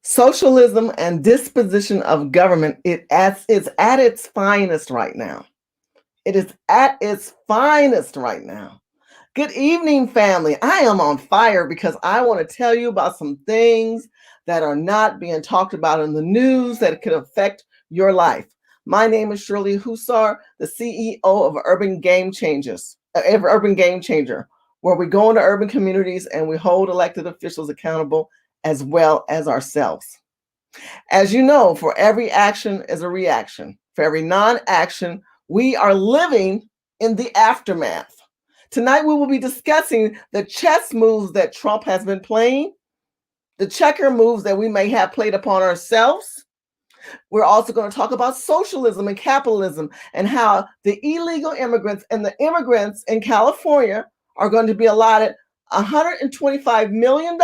Socialism and disposition of government is at its finest right now. It is at its finest right now. Good evening, family. I am on fire because I want to tell you about some things that are not being talked about in the news that could affect your life. My name is Shirley Hussar, the CEO of Urban Game Changer, where we go into urban communities and we hold elected officials accountable as well as ourselves. As you know, for every action is a reaction. For every non-action, we are living in the aftermath. Tonight, we will be discussing the chess moves that Trump has been playing, the checker moves that we may have played upon ourselves. We're also going to talk about socialism and capitalism and how the illegal immigrants and the immigrants in California are going to be allotted $125 million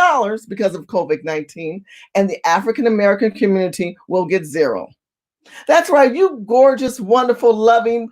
because of COVID-19, and the African American community will get zero. That's right, you gorgeous, wonderful, loving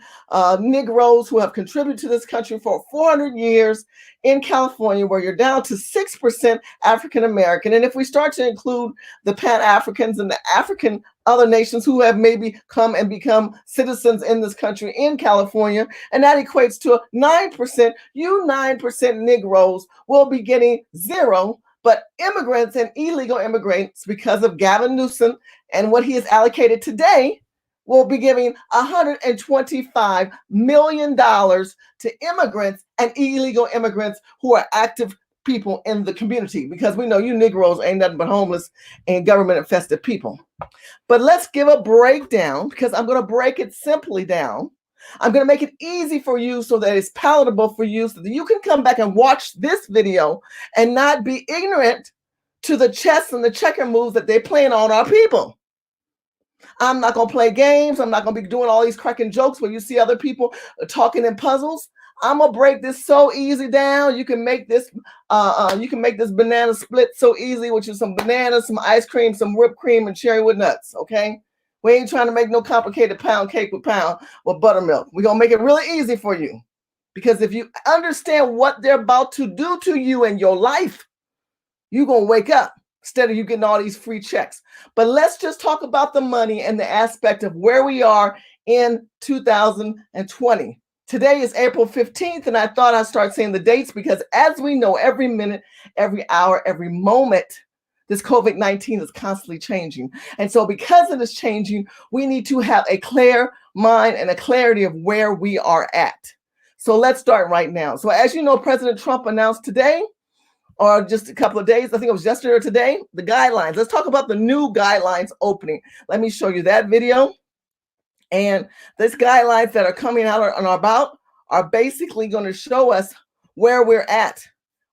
Negroes who have contributed to this country for 400 years in California, where you're down to 6% African American. And if we start to include the Pan-Africans and the African other nations who have maybe come and become citizens in this country in California, and that equates to 9%, you 9% Negroes will be getting zero. But immigrants and illegal immigrants, because of Gavin Newsom and what he has allocated today, will be giving $125 million to immigrants and illegal immigrants who are active people in the community, because we know you Negroes ain't nothing but homeless and government-infested people. But let's give a breakdown, because I'm going to break it simply down. I'm going to make it easy for you so that it's palatable for you, so that you can come back and watch this video and not be ignorant to the chess and the checker moves that they're playing on our people. I'm not going to play games. I'm not going to be doing all these cracking jokes where you see other people talking in puzzles. I'm going to break this so easy down. You can make this banana split so easy, which is some bananas, some ice cream, some whipped cream, and cherry with nuts, okay? We ain't trying to make no complicated pound cake with buttermilk. We're going to make it really easy for you. Because if you understand what they're about to do to you in your life, you're going to wake up instead of you getting all these free checks. But let's just talk about the money and the aspect of where we are in 2020. Today is April 15th, and I thought I'd start saying the dates because, as we know, every minute, every hour, every moment, this COVID-19 is constantly changing. And so because it is changing, we need to have a clear mind and a clarity of where we are at. So let's start right now. So as you know, President Trump announced today, or just a couple of days, I think it was yesterday or today, the guidelines. Let's talk about the new guidelines opening. Let me show you that video. And these guidelines that are coming out and about are basically going to show us where we're at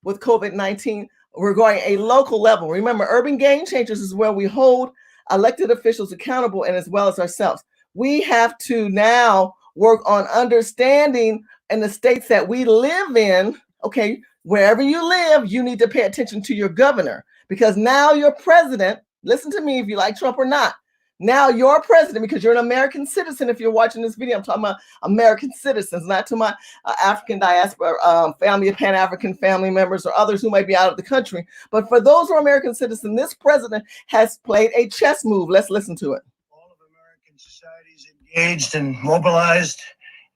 with COVID-19. We're going a local level. Remember, Urban Game Changers is where we hold elected officials accountable, and as well as ourselves. We have to now work on understanding in the states that we live in, okay, wherever you live, you need to pay attention to your governor, because now your president, listen to me if you like Trump or not, now your president, because you're an American citizen. If you're watching this video, I'm talking about American citizens, not to my African diaspora family, Pan-African family members, or others who might be out of the country. But for those who are American citizens, this president has played a chess move. Let's listen to it. All of American society is engaged and mobilized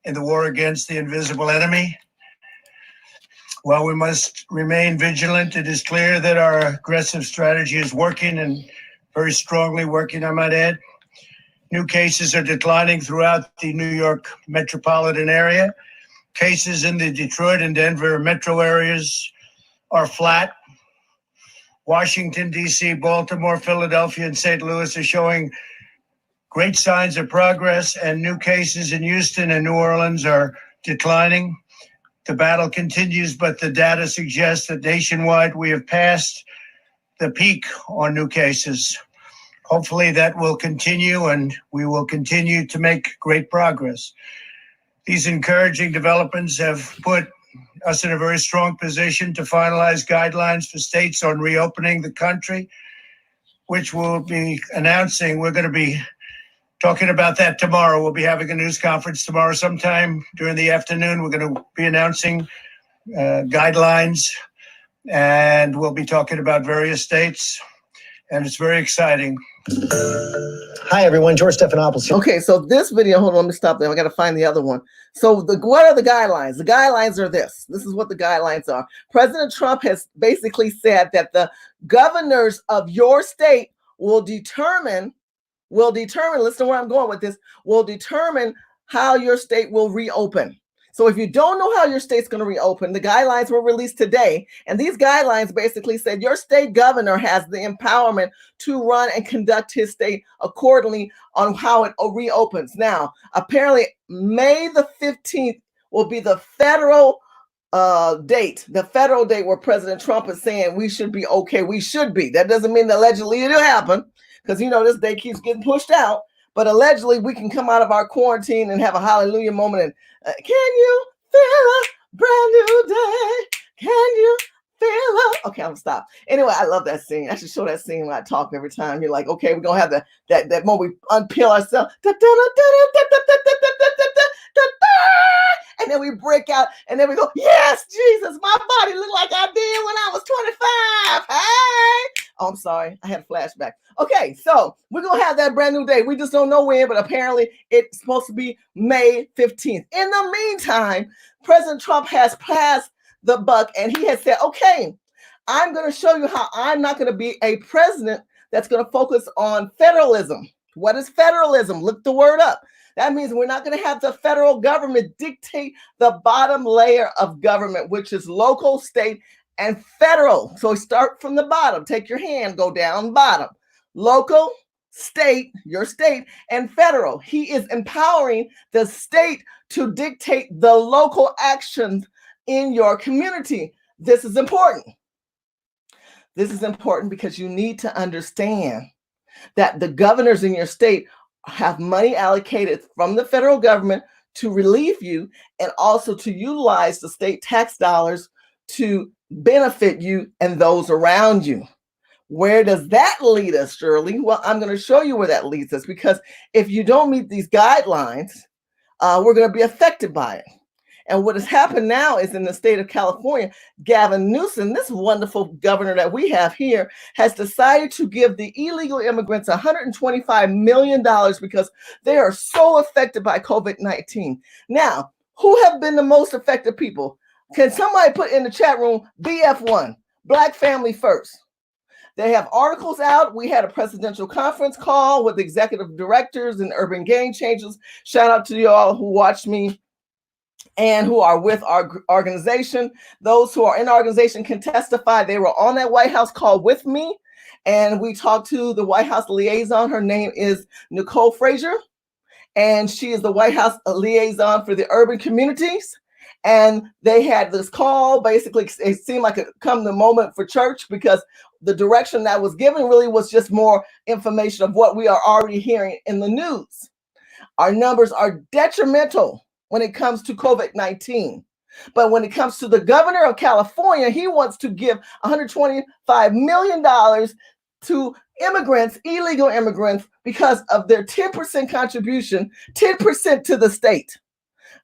in the war against the invisible enemy. While we must remain vigilant, it is clear that our aggressive strategy is working, and very strongly working, I might add. New cases are declining throughout the New York metropolitan area. Cases in the Detroit and Denver metro areas are flat. Washington, D.C., Baltimore, Philadelphia, and St. Louis are showing great signs of progress, and new cases in Houston and New Orleans are declining. The battle continues, but the data suggests that nationwide we have passed the peak on new cases. Hopefully that will continue, and we will continue to make great progress. These encouraging developments have put us in a very strong position to finalize guidelines for states on reopening the country, which we'll be announcing. We're going to be talking about that tomorrow. We'll be having a news conference tomorrow sometime during the afternoon. We're going to be announcing guidelines, and we'll be talking about various states and it's very exciting. Hi, everyone. George Stephanopoulos here. Okay, so this video, hold on, let me stop there. I got to find the other one. So what are the guidelines? The guidelines are this. This is what the guidelines are. President Trump has basically said that the governors of your state will determine, listen to where I'm going with this, will determine how your state will reopen. So if you don't know how your state's going to reopen, the guidelines were released today. And these guidelines basically said your state governor has the empowerment to run and conduct his state accordingly on how it reopens. Now, apparently, May the 15th will be the federal date where President Trump is saying we should be okay. We should be. That doesn't mean that allegedly it'll happen, because, you know, this day keeps getting pushed out. But allegedly, we can come out of our quarantine and have a hallelujah moment. And can you feel a brand new day? Can you feel a... Okay, I'm gonna stop. Anyway, I love that scene. I should show that scene when I talk every time. You're like, okay, we're gonna have that moment we unpeel ourselves. And then we break out, and then we go, yes, Jesus, my body looked like I did when I was 25. Hey! Oh, I'm sorry. I had a flashback. Okay, so we're going to have that brand new day. We just don't know when, but apparently it's supposed to be May 15th. In the meantime, President Trump has passed the buck, and he has said, okay, I'm going to show you how I'm not going to be a president that's going to focus on federalism. What is federalism? Look the word up. That means we're not going to have the federal government dictate the bottom layer of government, which is local, state, and federal. So start from the bottom. Take your hand, go down bottom. Local, state, your state, and federal. He is empowering the state to dictate the local actions in your community. This is important. This is important because you need to understand that the governors in your state have money allocated from the federal government to relieve you, and also to utilize the state tax dollars to benefit you and those around you. Where does that lead us, Shirley? Well, I'm going to show you where that leads us, because if you don't meet these guidelines, we're going to be affected by it. And what has happened now is in the state of California, Gavin Newsom, this wonderful governor that we have here, has decided to give the illegal immigrants $125 million because they are so affected by COVID-19. Now, who have been the most affected people? Can somebody put in the chat room BF1, Black Family First? They have articles out. We had a presidential conference call with executive directors and urban game changers. Shout out to you all who watched me and who are with our organization. Those who are in our organization can testify. They were on that White House call with me, and we talked to the White House liaison. Her name is Nicole Frazier, and she is the White House liaison for the urban communities. And they had this call. Basically, it seemed like it come the moment for church, because the direction that was given really was just more information of what we are already hearing in the news. Our numbers are detrimental when it comes to COVID-19. But when it comes to the governor of California, he wants to give $125 million to immigrants, illegal immigrants, because of their 10% contribution, 10% to the state.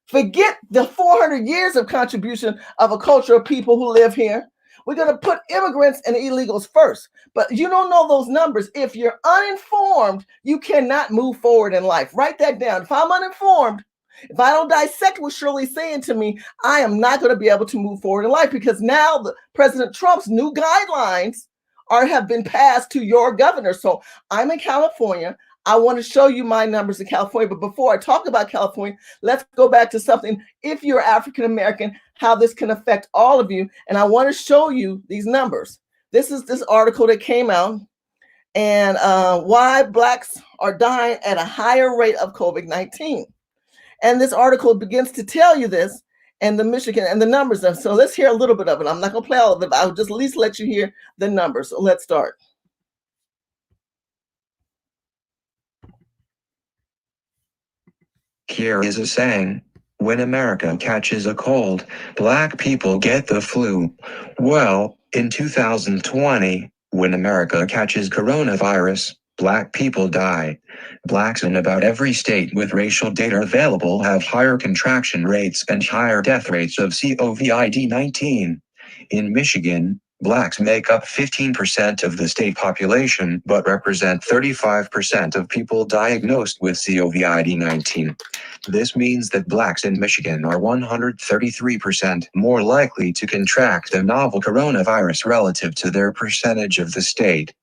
Forget the 400 years of contribution of a culture of people who live here. We're going to put immigrants and illegals first. But you don't know those numbers. If you're uninformed, you cannot move forward in life. Write that down. If I'm uninformed, if I don't dissect what Shirley's saying to me, I am not going to be able to move forward in life, because now President Trump's new guidelines have been passed to your governor. So I'm in California. I want to show you my numbers in California. But before I talk about California, let's go back to something. If you're African American, how this can affect all of you. And I want to show you these numbers. This is this article that came out, and why Blacks are dying at a higher rate of COVID-19. And this article begins to tell you this, and the Michigan and the numbers. So let's hear a little bit of it. I'm not going to play all of it, but I'll just at least let you hear the numbers. So let's start. Here is a saying: when America catches a cold, Black people get the flu. Well, in 2020, when America catches coronavirus, Black people die. Blacks in about every state with racial data available have higher contraction rates and higher death rates of COVID-19. In Michigan, Blacks make up 15% of the state population but represent 35% of people diagnosed with COVID-19. This means that blacks in Michigan are 133% more likely to contract the novel coronavirus relative to their percentage of the state.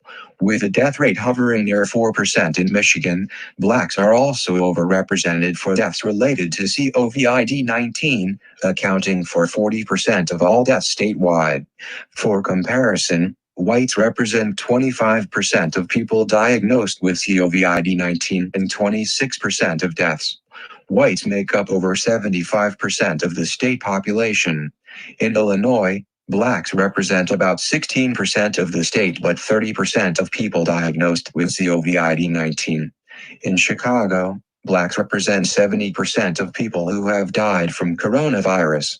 With a death rate hovering near 4% in Michigan, blacks are also overrepresented for deaths related to COVID-19, accounting for 40% of all deaths statewide. For comparison, whites represent 25% of people diagnosed with COVID-19 and 26% of deaths. Whites make up over 75% of the state population. In Illinois, blacks represent about 16% of the state but 30% of people diagnosed with COVID-19. In Chicago, blacks represent 70% of people who have died from coronavirus.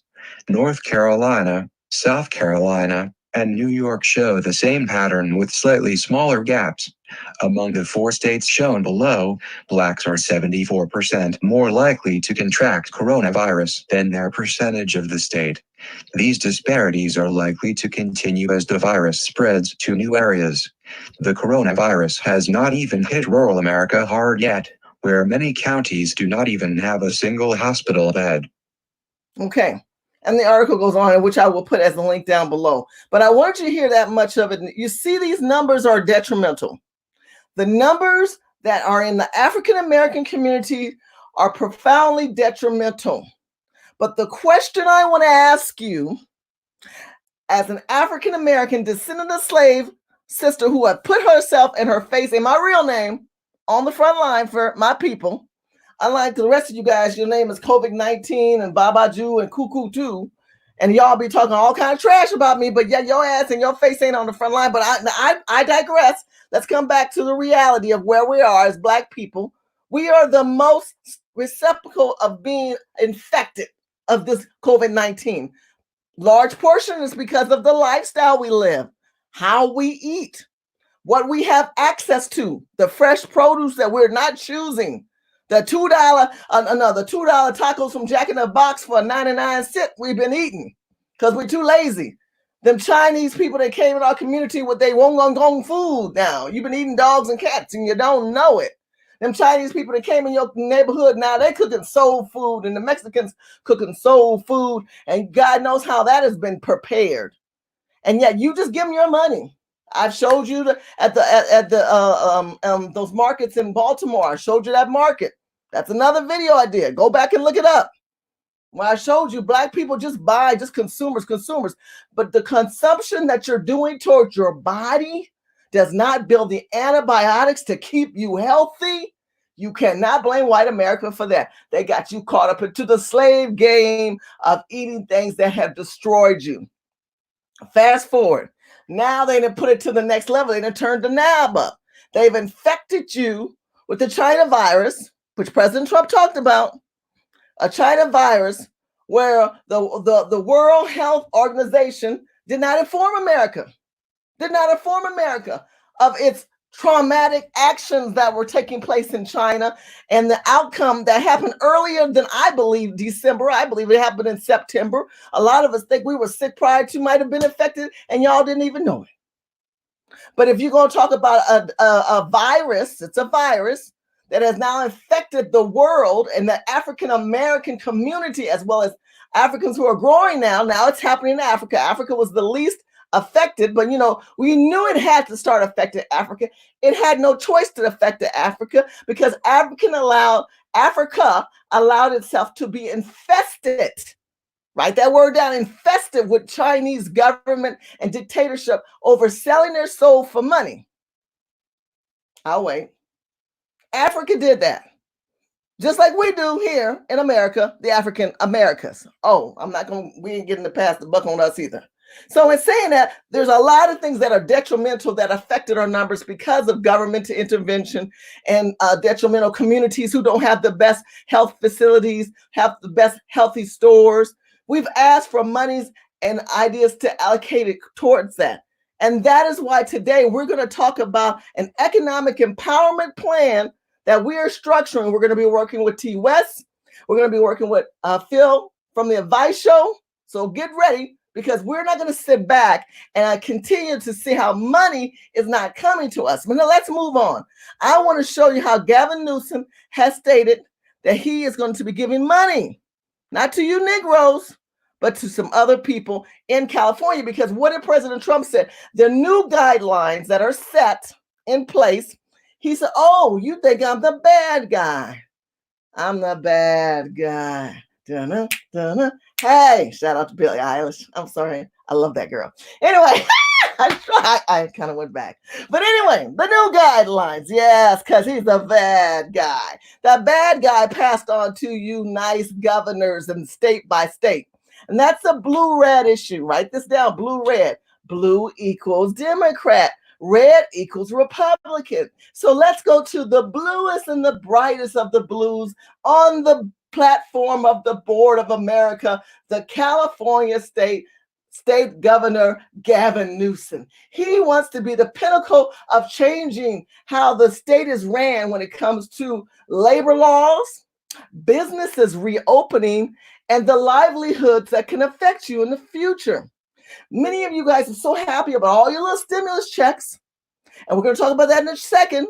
North Carolina, South Carolina, and New York show the same pattern with slightly smaller gaps. Among the 4 states shown below, blacks are 74% more likely to contract coronavirus than their percentage of the state. These disparities are likely to continue as the virus spreads to new areas. The coronavirus has not even hit rural America hard yet, where many counties do not even have a single hospital bed. Okay. And the article goes on, which I will put as a link down below. But I want you to hear that much of it. You see, these numbers are detrimental. The numbers that are in the African-American community are profoundly detrimental. But the question I want to ask you, as an African-American descendant of slave sister who had put herself and her face and my real name on the front line for my people, unlike the rest of you guys, your name is COVID-19 and Babaju and Cuckoo too, and y'all be talking all kind of trash about me, but yet your ass and your face ain't on the front line. But I digress. Let's come back to the reality of where we are as Black people. We are the most receptacle of being infected of this COVID-19. Large portion is because of the lifestyle we live, how we eat, what we have access to, the fresh produce that we're not choosing. The $2 tacos from Jack in the Box for 99 cents we've been eating because we're too lazy. Them Chinese people that came in our community with their Wong food now. You've been eating dogs and cats and you don't know it. Them Chinese people that came in your neighborhood now, they cooking soul food, and the Mexicans cooking soul food, and God knows how that has been prepared. And yet you just give them your money. I've showed you at those markets in Baltimore. I showed you that market. That's another video I did. Go back and look it up. Where I showed you Black people just buy, just consumers. But the consumption that you're doing towards your body does not build the antibiotics to keep you healthy. You cannot blame white America for that. They got you caught up into the slave game of eating things that have destroyed you. Fast forward. Now they done put it to the next level. They done turned the knob up. They've infected you with the China virus, which President Trump talked about. A China virus where the World Health Organization did not inform America of its traumatic actions that were taking place in China and the outcome that happened earlier than I believe December. I believe it happened in September. A lot of us think we were sick prior to, might have been infected, and y'all didn't even know it. But if you're going to talk about a virus, it's a virus that has now infected the world and the African-American community, as well as Africans who are growing now. Now it's happening in Africa. Africa was the least affected, but we knew it had to start affecting Africa. It had no choice to affect Africa because Africa allowed itself to be infested. Write that word down, infested with Chinese government and dictatorship over selling their soul for money. I'll wait. Africa did that. Just like we do here in America, the African Americas. Oh, we ain't getting to pass the buck on us either. So in saying that, there's a lot of things that are detrimental that affected our numbers because of government intervention and detrimental communities who don't have the best health facilities, have the best healthy stores. We've asked for monies and ideas to allocate it towards that. And that is why today we're going to talk about an economic empowerment plan that we are structuring. We're going to be working with T. West. We're going to be working with Phil from the Advice Show. So get ready, because we're not going to sit back and continue to see how money is not coming to us. But now let's move on. I want to show you how Gavin Newsom has stated that he is going to be giving money, not to you Negroes, but to some other people in California. Because what did President Trump say? The new guidelines that are set in place, he said, oh, you think I'm the bad guy. I'm the bad guy. Dun-dun, dun-dun. Hey, shout out to Billie Eilish. I'm sorry. I love that girl. Anyway, I kind of went back. But anyway, the new guidelines. Yes, because he's the bad guy. The bad guy passed on to you nice governors and state by state. And that's a blue-red issue. Write this down, blue-red. Blue equals Democrat. Red equals Republican. So let's go to the bluest and the brightest of the blues on the platform of the Board of America, the California State Governor Gavin Newsom. He wants to be the pinnacle of changing how the state is ran when it comes to labor laws, businesses reopening, and the livelihoods that can affect you in the future. Many of you guys are so happy about all your little stimulus checks, and we're going to talk about that in a second.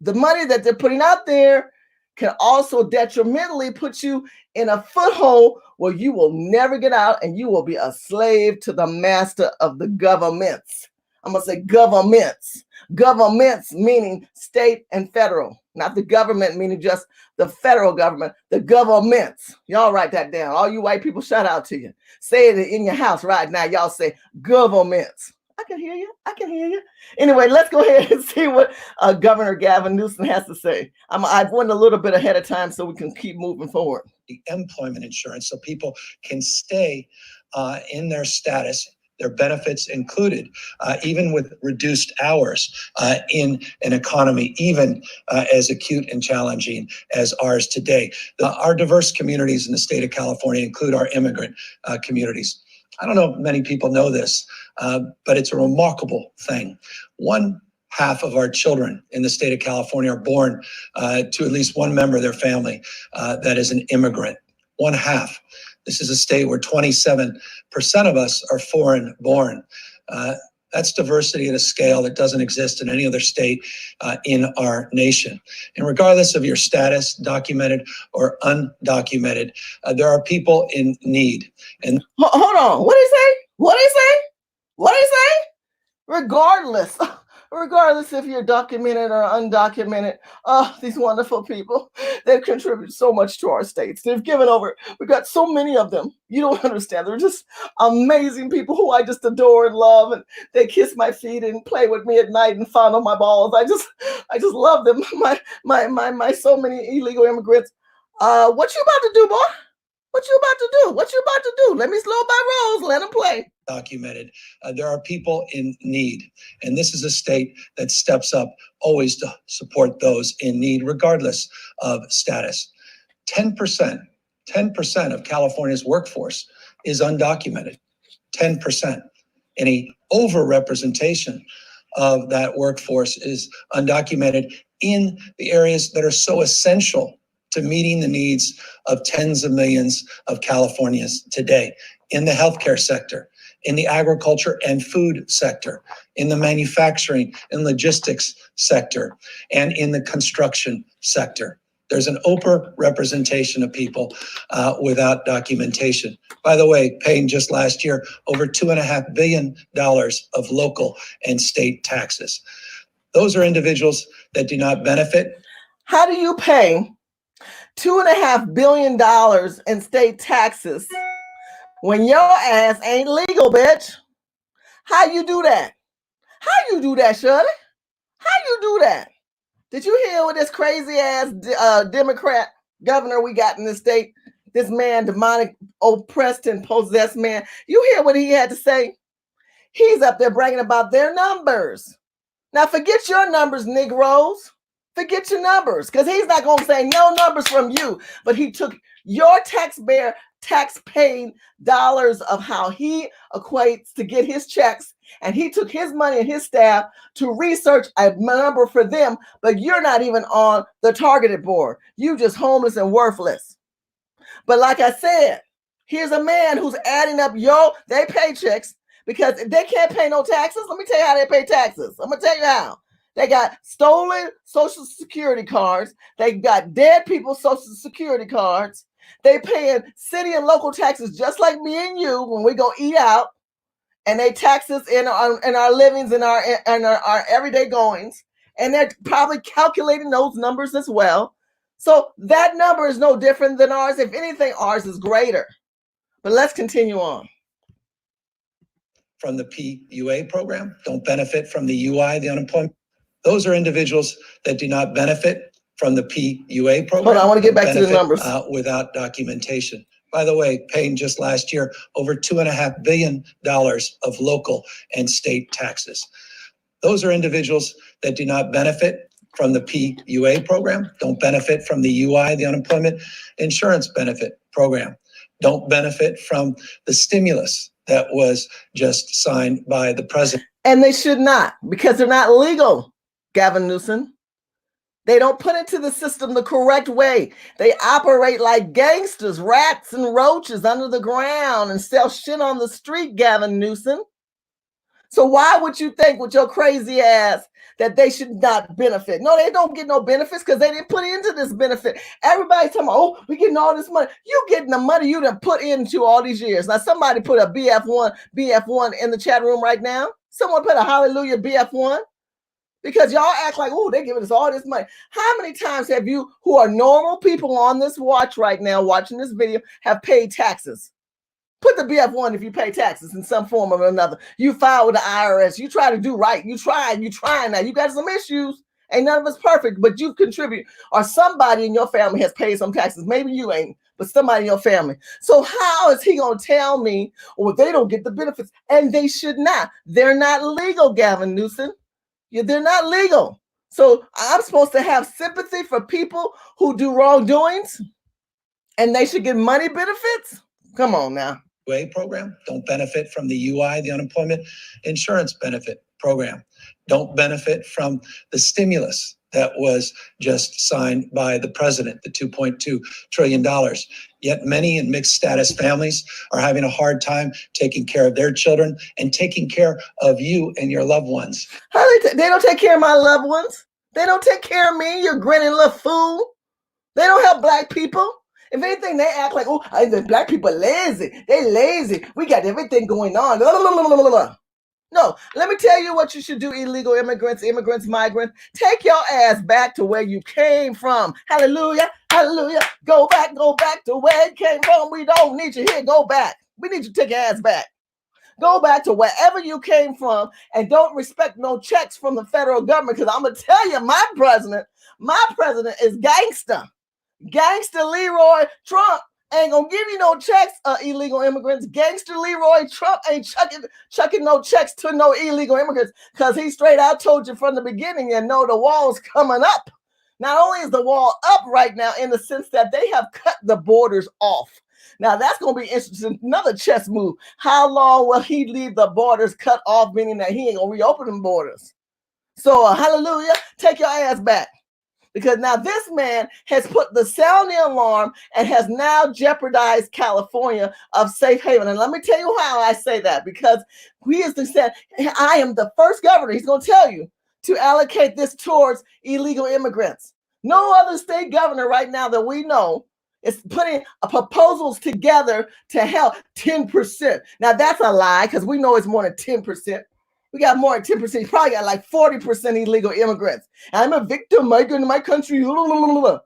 The money that they're putting out there can also detrimentally put you in a foothold where you will never get out, and you will be a slave to the master of the governments. I'm going to say governments. Governments meaning state and federal, not the government meaning just the federal government, the governments. Y'all write that down. All you white people, shout out to you. Say it in your house right now. Y'all say governments. I can hear you. I can hear you. Anyway, let's go ahead and see what Governor Gavin Newsom has to say. I've went a little bit ahead of time so we can keep moving forward. The employment insurance so people can stay in their status, their benefits included, even with reduced hours in an economy, even as acute and challenging as ours today. Our diverse communities in the state of California include our immigrant communities. I don't know if many people know this, but it's a remarkable thing. 1/2 of our children in the state of California are born to at least one member of their family that is an immigrant. 1/2. This is a state where 27% of us are foreign born. That's diversity at a scale that doesn't exist in any other state in our nation. And regardless of your status, documented or undocumented, there are people in need. And hold on, what did he say? What did he say? What did he say? Regardless if you're documented or undocumented, these wonderful people, they've contributed so much to our states. They've given over. We've got so many of them. You don't understand. They're just amazing people who I just adore and love, and they kiss my feet and play with me at night and fondle my balls. I just love them. My so many illegal immigrants. What you about to do, boy? What you about to do? What you about to do? Let me slow my rolls. Let them play. Documented. There are people in need. And this is a state that steps up always to support those in need, regardless of status. 10% of California's workforce is undocumented. 10%. Any overrepresentation of that workforce is undocumented in the areas that are so essential to meeting the needs of tens of millions of Californians today, in the healthcare sector, in the agriculture and food sector, in the manufacturing and logistics sector, and in the construction sector. There's an overrepresentation of people without documentation. By the way, paying just last year over $2.5 billion of local and state taxes. Those are individuals that do not benefit. How do you pay $2.5 billion in state taxes when your ass ain't legal, bitch? How you do that? How you do that, Shirley? How you do that? Did you hear what this crazy ass Democrat governor we got in the state? This man, demonic, oppressed and possessed man. You hear what he had to say? He's up there bragging about their numbers. Now forget your numbers, Negroes. Forget your numbers, because he's not going to say no numbers from you. But he took your tax-paying dollars of how he equates to get his checks, and he took his money and his staff to research a number for them, but you're not even on the targeted board. You just homeless and worthless. But like I said, Here's a man who's adding up their paychecks because if they can't pay no taxes, let me tell you how they pay taxes. I'm going to tell you how. They got stolen Social Security cards. They got dead people's Social Security cards. They paying city and local taxes just like me and you when we go eat out. And they tax us in our livings and our everyday goings. And they're probably calculating those numbers as well. So that number is no different than ours. If anything, ours is greater. But let's continue on. From the PUA program, don't benefit from the UI, the unemployment. Those are individuals that do not benefit from the PUA program. Hold on, I want to get back to the numbers. Without documentation. By the way, paying just last year over $2.5 billion of local and state taxes. Those are individuals that do not benefit from the PUA program, don't benefit from the UI, the unemployment insurance benefit program, don't benefit from the stimulus that was just signed by the president. And they should not, because they're not legal, Gavin Newsom. They don't put into the system the correct way. They operate like gangsters, rats and roaches under the ground and sell shit on the street, Gavin Newsom. So why would you think with your crazy ass that they should not benefit? No, they don't get no benefits because they didn't put into this benefit. Everybody's talking about, oh, we're getting all this money. You getting the money you done put into all these years. Now, somebody put a BF1 in the chat room right now. Someone put a hallelujah BF1. Because y'all act like, oh, they're giving us all this money. How many times have you, who are normal people on this watch right now, watching this video, have paid taxes? Put the BF1 if you pay taxes in some form or another. You file with the IRS. You try to do right. You trying now. You got some issues. Ain't none of us perfect, but you contribute. Or somebody in your family has paid some taxes. Maybe you ain't, but somebody in your family. So how is he going to tell me, well, they don't get the benefits? And they should not. They're not legal, Gavin Newsom. They're not legal. So I'm supposed to have sympathy for people who do wrongdoings and they should get money benefits? Come on now. UA program, don't benefit from the UI, the unemployment insurance benefit program, don't benefit from the stimulus that was just signed by the president, the $2.2 trillion. Yet many in mixed status families are having a hard time taking care of their children and taking care of you and your loved ones. How they don't take care of my loved ones. They don't take care of me, you grinning little fool. They don't help black people. If anything, they act like, oh, the black people are lazy. They lazy. We got everything going on. No, let me tell you what you should do, illegal immigrants, migrants. Take your ass back to where you came from. Hallelujah, hallelujah. Go back to where it came from. We don't need you here. Go back. We need you to take your ass back. Go back to wherever you came from and don't respect no checks from the federal government, because I'm going to tell you, my president is gangster. Gangster Leroy Trump ain't gonna give you no checks, illegal immigrants. Gangster Leroy Trump ain't chucking no checks to no illegal immigrants, because he straight out told you from the beginning, and know the wall's coming up. Not only is the wall up right now in the sense that they have cut the borders off. Now that's gonna be interesting. Another chess move. How long will he leave the borders cut off, meaning that he ain't gonna reopen them borders? So hallelujah, take your ass back. Because now this man has put the sounding alarm and has now jeopardized California of safe haven. And let me tell you how I say that, because he is said, I am the first governor, he's going to tell you, to allocate this towards illegal immigrants. No other state governor right now that we know is putting proposals together to help 10%. Now that's a lie, because we know it's more than 10%. We got more than 10%. You probably got like 40% illegal immigrants. I'm a victim, migrant in my country. Now,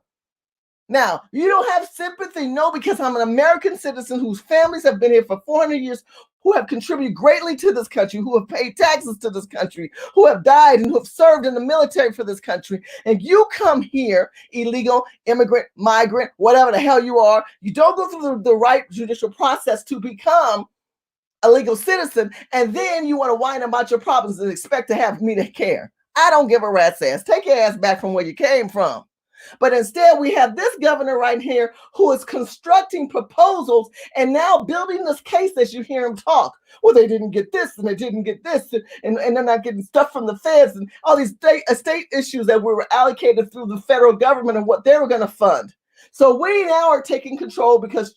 you don't have sympathy, no, because I'm an American citizen whose families have been here for 400 years, who have contributed greatly to this country, who have paid taxes to this country, who have died and who have served in the military for this country. And you come here, illegal immigrant, migrant, whatever the hell you are, you don't go through the right judicial process to become a legal citizen, and then you want to whine about your problems and expect to have me to care. I don't give a rat's ass. Take your ass back from where you came from. But instead, we have this governor right here who is constructing proposals and now building this case as you hear him talk. Well, they didn't get this and they didn't get this, and they're not getting stuff from the feds and all these state issues that were allocated through the federal government and what they were going to fund. So we now are taking control because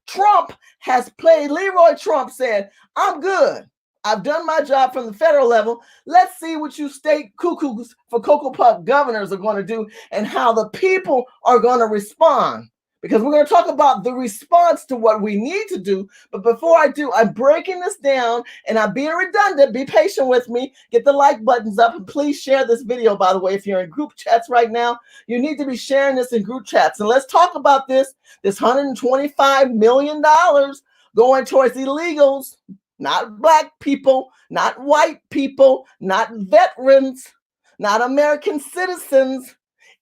Trump has played, Leroy Trump said, I'm good. I've done my job from the federal level. Let's see what you state cuckoos for Cocoa Puff governors are going to do and how the people are going to respond. Because we're going to talk about the response to what we need to do. But before I do, I'm breaking this down and I'm being redundant. Be patient with me. Get the like buttons up and please share this video. By the way, if you're in group chats right now, you need to be sharing this in group chats. And let's talk about this $125 million going towards illegals, not black people, not white people, not veterans, not American citizens,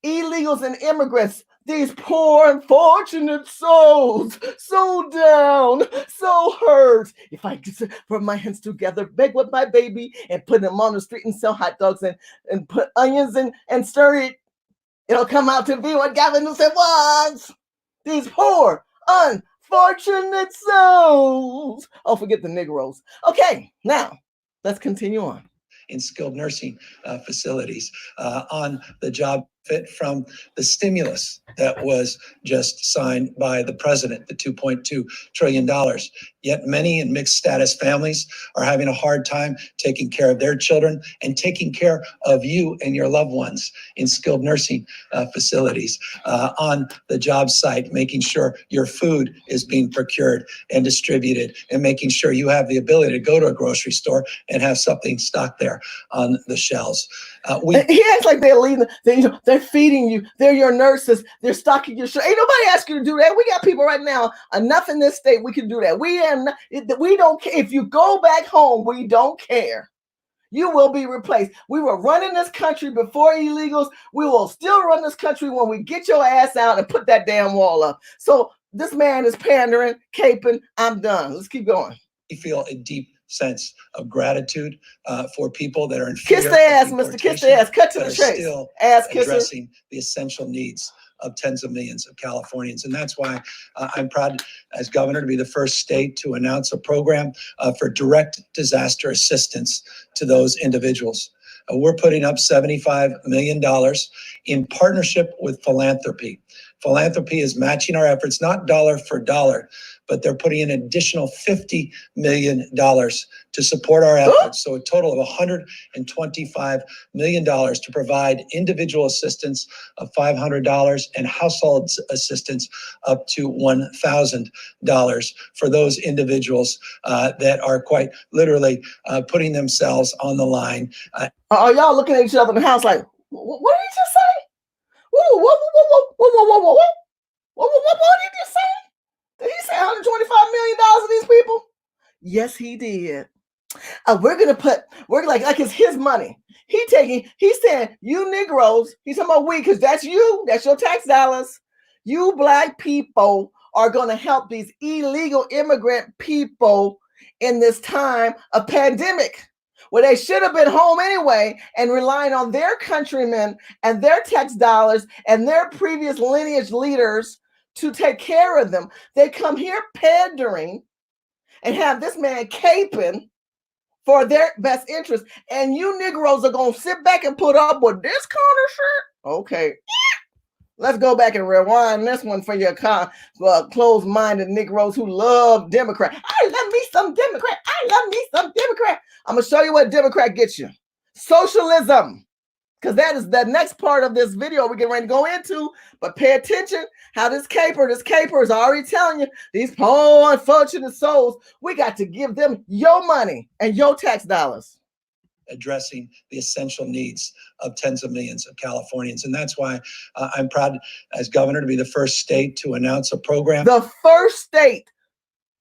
illegals and immigrants. These poor, unfortunate souls, so down, so hurt. If I just put my hands together, beg with my baby, and put them on the street and sell hot dogs and put onions and stir it, it'll come out to be what Gavin Newsom wants. These poor, unfortunate souls. Oh, forget the Negroes. Okay, now let's continue on. In skilled nursing facilities, on the job fit from the stimulus that was just signed by the president, the $2.2 trillion. Yet many in mixed status families are having a hard time taking care of their children and taking care of you and your loved ones in skilled nursing facilities, on the job site, making sure your food is being procured and distributed and making sure you have the ability to go to a grocery store and have something stocked there on the shelves. He acts like they're leading, they're feeding you, they're your nurses, they're stocking your shelves. Ain't nobody ask you to do that. We got people right now, enough in this state, we can do that. We don't care. If you go back home, we don't care. You will be replaced. We were running this country before illegals. We will still run this country when we get your ass out and put that damn wall up. So this man is pandering, caping. I'm done. Let's keep going. We feel a deep sense of gratitude for people that are in fear. Kiss the ass, Mr. Kiss the ass. Cut to the chase. Still ass kisser. Addressing the essential needs of tens of millions of Californians. And that's why I'm proud as governor to be the first state to announce a program for direct disaster assistance to those individuals. We're putting up $75 million in partnership with philanthropy. Philanthropy is matching our efforts, not dollar for dollar, but they're putting in an additional $50 million to support our efforts. So a total of $125 million to provide individual assistance of $500 and household assistance up to $1,000 for those individuals that are quite literally putting themselves on the line. Are y'all looking at each other in the house like, what did he just say? What did he just say? Did he say $125 million of these people? Yes, he did. We're like it's his money. He's saying, you Negroes, he's talking about we, because that's you, that's your tax dollars. You black people are going to help these illegal immigrant people in this time of pandemic, where they should have been home anyway and relying on their countrymen and their tax dollars and their previous lineage leaders to take care of them. They come here pandering and have this man caping for their best interest. And you Negroes are going to sit back and put up with this kind of shit? Okay. Let's go back and rewind this one for your closed-minded Negroes who love Democrat. I love me some Democrat. I love me some Democrat. I'm going to show you what Democrat gets you. Socialism. Because that is the next part of this video we're getting ready to go into. But pay attention how this caper is already telling you, these poor, unfortunate souls, we got to give them your money and your tax dollars. Addressing the essential needs of tens of millions of Californians. And that's why I'm proud as governor to be the first state to announce a program. The first state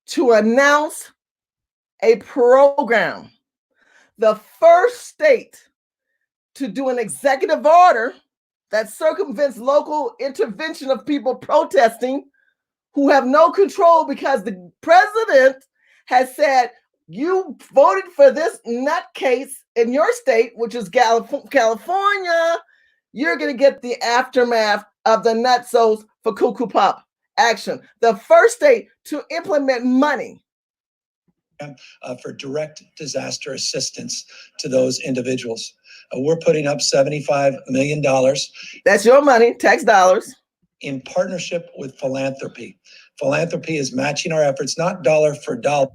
to announce a program. The first state to do an executive order that circumvents local intervention of people protesting who have no control because the president has said, you voted for this nutcase in your state, which is California. You're going to get the aftermath of the nutsos for Cuckoo Pop action. The first state to implement money for direct disaster assistance to those individuals. We're putting up $75 million. That's your money, tax dollars. In partnership with philanthropy. Philanthropy is matching our efforts, not dollar for dollar.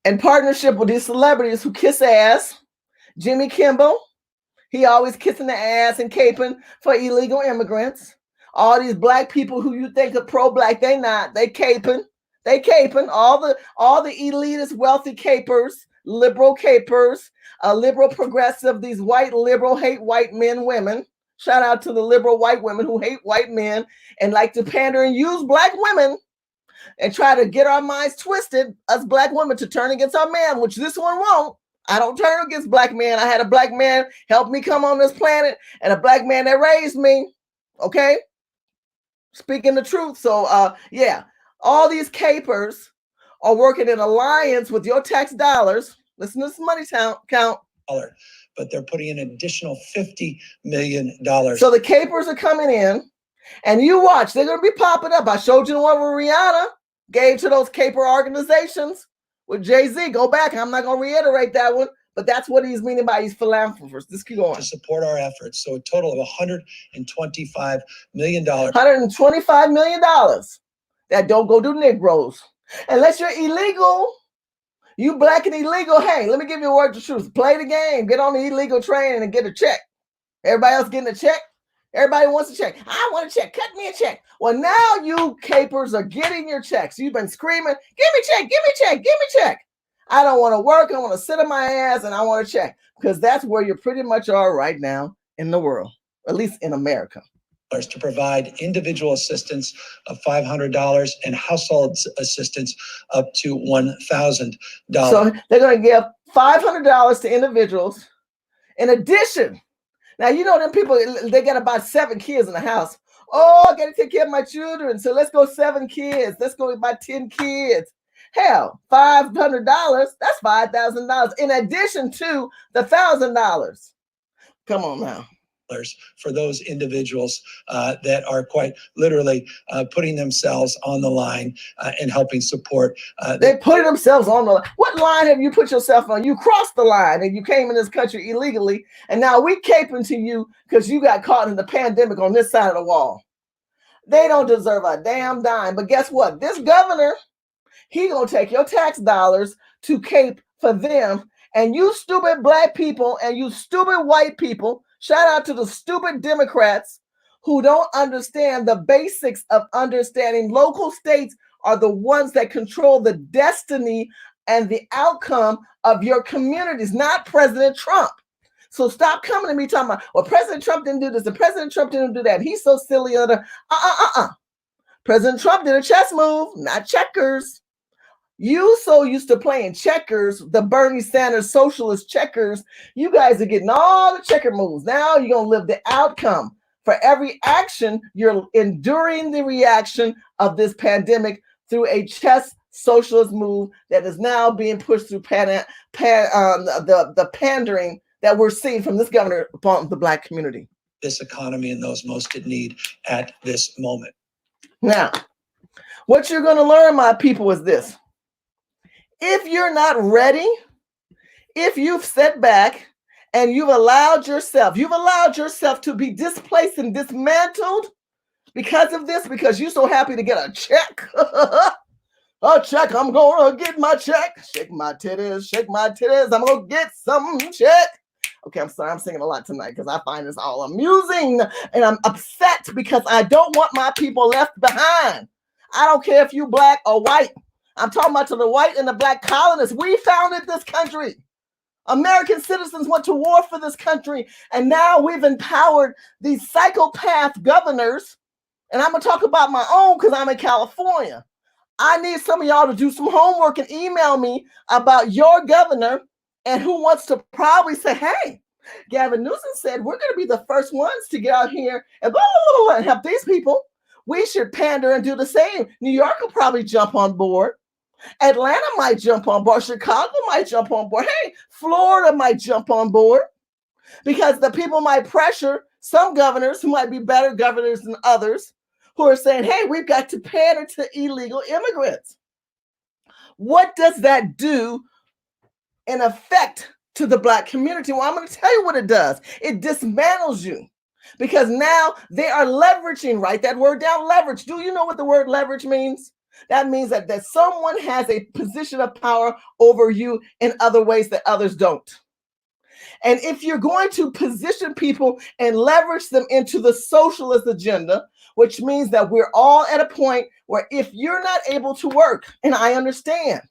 In partnership with these celebrities who kiss ass. Jimmy Kimmel, he always kissing the ass and caping for illegal immigrants. All these black people who you think are pro-black, they not. They caping. They caping. All the elitist, wealthy capers, liberal capers, liberal progressive, these white liberal hate white men, women. Shout out to the liberal white women who hate white men and like to pander and use black women and try to get our minds twisted, us black women, to turn against our man, which this one won't. I don't turn against black men. I had a black man help me come on this planet and a black man that raised me. Okay? Speaking the truth. So, yeah, all these capers are working in alliance with your tax dollars. Listen to this money count. But they're putting in an additional $50 million. So the capers are coming in, and you watch. They're going to be popping up. I showed you the one where Rihanna gave to those caper organizations with Jay-Z. Go back. I'm not going to reiterate that one, but that's what he's meaning by these philanthropists. Just keep going. To support our efforts. So a total of $125 million. $125 million that don't go to Negroes. Unless you're illegal, you black and illegal, hey, let me give you a word of truth. Play the game. Get on the illegal train and get a check. Everybody else getting a check? Everybody wants a check. I want a check. Cut me a check. Well, now you capers are getting your checks. You've been screaming, give me a check, give me a check, give me a check. I don't want to work. I want to sit on my ass and I want a check, because that's where you pretty much are right now in the world, at least in America. To provide individual assistance of $500 and household assistance up to $1,000. So they're going to give $500 to individuals. In addition, now, you know, them people, they got about 7 kids in the house. Oh, I got to take care of my children. So let's go 7 kids. Let's go about 10 kids. Hell, $500, that's $5,000 in addition to the $1,000. Come on now. For those individuals that are quite literally putting themselves on the line and helping support. They put themselves on the line. What line have you put yourself on? You crossed the line and you came in this country illegally, and now we caping to you because you got caught in the pandemic on this side of the wall. They don't deserve a damn dime. But guess what? This governor, he gonna take your tax dollars to cape for them, and you stupid black people and you stupid white people. Shout out to the stupid Democrats who don't understand the basics of understanding local states are the ones that control the destiny and the outcome of your communities, not President Trump. So stop coming to me talking about, well, President Trump didn't do this and President Trump didn't do that. He's so silly. President Trump did a chess move, not checkers. You so used to playing checkers, the Bernie Sanders socialist checkers. You guys are getting all the checker moves. Now you're going to live the outcome. For every action, you're enduring the reaction of this pandemic through a chess socialist move that is now being pushed through the pandering that we're seeing from this governor upon the black community. This economy and those most in need at this moment. Now, what you're going to learn, my people, is this. If you're not ready, if you've set back and you've allowed yourself to be displaced and dismantled because of this, because you're so happy to get a check, a check, I'm going to get my check, shake my titties, I'm going to get some check. Okay, I'm sorry, I'm singing a lot tonight because I find this all amusing and I'm upset because I don't want my people left behind. I don't care if you black or white. I'm talking about to the white and the black colonists. We founded this country. American citizens went to war for this country, and now we've empowered these psychopath governors. And I'm going to talk about my own because I'm in California. I need some of y'all to do some homework and email me about your governor and who wants to probably say, hey, Gavin Newsom said we're going to be the first ones to get out here and blah, blah, blah, and help these people. We should pander and do the same. New York will probably jump on board. Atlanta might jump on board. Chicago might jump on board. Hey, Florida might jump on board because the people might pressure some governors who might be better governors than others who are saying, hey, we've got to pander to illegal immigrants. What does that do in effect to the black community? Well, I'm going to tell you what it does. It dismantles you because now they are leveraging, write that word down, leverage. Do you know what the word leverage means? That means that someone has a position of power over you in other ways that others don't. And if you're going to position people and leverage them into the socialist agenda, which means that we're all at a point where if you're not able to work, and I understand,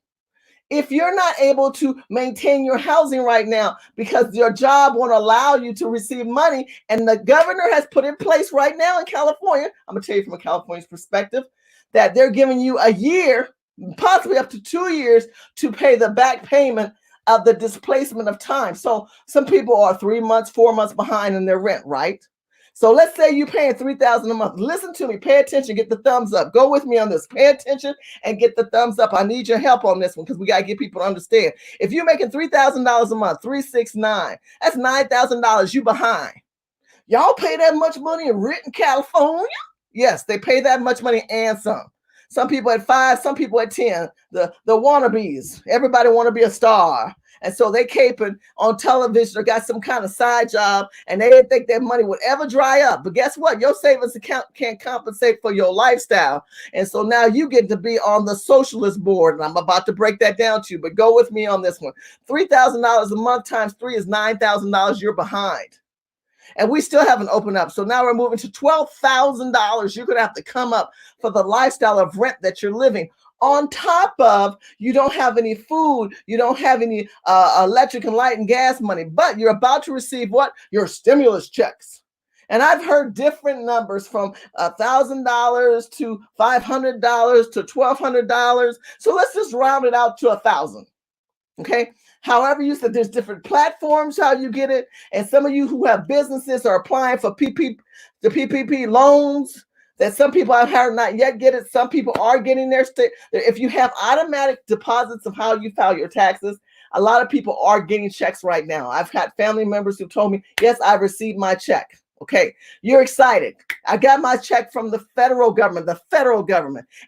if you're not able to maintain your housing right now because your job won't allow you to receive money, and the governor has put in place right now in California, I'm gonna tell you from a Californian's perspective, that they're giving you a year, possibly up to 2 years, to pay the back payment of the displacement of time. So some people are 3 months, 4 months behind in their rent, right? So let's say you're paying $3,000 a month. Listen to me, pay attention, get the thumbs up. Go with me on this. Pay attention and get the thumbs up. I need your help on this one because we got to get people to understand. If you're making $3,000 a month, 369, that's $9,000 you behind. Y'all pay that much money in rent in California? Yes, they pay that much money and some. Some people at 5, some people at 10. The wannabes, everybody want to be a star. And so they caping on television or got some kind of side job, and they didn't think their money would ever dry up. But guess what? Your savings account can't compensate for your lifestyle. And so now you get to be on the socialist board. And I'm about to break that down to you, but go with me on this one. $3,000 a month times 3 is $9,000 you're behind. And we still haven't opened up. So now we're moving to $12,000. You're going to have to come up for the lifestyle of rent that you're living. On top of, you don't have any food, you don't have any electric and light and gas money, but you're about to receive what? Your stimulus checks. And I've heard different numbers from $1,000 to $500 to $1,200. So let's just round it out to 1,000. Okay. However, you said there's different platforms how you get it. And some of you who have businesses are applying for the PPP loans that some people have heard not yet get it. Some people are getting their state. If you have automatic deposits of how you file your taxes, a lot of people are getting checks right now. I've had family members who told me, yes, I received my check. Okay, you're excited. I got my check from the federal government,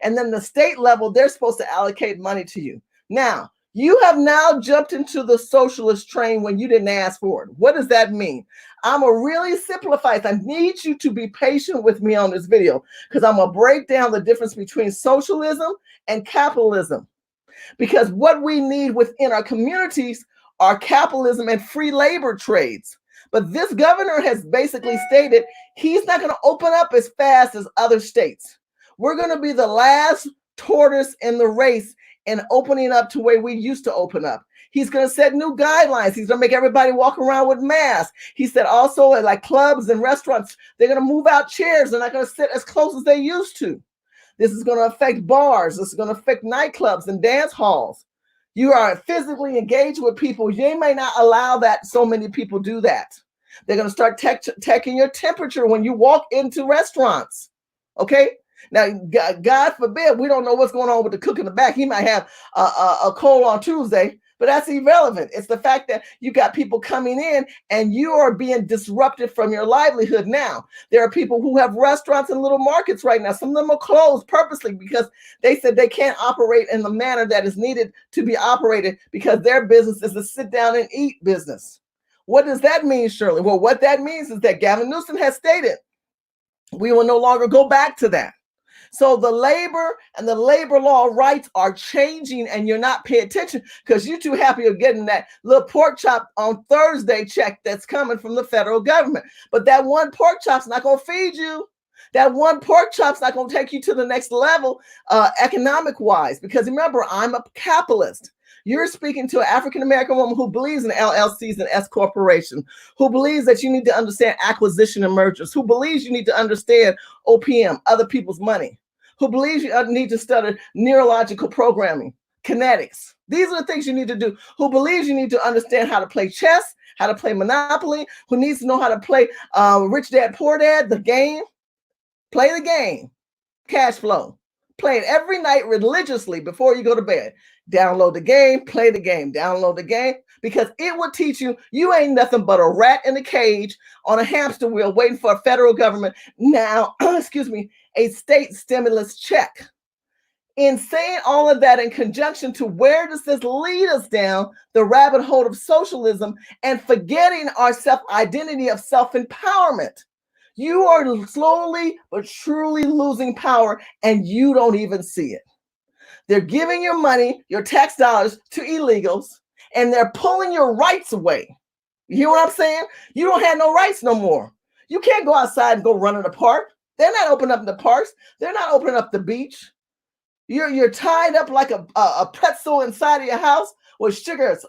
and then the state level, they're supposed to allocate money to you. Now, you have now jumped into the socialist train when you didn't ask for it. What does that mean? I'm going to really simplify it. I need you to be patient with me on this video because I'm going to break down the difference between socialism and capitalism. Because what we need within our communities are capitalism and free labor trades. But this governor has basically stated he's not going to open up as fast as other states. We're going to be the last tortoise in the race and opening up to where we used to open up. He's going to set new guidelines. He's going to make everybody walk around with masks. He said also like clubs and restaurants, they're going to move out chairs. They're not going to sit as close as they used to. This is going to affect bars. This is going to affect nightclubs and dance halls. You are physically engaged with people. You may not allow that so many people do that. They're going to start checking your temperature when you walk into restaurants. Okay? Now, God forbid, we don't know what's going on with the cook in the back. He might have a cold on Tuesday, but that's irrelevant. It's the fact that you got people coming in and you are being disrupted from your livelihood now. There are people who have restaurants and little markets right now. Some of them are closed purposely because they said they can't operate in the manner that is needed to be operated because their business is a sit down and eat business. What does that mean, Shirley? Well, what that means is that Gavin Newsom has stated we will no longer go back to that. So the labor and the labor law rights are changing and you're not paying attention because you're too happy of getting that little pork chop on Thursday check that's coming from the federal government. But that one pork chop's not going to feed you. That one pork chop's not going to take you to the next level economic wise because remember, I'm a capitalist. You're speaking to an African-American woman who believes in LLCs and S corporations, who believes that you need to understand acquisition and mergers, who believes you need to understand OPM, other people's money, who believes you need to study neurological programming, kinetics. These are the things you need to do. Who believes you need to understand how to play chess, how to play Monopoly, who needs to know how to play Rich Dad, Poor Dad, the game. Play the game, cash flow. Play it every night religiously before you go to bed. Download the game, play the game, download the game, because it will teach you you ain't nothing but a rat in a cage on a hamster wheel waiting for a federal government. Now, excuse me, a state stimulus check. In saying all of that in conjunction to where does this lead us down the rabbit hole of socialism and forgetting our self-identity of self-empowerment. You are slowly but surely losing power and you don't even see it. They're giving your money, your tax dollars to illegals, and they're pulling your rights away. You hear what I'm saying? You don't have no rights no more. You can't go outside and go run in the park. They're not opening up the parks. They're not opening up the beach. You're tied up like a pretzel inside of your house with sugars,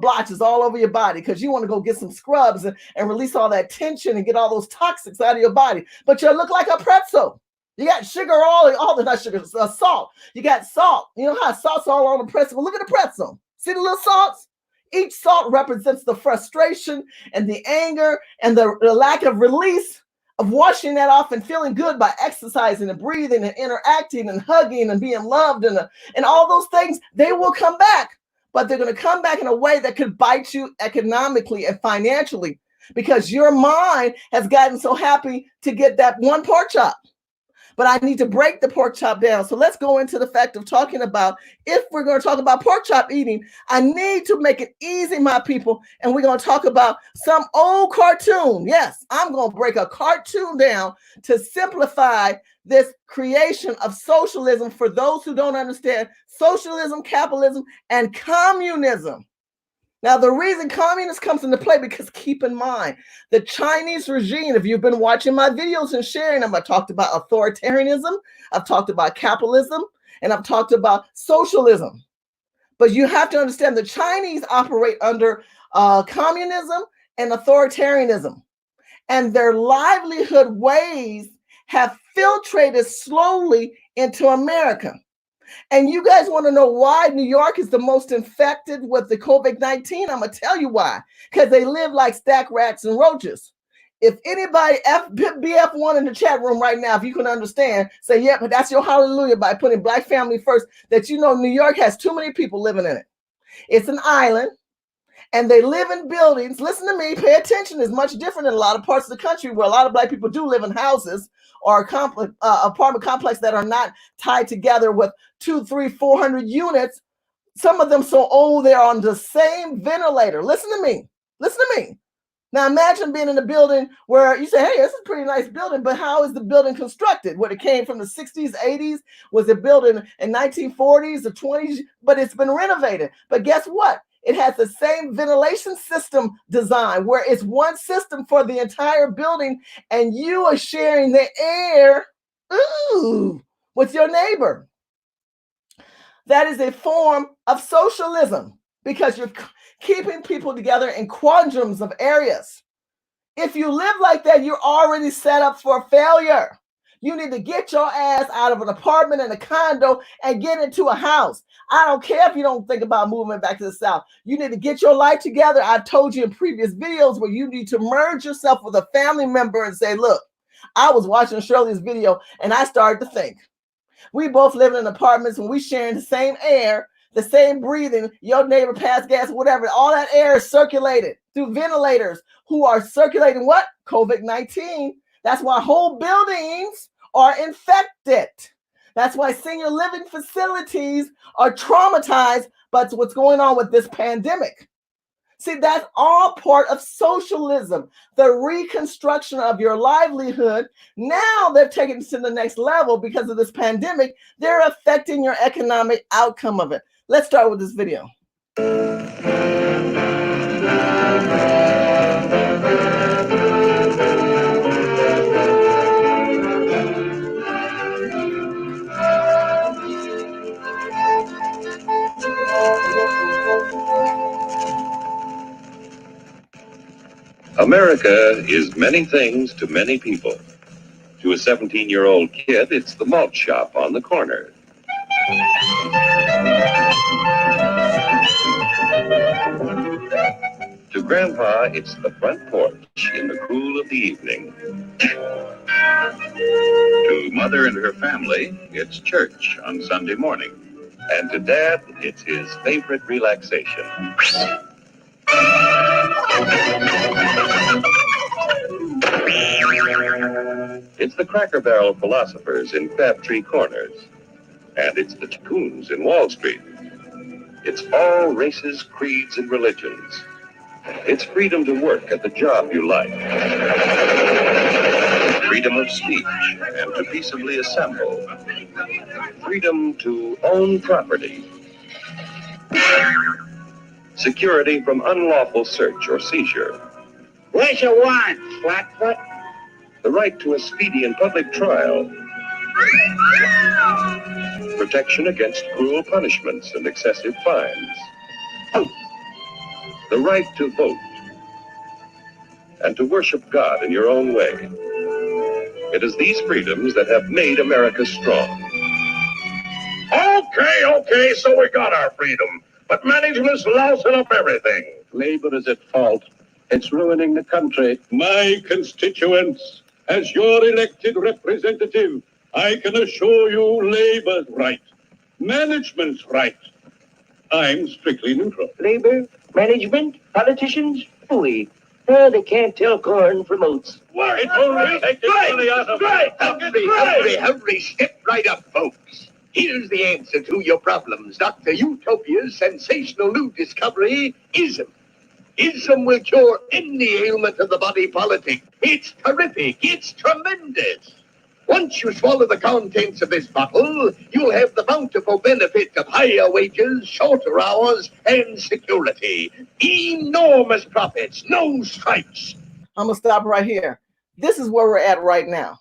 blotches all over your body because you want to go get some scrubs and release all that tension and get all those toxics out of your body. But you look like a pretzel. You got sugar all the not sugar, salt. You got salt. You know how salt's all on the pretzel? Well, look at the pretzel. See the little salts? Each salt represents the frustration and the anger and the lack of release of washing that off and feeling good by exercising and breathing and interacting and hugging and being loved and all those things. They will come back, but they're going to come back in a way that could bite you economically and financially because your mind has gotten so happy to get that one pork chop. But I need to break the pork chop down. So let's go into the fact of talking about, if we're going to talk about pork chop eating, I need to make it easy, my people. And we're going to talk about some old cartoon. Yes, I'm going to break a cartoon down to simplify this creation of socialism for those who don't understand socialism, capitalism, and communism. Now, the reason communist comes into play, because keep in mind, the Chinese regime, if you've been watching my videos and sharing them, I talked about authoritarianism, I've talked about capitalism, and I've talked about socialism. But you have to understand the Chinese operate under communism and authoritarianism. And their livelihood ways have filtrated slowly into America. And you guys want to know why New York is the most infected with the COVID-19? I'm going to tell you why. Because they live like stack rats and roaches. If anybody, BF1 in the chat room right now, if you can understand, say, yeah, but that's your hallelujah by putting Black family first, that you know New York has too many people living in it. It's an island. And they live in buildings. Listen to me, pay attention. It's much different in a lot of parts of the country where a lot of Black people do live in houses or apartment complex that are not tied together with 200, 300, 400 units. Some of them so old they're on the same ventilator. Listen to me. Listen to me. Now imagine being in a building where you say, hey, this is a pretty nice building, but how is the building constructed? What, it came from the 60s, 80s? Was it built in 1940s, the 20s? But it's been renovated. But guess what? It has the same ventilation system design where it's one system for the entire building and you are sharing the air with your neighbor. That is a form of socialism because you're keeping people together in quadrants of areas. If you live like that, you're already set up for failure. You need to get your ass out of an apartment and a condo and get into a house. I don't care if you don't think about moving back to the South. You need to get your life together. I've told you in previous videos where you need to merge yourself with a family member and say, look, I was watching Shirley's video and I started to think. We both live in apartments and we sharing the same air, the same breathing. Your neighbor passed gas, whatever. All that air is circulated through ventilators who are circulating what? COVID-19. That's why whole buildings are infected. That's why senior living facilities are traumatized by what's going on with this pandemic. See, that's all part of socialism, the reconstruction of your livelihood. Now they're taking it to the next level because of this pandemic. They're affecting your economic outcome of it. Let's start with this video. America is many things to many people. To a 17-year-old kid, it's the malt shop on the corner. To Grandpa, it's the front porch in the cool of the evening. To Mother and her family, it's church on Sunday morning. And to Dad, it's his favorite relaxation. It's the Cracker Barrel philosophers in Crabtree Corners. And it's the tycoons in Wall Street. It's all races, creeds, and religions. It's freedom to work at the job you like. Freedom of speech and to peaceably assemble, freedom to own property, security from unlawful search or seizure, What you want, Flatfoot? the right to a speedy and public trial, protection against cruel punishments and excessive fines, the right to vote, and to worship God in your own way. It is these freedoms that have made America strong. Okay, so we got our freedom. But management's lousing up everything. Labor is at fault. It's ruining the country. My constituents, as your elected representative, I can assure you Labor's right. Management's right. I'm strictly neutral. Labor, management, politicians, fooey. Oh, they can't tell corn from oats. It only takes the money out of Hurry, step right up, folks. Here's the answer to your problems. Dr. Utopia's sensational new discovery, ism. Ism will cure any ailment of the body politic. It's terrific. It's tremendous. Once you swallow the contents of this bottle, you'll have the bountiful benefit of higher wages, shorter hours, and security. Enormous profits, no strikes. I'm going to stop right here. This is where we're at right now.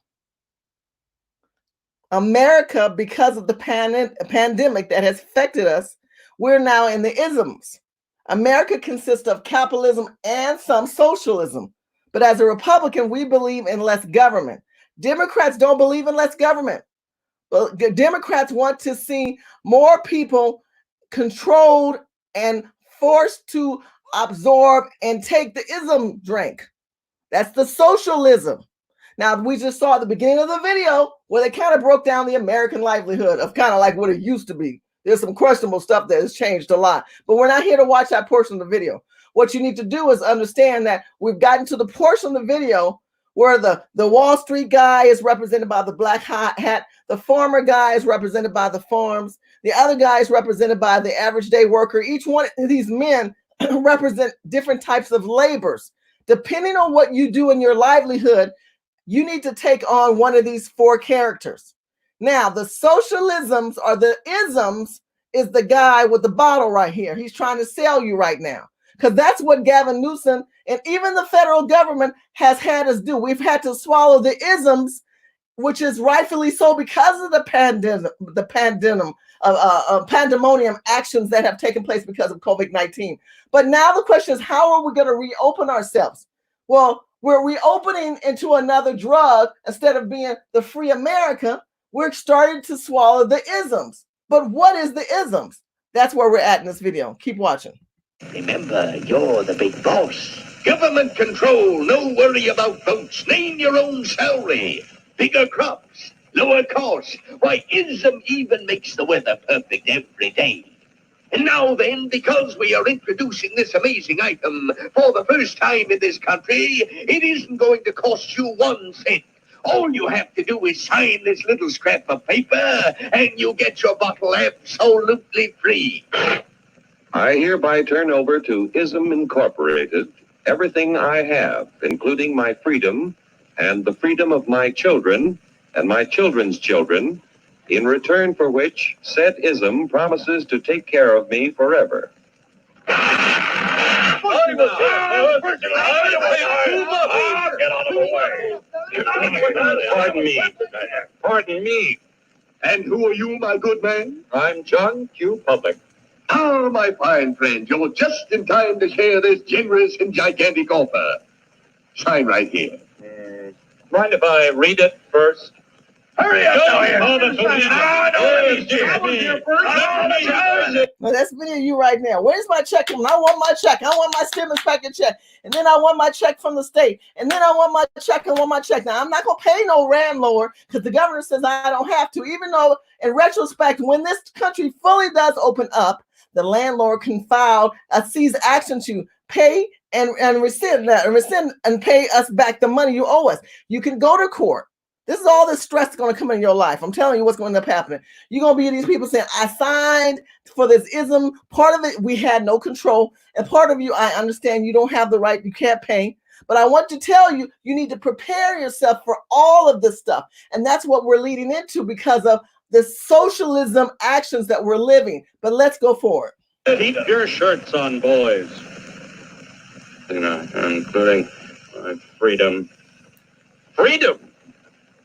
America, because of the pandemic that has affected us, we're now in the isms. America consists of capitalism and some socialism. But as a Republican, we believe in less government. Democrats don't believe in less government. Well, the Democrats want to see more people controlled and forced to absorb and take the ism drink. That's the socialism. Now, we just saw at the beginning of the video where they kind of broke down the American livelihood of kind of like what it used to be. There's some questionable stuff that has changed a lot, but we're not here to watch that portion of the video. What you need to do is understand that we've gotten to the portion of the video where the Wall Street guy is represented by the black hat, the farmer guy is represented by the farms, the other guy is represented by the average day worker. Each one of these men represent different types of labors. Depending on what you do in your livelihood, you need to take on one of these four characters. Now, the socialisms or the isms is the guy with the bottle right here. He's trying to sell you right now, because that's what Gavin Newsom and even the federal government has had us do. We've had to swallow the isms, which is rightfully so because of the pandemonium actions that have taken place because of COVID-19. But now the question is, how are we going to reopen ourselves? Well, we're reopening into another drug. Instead of being the free America, we're starting to swallow the isms. But what is the isms? That's where we're at in this video. Keep watching. Remember, you're the big boss. Government control, no worry about votes. Name your own salary. Bigger crops, lower costs. Why, ism even makes the weather perfect every day. And now then, because we are introducing this amazing item for the first time in this country, it isn't going to cost you 1 cent. All you have to do is sign this little scrap of paper, and you get your bottle absolutely free. I hereby turn over to Ism Incorporated everything I have, including my freedom and the freedom of my children and my children's children, in return for which said ism promises to take care of me forever. Get out of the way. Pardon me. And who are you, my good man? I'm John Q. Public. Ah, my fine friend, you're just in time to share this generous and gigantic offer. Sign right here. Mind if I read it first? Hurry up, Well, that's video you right now. Where's my check from? I want my check. I want my stimulus package check. And then I want my check from the state. And then I want my check. I want my check. Now, I'm not going to pay no landlord because the governor says I don't have to, even though in retrospect, when this country fully does open up, the landlord can file a seize action to pay and rescind and pay us back the money you owe us. You can go to court. This is all the stress that's going to come in your life. I'm telling you what's going to end up happening. You're going to be these people saying, I signed for this ism. Part of it, we had no control. And part of you, I understand you don't have the right. You can't pay. But I want to tell you, you need to prepare yourself for all of this stuff. And that's what we're leading into because of the socialism actions that we're living. But let's go forward. Keep your shirts on, boys. Including freedom. Freedom?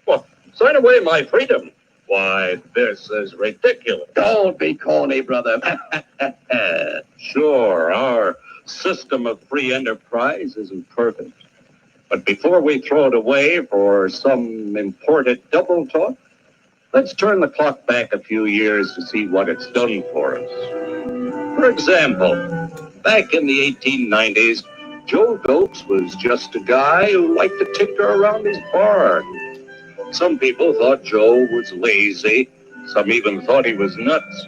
Well, sign away my freedom. Why, this is ridiculous. Don't be corny, brother. Sure, our system of free enterprise isn't perfect. But before we throw it away for some imported double talk, let's turn the clock back a few years to see what it's done for us. For example, back in the 1890s, Joe Dopes was just a guy who liked to tinker around his barn. Some people thought Joe was lazy. Some even thought he was nuts.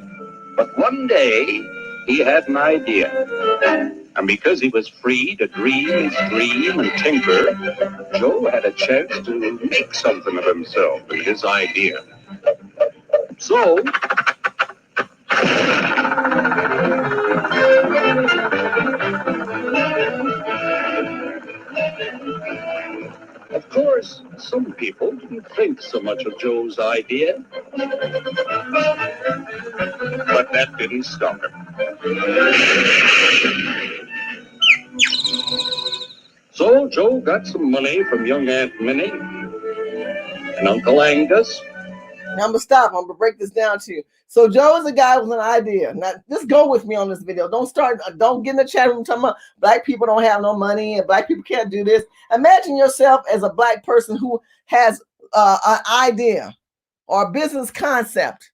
But one day, he had an idea. And because he was free to dream his dream and tinker, Joe had a chance to make something of himself and his idea. So, of course, some people didn't think so much of Joe's idea, but that didn't stop him. So Joe got some money from young Aunt Minnie and Uncle Angus. Now I'm gonna stop. I'm gonna break this down to you. So Joe is a guy with an idea. Now just go with me on this video. Don't get in the chat room talking about black people don't have no money and black people can't do this. Imagine yourself as a black person who has an idea or a business concept,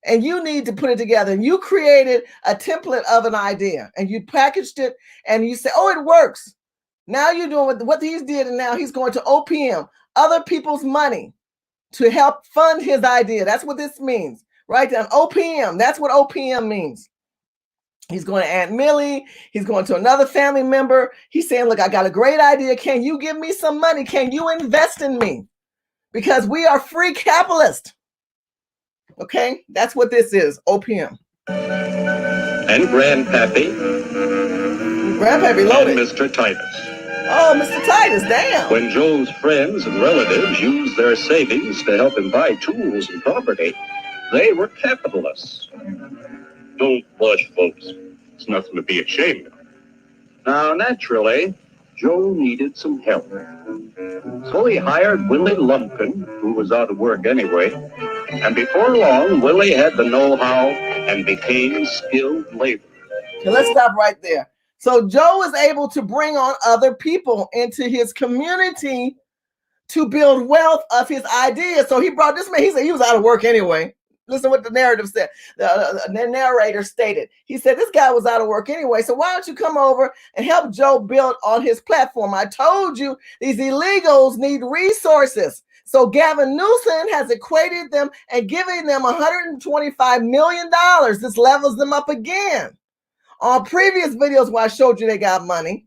and you need to put it together. And you created a template of an idea, and you packaged it, and you say, "Oh, it works." Now you're doing what he did, and now he's going to OPM, other people's money, to help fund his idea. That's what this means. Right down OPM. That's what OPM means. He's going to Aunt Millie. He's going to another family member. He's saying, look, I got a great idea. Can you give me some money? Can you invest in me? Because we are free capitalists. Okay, that's what this is, OPM. And Grandpappy. Grandpappy loaded. And Mr. Titus. Oh, Mr. Titus, damn. When Joe's friends and relatives used their savings to help him buy tools and property, they were capitalists. Don't blush, folks. It's nothing to be ashamed of. Now, naturally, Joe needed some help. So he hired Willie Lumpkin, who was out of work anyway. And before long, Willie had the know-how and became skilled labor. Okay, let's stop right there. So Joe was able to bring on other people into his community to build wealth of his ideas. So he brought this man, he said he was out of work anyway. Listen what the narrative said. The narrator stated. He said, this guy was out of work anyway, so why don't you come over and help Joe build on his platform? I told you these illegals need resources. So Gavin Newsom has equated them and giving them $125 million. This levels them up again. On previous videos where I showed you they got money,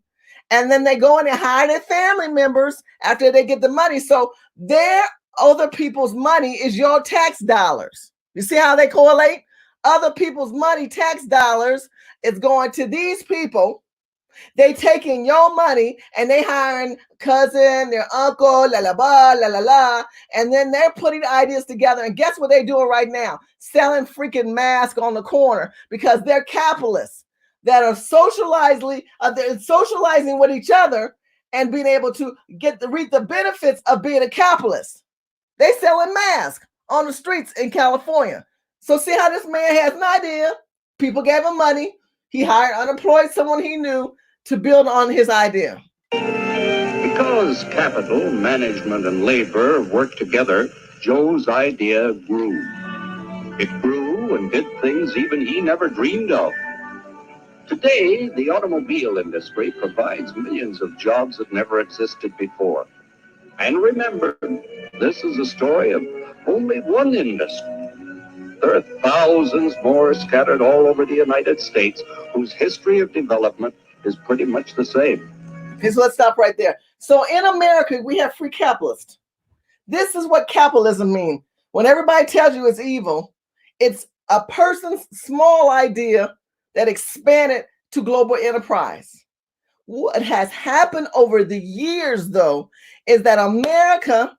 and then they go in and hire their family members after they get the money. So their other people's money is your tax dollars. You see how they correlate? Other people's money, tax dollars, is going to these people. They taking your money and they hiring cousin, their uncle, la la ba, la la la, and then they're putting ideas together. And guess what they're doing right now? Selling freaking masks on the corner because they're capitalists that are they're socializing with each other and being able to reap the benefits of being a capitalist. They selling masks on the streets in California. So see how this man has an idea. People gave him money. He hired unemployed someone he knew to build on his idea. Because capital, management, and labor worked together, Joe's idea grew. It grew and did things even he never dreamed of. Today, the automobile industry provides millions of jobs that never existed before. And remember, this is a story of only one industry. There are thousands more scattered all over the United States whose history of development is pretty much the same. Okay, so let's stop right there. So in America, we have free capitalists. This is what capitalism means. When everybody tells you it's evil, it's a person's small idea that expanded to global enterprise. What has happened over the years, though, is that America,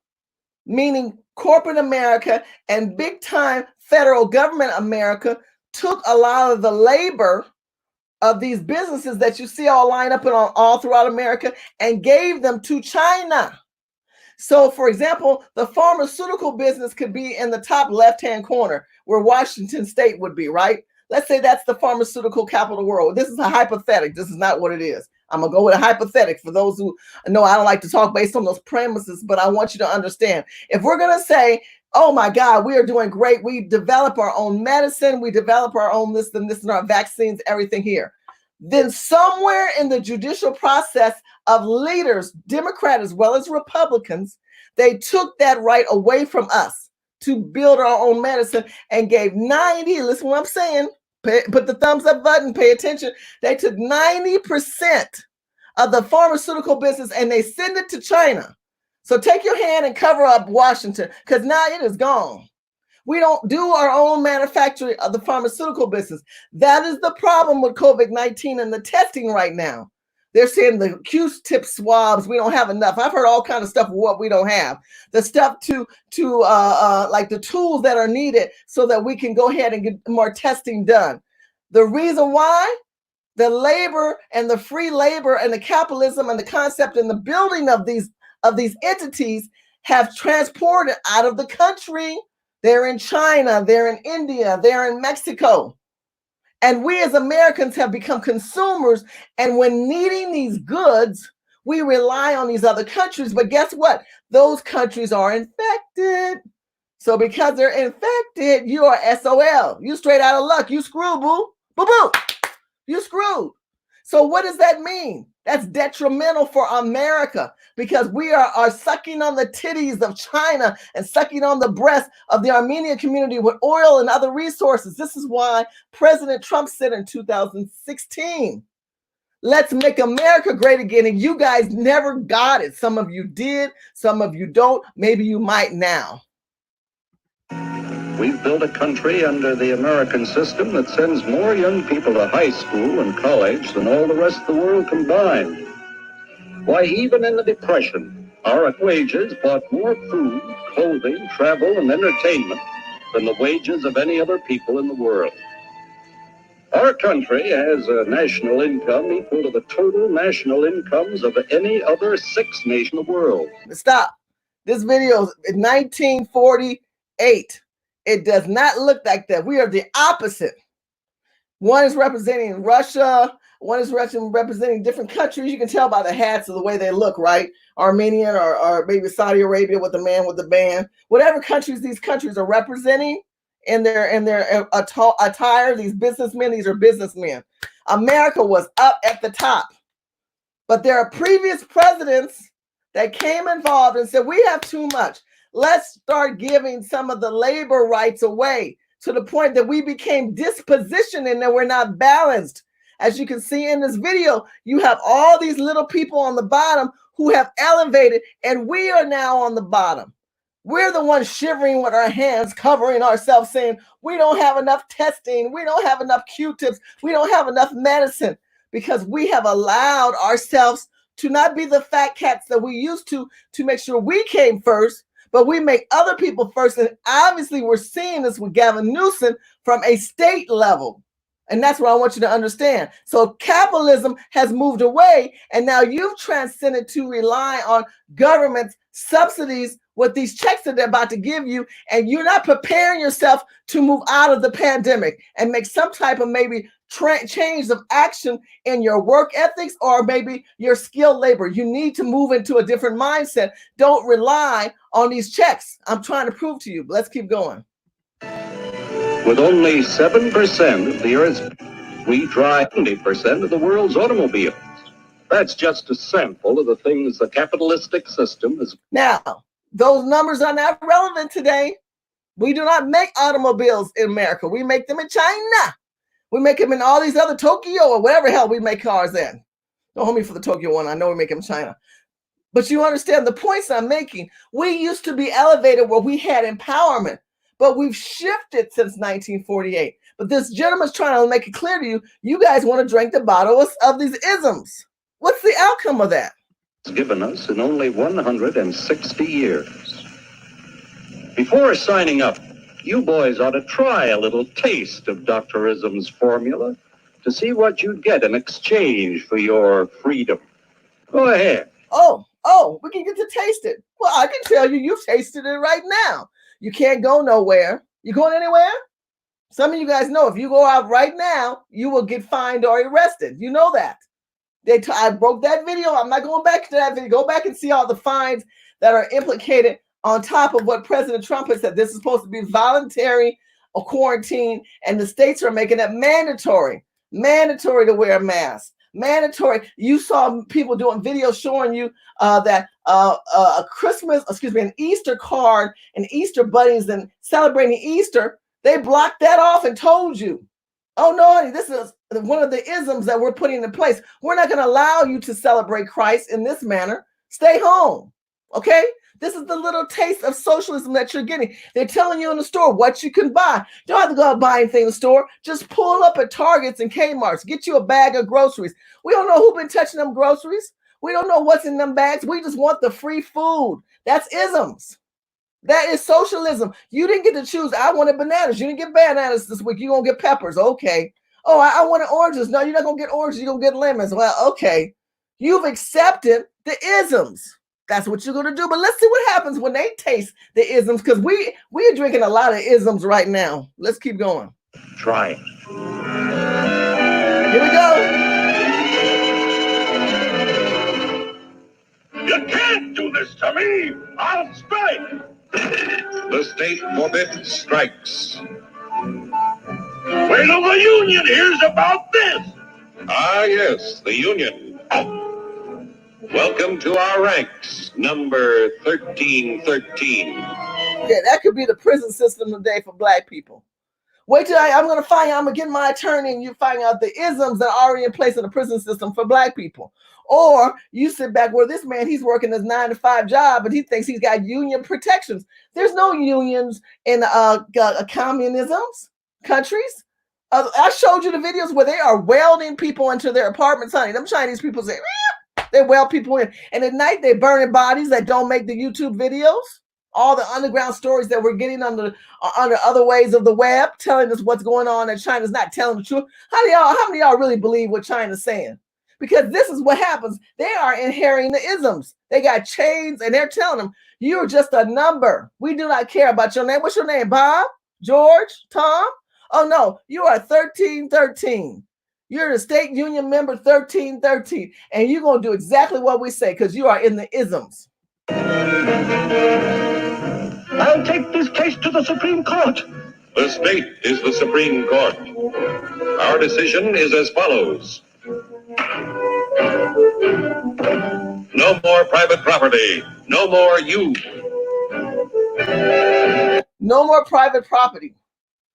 meaning corporate America and big time federal government America, took a lot of the labor of these businesses that you see all lined up and all throughout America and gave them to China. So, for example, the pharmaceutical business could be in the top left-hand corner where Washington State would be, right? Let's say that's the pharmaceutical capital of the world. This is a hypothetical. This is not what it is. I'm going to go with a hypothetical for those who know I don't like to talk based on those premises, but I want you to understand. If we're going to say, oh my God, we are doing great. We develop our own medicine. We develop our own this and our vaccines, everything here. Then somewhere in the judicial process of leaders, Democrat as well as Republicans, they took that right away from us to build our own medicine and gave 90, listen to what I'm saying, put the thumbs up button, pay attention. They took 90% of the pharmaceutical business and they send it to China. So take your hand and cover up Washington because now it is gone. We don't do our own manufacturing of the pharmaceutical business. That is the problem with COVID-19 and the testing right now. They're saying the Q-tip swabs, we don't have enough. I've heard all kinds of stuff of what we don't have. The stuff to like the tools that are needed so that we can go ahead and get more testing done. The reason why? The labor and the free labor and the capitalism and the concept and the building of these entities have transported out of the country. They're in China, they're in India, they're in Mexico. And we as Americans have become consumers. And when needing these goods, we rely on these other countries. But guess what? Those countries are infected. So because they're infected, you are SOL. You straight out of luck. You screwed, boo. Boo, boo. You screwed. So what does that mean? That's detrimental for America because we are sucking on the titties of China and sucking on the breast of the Armenian community with oil and other resources. This is why President Trump said in 2016, let's make America great again. And you guys never got it. Some of you did, some of you don't. Maybe you might now. We've built a country under the American system that sends more young people to high school and college than all the rest of the world combined. Why, even in the Depression, our wages bought more food, clothing, travel, and entertainment than the wages of any other people in the world. Our country has a national income equal to the total national incomes of any other sixth nation in the world. Stop. This video is 1948. It does not look like that. We are the opposite. One is representing Russia. One is representing different countries. You can tell by the hats of the way they look, right? Armenian or maybe Saudi Arabia with the man with the band. Whatever countries these countries are representing in their attire, these businessmen, these are businessmen. America was up at the top. But there are previous presidents that came involved and said, we have too much. Let's start giving some of the labor rights away to the point that we became dispositioned and that we're not balanced. As you can see in this video, you have all these little people on the bottom who have elevated, and we are now on the bottom. We're the ones shivering with our hands, covering ourselves, saying, we don't have enough testing. We don't have enough Q-tips. We don't have enough medicine because we have allowed ourselves to not be the fat cats that we used to make sure we came first. But we make other people first. And obviously we're seeing this with Gavin Newsom from a state level. And that's what I want you to understand. So capitalism has moved away. And now you've transcended to rely on government subsidies with these checks that they're about to give you. And you're not preparing yourself to move out of the pandemic and make some type of maybe change of action in your work ethics or maybe your skilled labor. You need to move into a different mindset. Don't rely on these checks. I'm trying to prove to you. But let's keep going. With only 7% of the Earth's, we drive 70% of the world's automobiles. That's just a sample of the things the capitalistic system is. Now, those numbers are not relevant today. We do not make automobiles in America. We make them in China. We make them in all these other Tokyo or whatever hell we make cars in. Don't hold me for the Tokyo one. I know we make them in China. But you understand the points I'm making. We used to be elevated where we had empowerment, but we've shifted since 1948. But this gentleman's trying to make it clear to you, you guys want to drink the bottle of these isms. What's the outcome of that? It's given us in only 160 years. Before signing up, you boys ought to try a little taste of Doctorism's formula to see what you'd get in exchange for your freedom. Go ahead. Oh, we can get to taste it. Well, I can tell you, you've tasted it right now. You can't go nowhere. You going anywhere? Some of you guys know if you go out right now, you will get fined or arrested. You know that. I broke that video. I'm not going back to that video. Go back and see all the fines that are implicated on top of what President Trump has said. This is supposed to be voluntary or quarantine, and the states are making it mandatory to wear a mask. Mandatory. You saw people doing videos showing you that an Easter card and Easter bunnies and celebrating Easter. They blocked that off and told you, oh no, honey, this is one of the isms that we're putting in place. We're not going to allow you to celebrate Christ in this manner. Stay home. Okay? This is the little taste of socialism that you're getting. They're telling you in the store what you can buy. You don't have to go out buy anything in the store. Just pull up at Targets and Kmart's. Get you a bag of groceries. We don't know who's been touching them groceries. We don't know what's in them bags. We just want the free food. That's isms. That is socialism. You didn't get to choose. I wanted bananas. You didn't get bananas this week. You're going to get peppers. Okay. Oh, I wanted oranges. No, you're not going to get oranges. You're going to get lemons. Well, okay. You've accepted the isms. That's what you're going to do. But let's see what happens when they taste the isms, because we are drinking a lot of isms right now. Let's keep going. Try it. Here we go. You can't do this to me. I'll strike. The state forbids strikes. Wait till the union hears about this. Ah, yes, the union. Welcome to our ranks, number 1313. Yeah, that could be the prison system today for black people. Wait till I'm going to find out. I'm going to get my attorney and you find out the isms that are already in place in the prison system for black people. Or you sit back where this man, he's working his 9-to-5 job, but he thinks he's got union protections. There's no unions in communism's countries. I showed you the videos where they are welding people into their apartments, honey. Them Chinese people say, they weld people in. And at night, they're burning bodies that don't make the YouTube videos. All the underground stories that we're getting under other ways of the web, telling us what's going on, and China's not telling the truth. How many of y'all really believe what China's saying? Because this is what happens. They are inheriting the isms. They got chains, and they're telling them, you're just a number. We do not care about your name. What's your name, Bob? George? Tom? Oh, no, you are 1313. You're the state union member 1313, and you're going to do exactly what we say because you are in the isms. I'll take this case to the Supreme Court. The state is the Supreme Court. Our decision is as follows. No more private property. No more you. No more private property.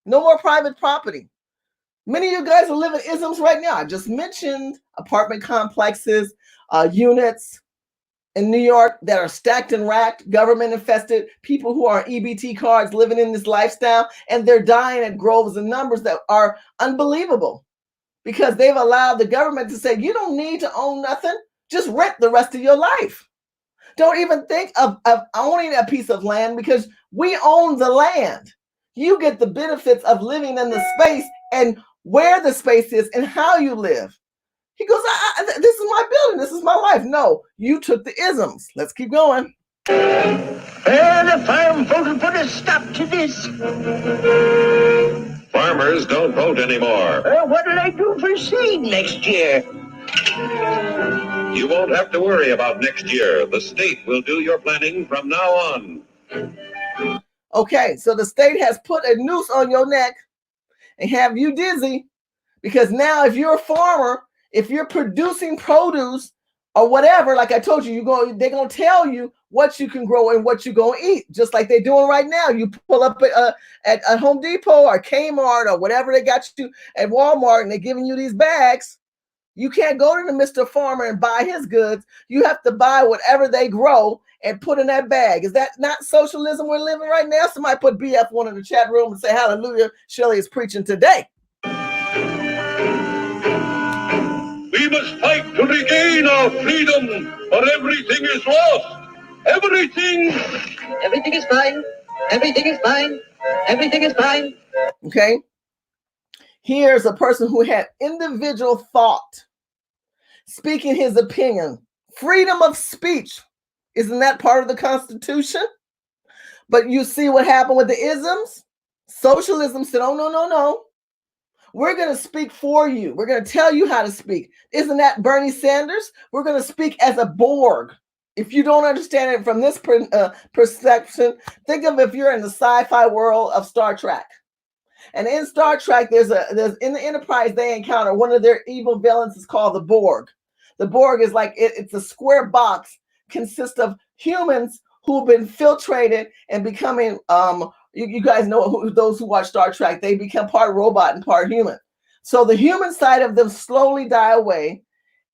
No more private property. Many of you guys are living isms right now. I just mentioned apartment complexes, units in New York that are stacked and racked, government infested, people who are EBT cards living in this lifestyle, and they're dying at groves and numbers that are unbelievable because they've allowed the government to say, you don't need to own nothing, just rent the rest of your life. Don't even think of owning a piece of land because we own the land. You get the benefits of living in the space and where the space is and how you live. He goes, this is my building. This is my life. No, you took the isms. Let's keep going. The farm folk will put a stop to this. Farmers don't vote anymore. What'll I do for seed next year? You won't have to worry about next year. The state will do your planning from now on. Okay, so the state has put a noose on your neck and have you dizzy because now if you're a farmer, if you're producing produce or whatever, like I told you, they're going to tell you what you can grow and what you're going to eat, just like they're doing right now. You pull up at Home Depot or Kmart or whatever they got you at Walmart and they're giving you these bags. You can't go to the Mr. Farmer and buy his goods. You have to buy whatever they grow and put in that bag. Is that not socialism we're living right now? Somebody put BF1 in the chat room and say, hallelujah, Shirley is preaching today. We must fight to regain our freedom, or everything is lost. Everything. Everything is fine. Everything is fine. Everything is fine. Okay. Here's a person who had individual thought, speaking his opinion. Freedom of speech. Isn't that part of the Constitution? But you see what happened with the isms? Socialism said, oh, no. We're going to speak for you. We're going to tell you how to speak. Isn't that Bernie Sanders? We're going to speak as a Borg. If you don't understand it from this perception, think of if you're in the sci-fi world of Star Trek. And in Star Trek, there's in the Enterprise, they encounter one of their evil villains is called the Borg. The Borg is like, it's a square box, consists of humans who've been filtrated and becoming, you guys know those who watch Star Trek, they become part robot and part human. So the human side of them slowly die away,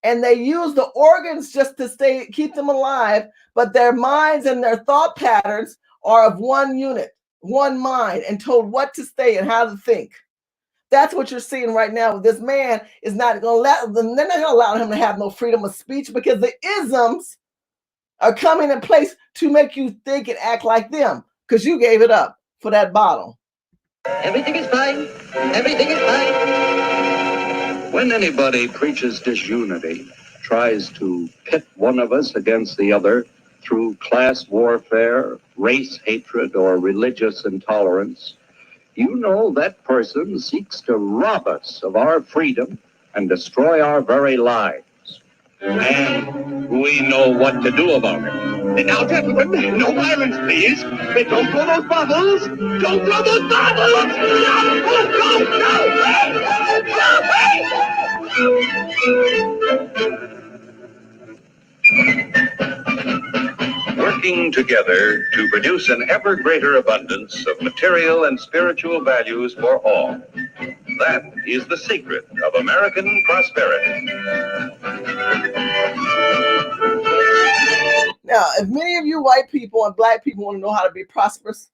and they use the organs just to keep them alive, but their minds and their thought patterns are of one unit, one mind, and told what to say and how to think. That's what you're seeing right now. This man is not going to let them, they're not going to allow him to have no freedom of speech because the isms are coming in place to make you think and act like them because you gave it up for that bottle. Everything is fine. Everything is fine. When anybody preaches disunity, tries to pit one of us against the other through class warfare, race hatred, or religious intolerance, you know that person seeks to rob us of our freedom and destroy our very lives. And we know what to do about it. Now, gentlemen, no violence, please. Don't throw those bottles. Don't throw those bottles. Working together to produce an ever greater abundance of material and spiritual values for all. That is the secret of American prosperity. Now, if many of you white people and black people want to know how to be prosperous,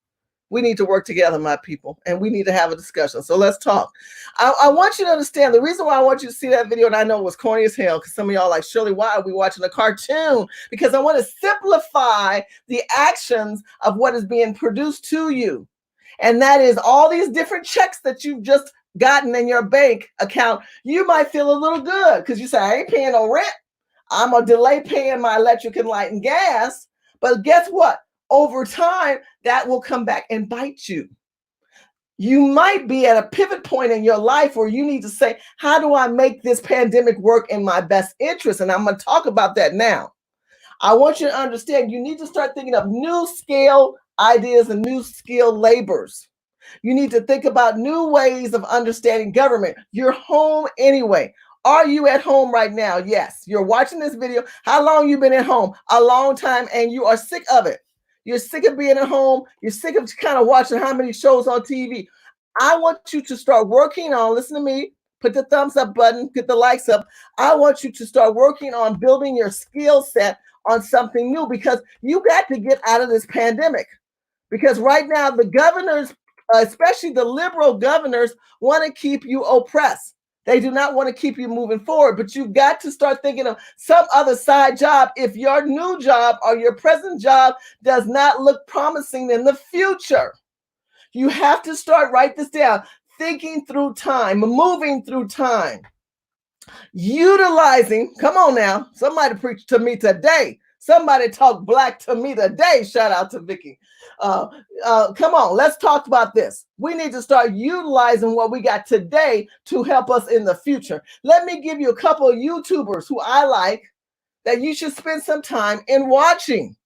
we need to work together, my people, and we need to have a discussion. So let's talk. I want you to understand the reason why I want you to see that video, and I know it was corny as hell because some of y'all are like, Shirley, why are we watching a cartoon? Because I want to simplify the actions of what is being produced to you. And that is all these different checks that you've just gotten in your bank account. You might feel a little good because you say, I ain't paying no rent. I'm going to delay paying my electric and light and gas. But guess what? Over time, that will come back and bite you. You might be at a pivot point in your life where you need to say, how do I make this pandemic work in my best interest? And I'm going to talk about that now. I want you to understand you need to start thinking of new scale ideas and new skill labors. You need to think about new ways of understanding government. You're home anyway. Are you at home right now? Yes. You're watching this video. How long you been at home? A long time, and you are sick of it. You're sick of being at home. You're sick of kind of watching how many shows on TV. I want you to start working on, listen to me, put the thumbs up button, get the likes up. I want you to start working on building your skill set on something new because you got to get out of this pandemic. Because right now, the governors, especially the liberal governors, want to keep you oppressed. They do not want to keep you moving forward, but you've got to start thinking of some other side job if your new job or your present job does not look promising in the future. You have to start, write this down, thinking through time, moving through time, utilizing, come on now, somebody preach to me today. Somebody talk black to me today. Shout out to Vicky. Come on, let's talk about this. We need to start utilizing what we got today to help us in the future. Let me give you a couple of YouTubers who I like that you should spend some time in watching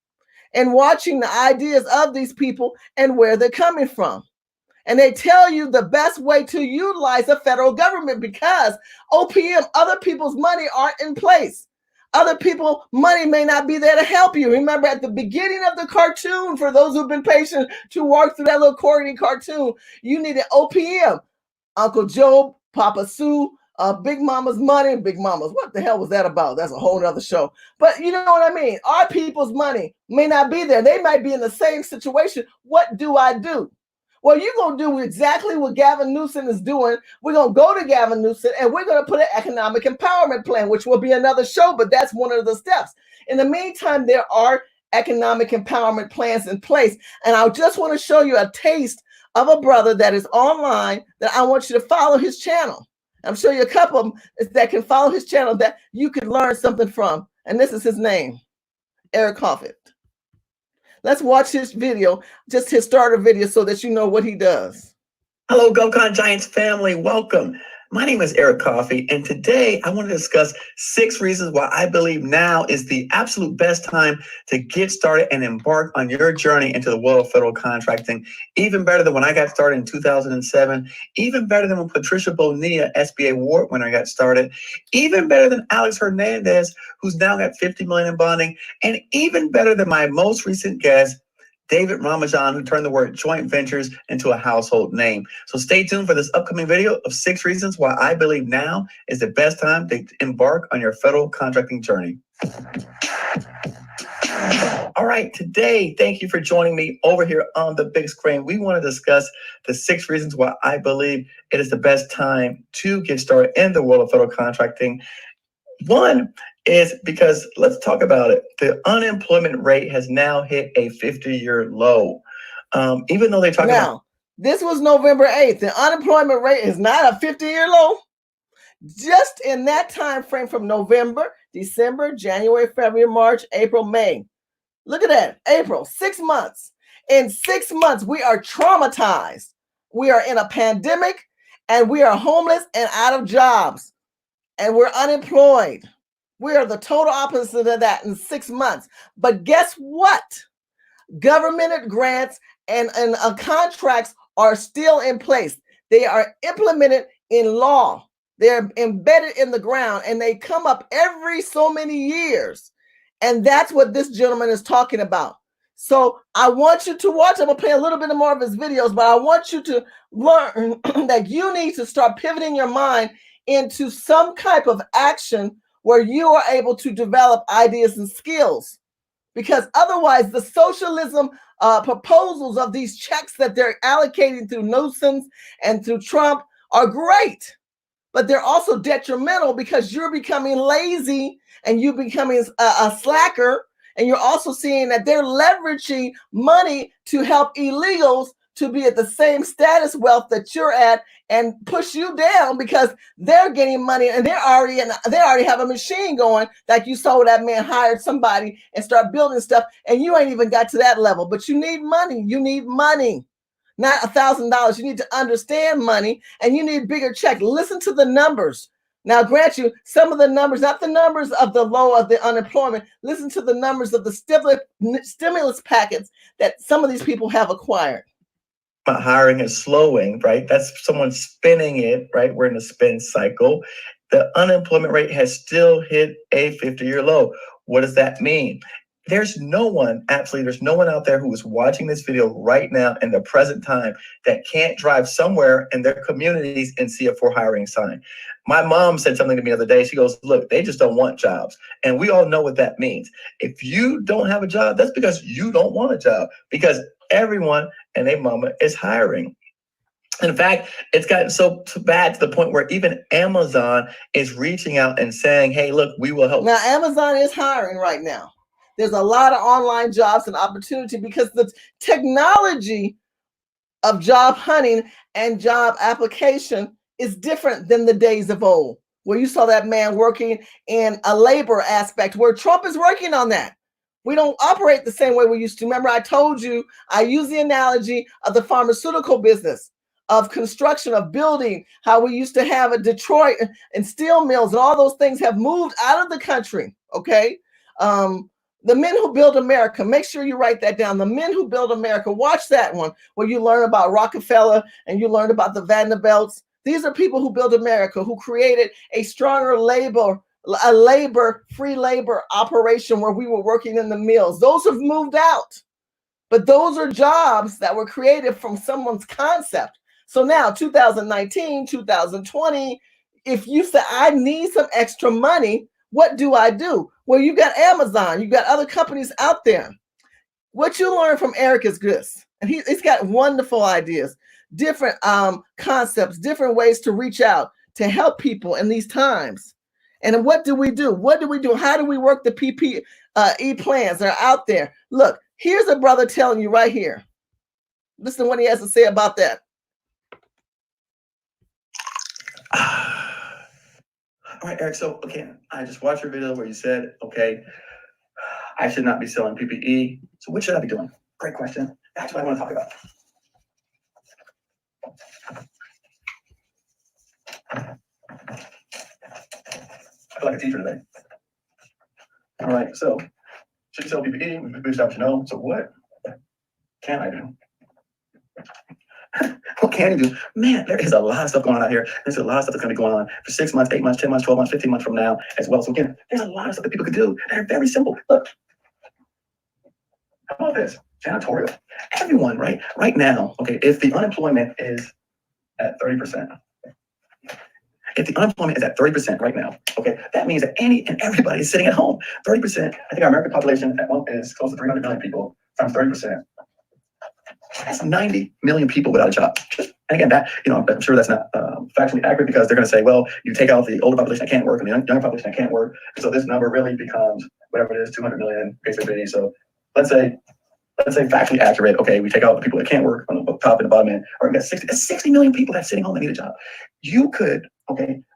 the ideas of these people and where they're coming from. And they tell you the best way to utilize the federal government because OPM, other people's money aren't in place. Other people, money may not be there to help you. Remember at the beginning of the cartoon, for those who've been patient to walk through that little corny cartoon, you needed OPM, Uncle Joe, Papa Sue, Big Mama's money, Big Mama's. What the hell was that about? That's a whole other show. But you know what I mean? Our people's money may not be there. They might be in the same situation. What do I do? Well, you're going to do exactly what Gavin Newsom is doing. We're going to go to Gavin Newsom and we're going to put an economic empowerment plan, which will be another show, but that's one of the steps. In the meantime, there are economic empowerment plans in place. And I just want to show you a taste of a brother that is online that I want you to follow his channel. I'm showing you a couple of them that can follow his channel that you could learn something from. And this is his name, Eric Coffin. Let's watch his video, just his starter video, so that you know what he does. Hello, GovCon Giants family. Welcome. My name is Eric Coffey, and today I want to discuss 6 reasons why I believe now is the absolute best time to get started and embark on your journey into the world of federal contracting. Even better than when I got started in 2007, even better than when Patricia Bonilla, SBA award winner, got started, even better than Alex Hernandez, who's now got $50 million in bonding, and even better than my most recent guest, David Ramajan, who turned the word joint ventures into a household name. So stay tuned for this upcoming video of 6 reasons why I believe now is the best time to embark on your federal contracting journey. All right, today, thank you for joining me over here on the big screen. We want to discuss the 6 reasons why I believe it is the best time to get started in the world of federal contracting. One is because, let's talk about it, the unemployment rate has now hit a 50-year low. Even though they talk about... This was November 8th. The unemployment rate is not a 50-year low. Just in that time frame from November, December, January, February, March, April, May. Look at that, April, 6 months. In 6 months, we are traumatized. We are in a pandemic, and we are homeless and out of jobs. And we're unemployed. We are the total opposite of that in 6 months. But guess what? Government grants and contracts are still in place. They are implemented in law. They're embedded in the ground, and they come up every so many years. And that's what this gentleman is talking about. So I want you to watch. I'm going to play a little bit more of his videos, but I want you to learn that you need to start pivoting your mind into some type of action where you are able to develop ideas and skills. Because otherwise, the socialism proposals of these checks that they're allocating through Newsom and through Trump are great, but they're also detrimental because you're becoming lazy and you're becoming a slacker, and you're also seeing that they're leveraging money to help illegals to be at the same status wealth that you're at and push you down because they're getting money and they already have a machine going. Like you saw that man hired somebody and start building stuff, and you ain't even got to that level. But you need money. You need money, not $1,000. You need to understand money, and you need bigger check. Listen to the numbers. Now, grant you some of the numbers, not the numbers of the low of the unemployment. Listen to the numbers of the stimulus packets that some of these people have acquired. Hiring is slowing, right? That's someone spinning it, right? We're in a spin cycle. The unemployment rate has still hit a 50-year low. What does that mean? There's no one out there who is watching this video right now in the present time that can't drive somewhere in their communities and see a for hiring sign. My mom said something to me the other day. She goes, look, they just don't want jobs. And we all know what that means. If you don't have a job, that's because you don't want a job, because everyone and their mama is hiring. In fact, it's gotten so bad to the point where even Amazon is reaching out and saying, hey, look, we will help. Now, Amazon is hiring right now. There's a lot of online jobs and opportunity because the technology of job hunting and job application is different than the days of old, where you saw that man working in a labor aspect, where Trump is working on that. We don't operate the same way we used to. Remember, I told you, I use the analogy of the pharmaceutical business, of construction, of building, how we used to have a Detroit and steel mills, and all those things have moved out of the country, okay? The Men Who Build America, make sure you write that down. The Men Who Build America, watch that one where you learn about Rockefeller and you learn about the Vanderbilts. These are people who built America, who created a stronger free labor operation where we were working in the mills. Those have moved out, but those are jobs that were created from someone's concept. So now 2019, 2020, if you say, I need some extra money, what do I do? Well, you got Amazon, you got other companies out there. What you learn from Eric is this, and he's got wonderful ideas, different concepts, different ways to reach out to help people in these times. And what do we do? What do we do? How do we work the PPE plans that are out there? Look, here's a brother telling you right here. Listen to what he has to say about that. All right, Eric. So, okay, I just watched your video where you said, okay, I should not be selling PPE. So what should I be doing? Great question. That's what I want to talk about. I feel like a teacher today. All right, so should you sell PPE? We established no. So what can I do? What can you do? Man, there is a lot of stuff going on out here. There's a lot of stuff that's going to be going on for 6 months, 8 months, 10 months, 12 months, 15 months from now as well. So again, there's a lot of stuff that people could do that are very simple. Look, how about this? Janitorial. Everyone, right now, okay, if the unemployment is at 30%, if the unemployment is at 30% right now, okay, that means that any and everybody is sitting at home. 30%, I think our American population is close to 300 million people times 30%. That's 90 million people without a job. And again, that, I'm sure that's not factually accurate because they're going to say, well, you take out the older population that can't work and the younger population that can't work. So this number really becomes whatever it is, 200 million, basically. So let's say factually accurate. Okay, we take out the people that can't work on the top and the bottom end, or we got 60 million people that's sitting home that need a job. You could,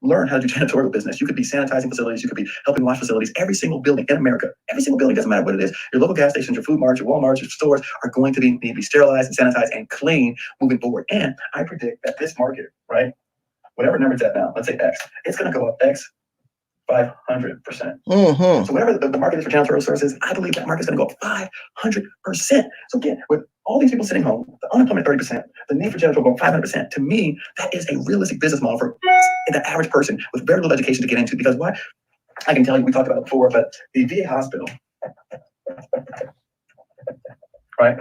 learn how to do janitorial business. You could be sanitizing facilities. You could be helping wash facilities. Every single building in America, every single building, doesn't matter what it is. Your local gas stations, your food marts, your Walmarts, your stores are going to need to be sterilized and sanitized and clean moving forward. And I predict that this market, right, whatever number it's at now, let's say X, it's going to go up X 500%. Mm-hmm. So whatever the market is for janitorial services, I believe that market is going to go up 500%. So again, with all these people sitting home, the unemployment 30%, the need for janitorial going 500%. To me, that is a realistic business model for the average person with very little education to get into. Because why? I can tell you, we talked about it before, but the VA hospital, right?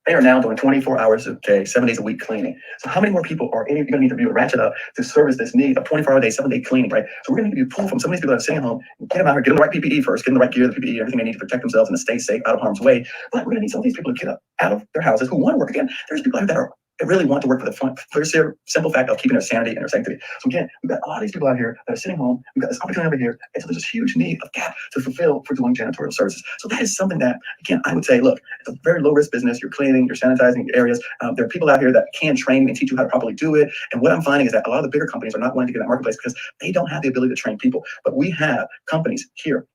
They are now doing 24 hours a day, 7 days a week cleaning. So how many more people are going to need to be ratchet up to service this need of 24-hour day, 7-day cleaning, right? So we're going to need to be pulled from some of these people that are sitting at home, get them out here, get them the right PPE first, get them the right gear, the PPE, everything they need to protect themselves and to stay safe out of harm's way. But we're going to need some of these people to get up out of their houses who want to work again. There's people out there that really want to work for the simple fact of keeping their sanity and their sanctity. So again, we've got a lot of these people out here that are sitting home. We've got this opportunity over here. And so there's this huge need of gap to fulfill for doing janitorial services. So that is something that, again, I would say, look, it's a very low risk business. You're cleaning, you're sanitizing your areas. There are people out here that can train and teach you how to properly do it. And what I'm finding is that a lot of the bigger companies are not wanting to get in that marketplace because they don't have the ability to train people. But we have companies here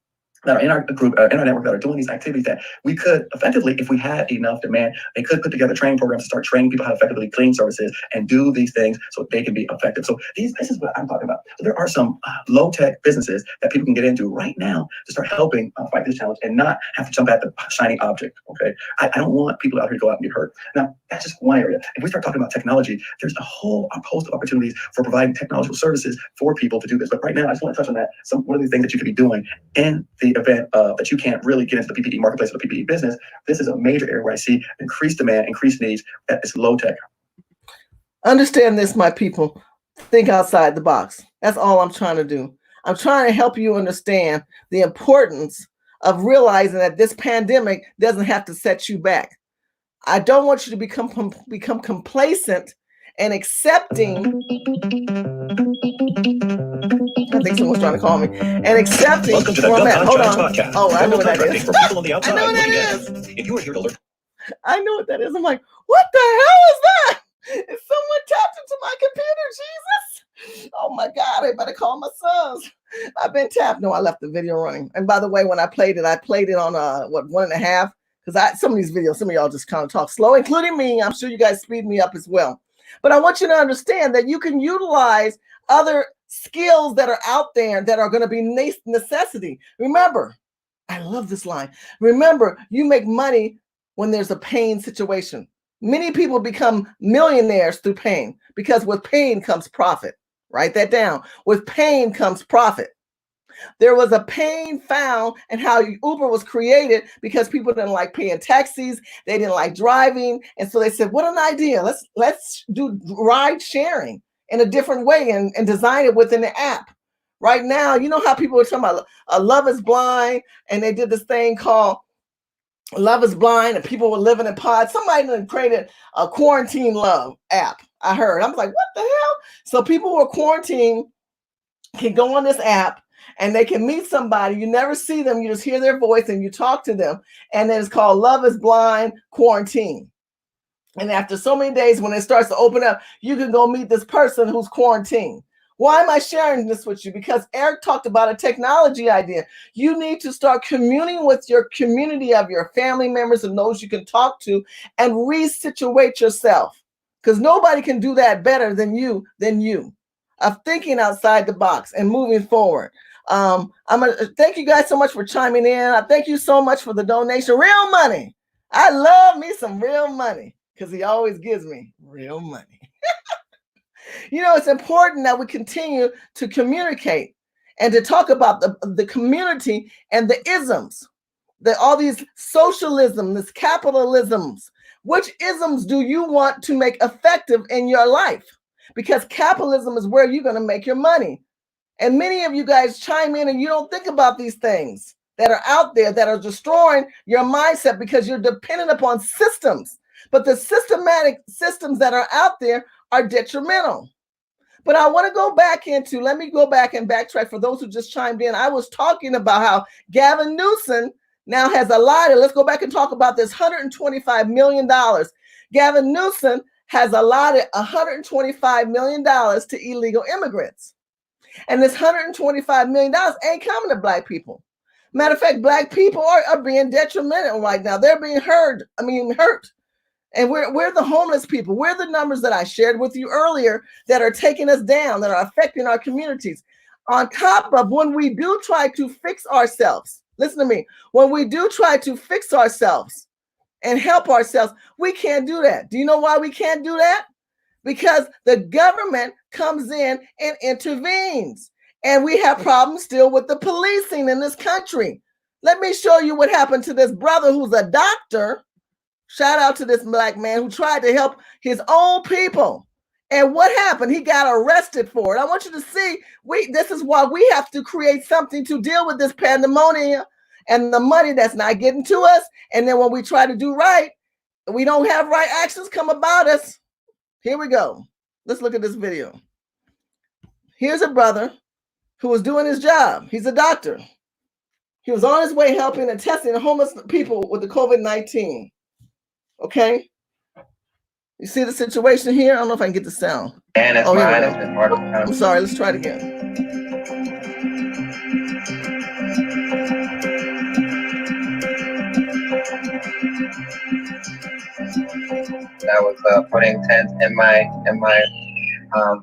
that are in our group, in our network, that are doing these activities that we could effectively, if we had enough demand, they could put together training programs to start training people how to effectively clean services and do these things so they can be effective. So this is what I'm talking about. So there are some low-tech businesses that people can get into right now to start helping fight this challenge and not have to jump at the shiny object, okay? I don't want people out here to go out and get hurt. Now, that's just one area. If we start talking about technology, there's a whole host of opportunities for providing technological services for people to do this. But right now, I just want to touch on that. One of the things that you could be doing in the event that you can't really get into the PPE marketplace or the PPE business. This is a major area where I see increased demand, increased needs that is low tech. Understand this, my people. Think outside the box. That's all I'm trying to do. I'm trying to help you understand the importance of realizing that this pandemic doesn't have to set you back. I don't want you to become complacent and accepting. I think someone's trying to call me. And accepting. Welcome to the Gun Hold on. Podcast. Oh, I know what that is. For people on the outside I know what that looking is. in. If you are here to learn. I know what that is. I'm like, what the hell is that? Is someone tapped into my computer? Jesus. Oh my God, I better call my sons. I've been tapped. No, I left the video running. And by the way, when I played it on 1.5. Because some of these videos, some of y'all just kind of talk slow, including me. I'm sure you guys speed me up as well. But I want you to understand that you can utilize other skills that are out there that are going to be necessity. Remember, I love this line. Remember, you make money when there's a pain situation. Many people become millionaires through pain because with pain comes profit. Write that down. With pain comes profit. There was a pain found in how Uber was created because people didn't like paying taxis. They didn't like driving. And so they said, what an idea. Let's do ride sharing in a different way and design it within the app. Right now, you know how people are talking about Love is Blind, and they did this thing called Love is blind, and people were living in pods. Somebody done created a quarantine love app. I heard. I was like, what the hell? So people who are quarantined can go on this app and they can meet somebody. You never see them. You just hear their voice and you talk to them. And then it's called Love is Blind Quarantine. And after so many days, when it starts to open up, you can go meet this person who's quarantined. Why am I sharing this with you? Because Eric talked about a technology idea. You need to start communing with your community of your family members and those you can talk to and resituate yourself. Because nobody can do that better than you, of thinking outside the box and moving forward. I'm gonna thank you guys so much for chiming in. I thank you so much for the donation. Real money. I love me some real money because he always gives me real money. You know, it's important that we continue to communicate and to talk about the community and the isms, all these socialism, this capitalisms. Which isms do you want to make effective in your life? Because capitalism is where you're going to make your money. And many of you guys chime in and you don't think about these things that are out there that are destroying your mindset because you're dependent upon systems. But the systematic systems that are out there are detrimental. But I want to go back into, let me go back and backtrack for those who just chimed in. I was talking about how Gavin Newsom now has allotted, let's go back and talk about this $125 million. Gavin Newsom has allotted $125 million to illegal immigrants. And this $125 million ain't coming to Black people. Matter of fact, Black people are being detrimental right now. They're being hurt. And we're the homeless people. We're the numbers that I shared with you earlier that are taking us down, that are affecting our communities. On top of when we do try to fix ourselves, listen to me, when we do try to fix ourselves and help ourselves, we can't do that. Do you know why we can't do that? Because the government comes in and intervenes. And we have problems still with the policing in this country. Let me show you what happened to this brother who's a doctor. Shout out to this Black man who tried to help his own people. And what happened? He got arrested for it. I want you to see, this is why we have to create something to deal with this pandemonium and the money that's not getting to us. And then when we try to do right, we don't have right actions come about us. Here we go. Let's look at this video. Here's a brother who was doing his job. He's a doctor. He was on his way helping and testing homeless people with the COVID-19. Okay. You see the situation here? I don't know if I can get the sound. And it's mine. It's been part of the I'm sorry. Let's try it again. I was putting tents in my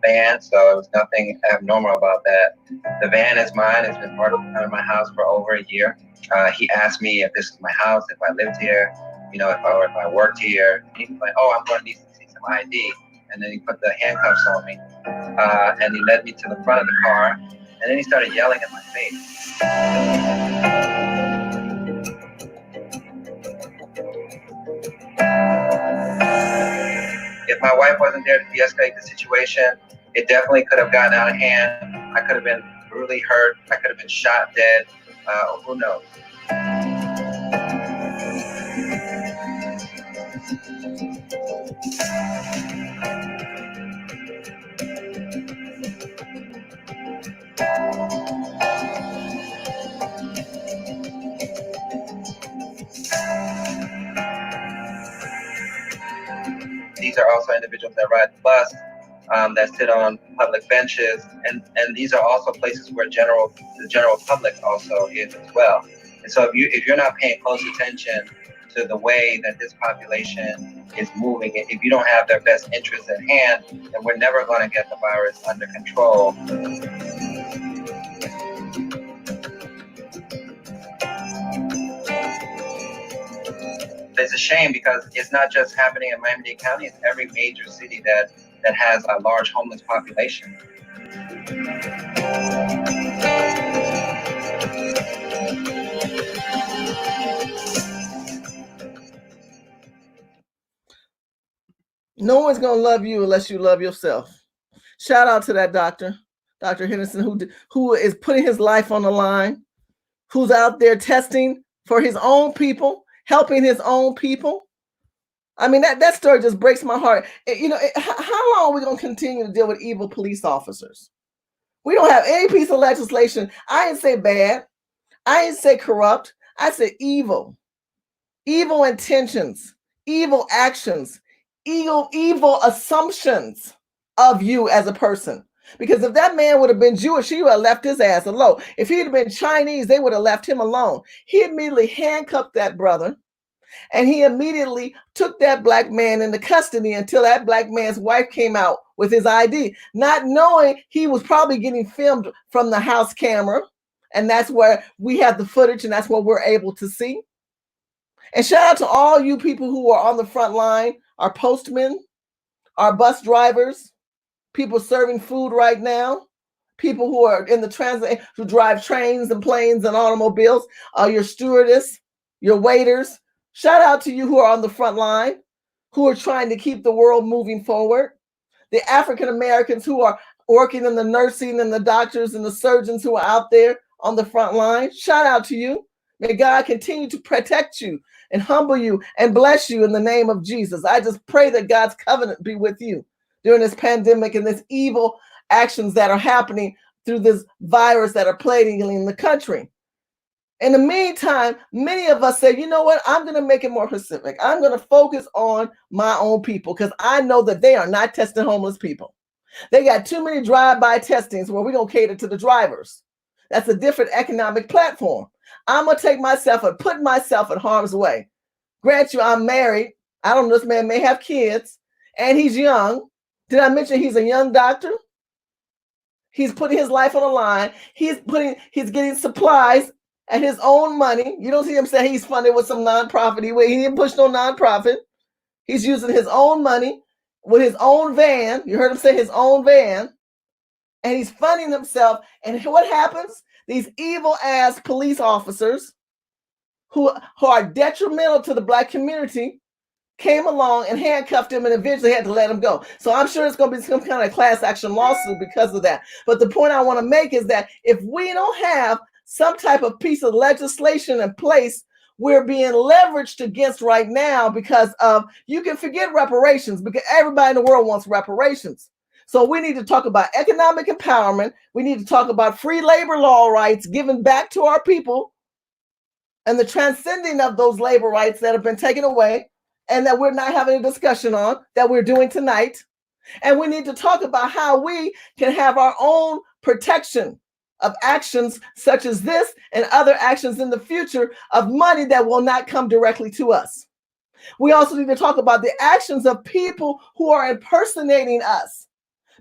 van, so it was nothing abnormal about that. The van is mine. It's been part of my house for over a year. He asked me if this is my house, if I lived here, you know, if I worked here. He's like, oh, I'm going to need to see some ID. And then he put the handcuffs on me, and he led me to the front of the car, and then he started yelling in my face. If my wife wasn't there to de-escalate the situation, it definitely could have gotten out of hand. I could have been brutally hurt. I could have been shot dead. Who knows? These are also individuals that ride the bus, that sit on public benches, and these are also places where the general public also is as well. And so if you're not paying close attention to the way that this population is moving, if you don't have their best interests at hand, then we're never going to get the virus under control. It's a shame because it's not just happening in Miami-Dade County, it's every major city that has a large homeless population. No one's going to love you unless you love yourself. Shout out to that doctor, Dr. Henderson, who is putting his life on the line, who's out there testing for his own people helping his own people. I mean, that story just breaks my heart. How long are we going to continue to deal with evil police officers? We don't have any piece of legislation. I didn't say bad. I didn't say corrupt. I said evil. Evil intentions, evil actions, evil assumptions of you as a person. Because if that man would have been Jewish, he would have left his ass alone. If he'd have been Chinese, they would have left him alone. He immediately handcuffed that brother, and he immediately took that black man into custody until that black man's wife came out with his ID, not knowing he was probably getting filmed from the house camera. And that's where we have the footage, and that's what we're able to see. And shout out to all you people who are on the front line, our postmen, our bus drivers, people serving food right now, people who are in the transit, who drive trains and planes and automobiles, your stewardess, your waiters. Shout out to you who are on the front line, who are trying to keep the world moving forward. The African Americans who are working in the nursing and the doctors and the surgeons who are out there on the front line. Shout out to you. May God continue to protect you and humble you and bless you in the name of Jesus. I just pray that God's covenant be with you during this pandemic and this evil actions that are happening through this virus that are plaguing in the country. In the meantime, many of us say, you know what? I'm going to make it more specific. I'm going to focus on my own people because I know that they are not testing homeless people. They got too many drive-by testings where we're going to cater to the drivers. That's a different economic platform. I'm going to take myself and put myself in harm's way. Grant you, I'm married. I don't know, this man may have kids and he's young. Did I mention he's a young doctor? He's putting his life on the line. He's getting supplies at his own money. You don't see him say he's funded with some nonprofit. He didn't push no nonprofit. He's using his own money with his own van. You heard him say his own van. And he's funding himself. And what happens? These evil ass police officers who are detrimental to the Black community came along and handcuffed him and eventually had to let him go. So I'm sure it's going to be some kind of class action lawsuit because of that. But the point I want to make is that if we don't have some type of piece of legislation in place, we're being leveraged against right now because of, you can forget reparations because everybody in the world wants reparations. So we need to talk about economic empowerment. We need to talk about free labor law rights given back to our people and the transcending of those labor rights that have been taken away and that we're not having a discussion on, that we're doing tonight. And we need to talk about how we can have our own protection of actions such as this and other actions in the future of money that will not come directly to us. We also need to talk about the actions of people who are impersonating us.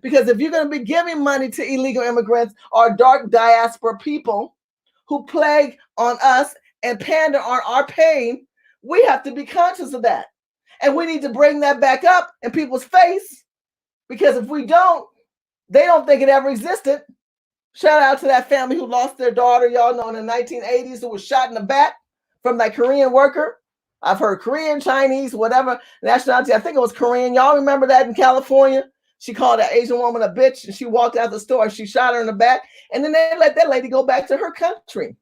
Because if you're going to be giving money to illegal immigrants or dark diaspora people who plague on us and pander on our pain, we have to be conscious of that. And we need to bring that back up in people's face, because if we don't, they don't think it ever existed. Shout out to that family who lost their daughter, y'all know, in the 1980s, who was shot in the back from that Korean worker. I've heard Korean, Chinese, whatever nationality. I think it was Korean. Y'all remember that in California? She called that Asian woman a bitch and she walked out the store and she shot her in the back. And then they let that lady go back to her country.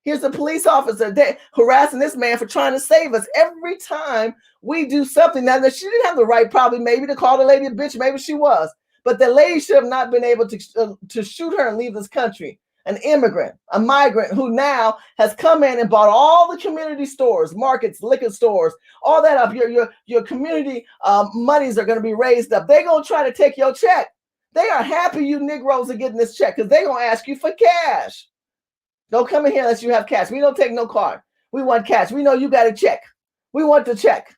Here's a police officer harassing this man for trying to save us. Every time we do something, now that she didn't have the right probably maybe to call the lady a bitch, maybe she was, but the lady should have not been able to shoot her and leave this country. An immigrant, a migrant who now has come in and bought all the community stores, markets, liquor stores, all that up. Your community monies are going to be raised up. They're going to try to take your check. They are happy you Negroes are getting this check because they're going to ask you for cash. Don't come in here unless you have cash. We don't take no card. We want cash. We know you got a check. We want the check.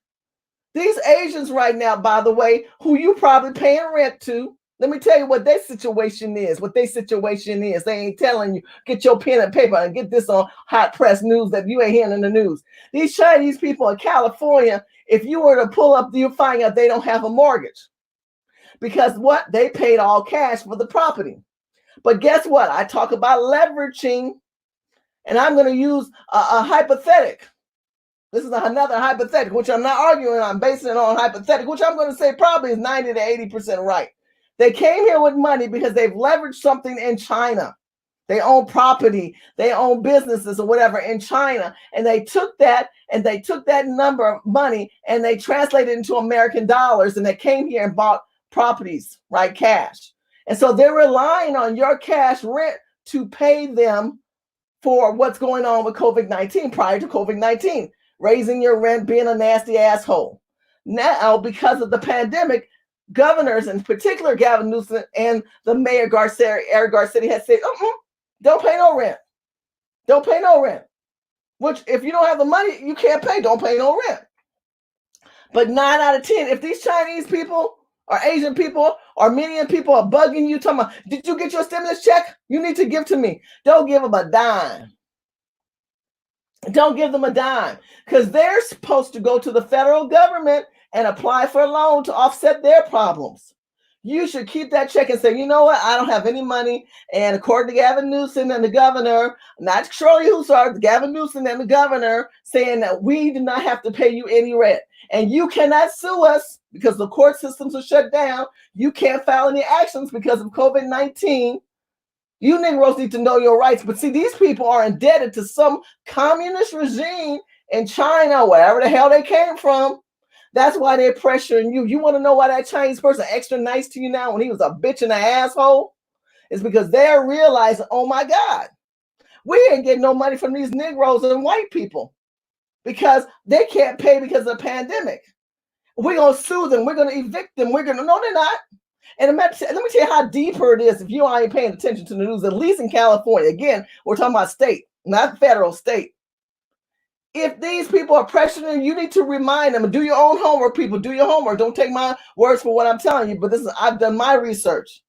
These Asians right now, by the way, who you probably paying rent to, let me tell you what their situation is. They ain't telling you. Get your pen and paper and get this on hot press news that you ain't hearing in the news. These Chinese people in California, if you were to pull up, you'll find out they don't have a mortgage. Because what? They paid all cash for the property. But guess what? I talk about leveraging, and I'm going to use a hypothetical. This is another hypothetical, which I'm not arguing. I'm basing it on hypothetical, which I'm going to say probably is 90 to 80% right. They came here with money because they've leveraged something in China. They own property, they own businesses or whatever in China. And they took that number of money and they translated it into American dollars, and they came here and bought properties, right? Cash. And so they're relying on your cash rent to pay them for what's going on with COVID-19 prior to COVID-19, raising your rent, being a nasty asshole. Now, because of the pandemic, governors, in particular Gavin Newsom and the mayor Eric Garcetti, has said, don't pay no rent. Don't pay no rent. Which, if you don't have the money, you can't pay. Don't pay no rent. But 9 out of 10, if these Chinese people or Asian people, Armenian people are bugging you, talking about, did you get your stimulus check? You need to give to me. Don't give them a dime. Don't give them a dime, because they're supposed to go to the federal government and apply for a loan to offset their problems. You should keep that check and say, you know what? I don't have any money. And according to Gavin Newsom and the governor, not Shirley Hussar, Gavin Newsom and the governor, saying that we do not have to pay you any rent. And you cannot sue us because the court systems are shut down. You can't file any actions because of COVID-19. You Negroes need to know your rights. But see, these people are indebted to some communist regime in China, wherever the hell they came from. That's why they're pressuring you. You want to know why that Chinese person extra nice to you now when he was a bitch and an asshole? It's because they're realizing, oh my God, we ain't getting no money from these Negroes and white people because they can't pay because of the pandemic. We're going to sue them. We're going to evict them. No, they're not. And let me tell you how deeper it is if you ain't paying attention to the news, at least in California. Again, we're talking about state, not federal, state. If these people are pressuring you, need to remind them and do your own homework, people. Do your homework. Don't take my words for what I'm telling you, but I've done my research.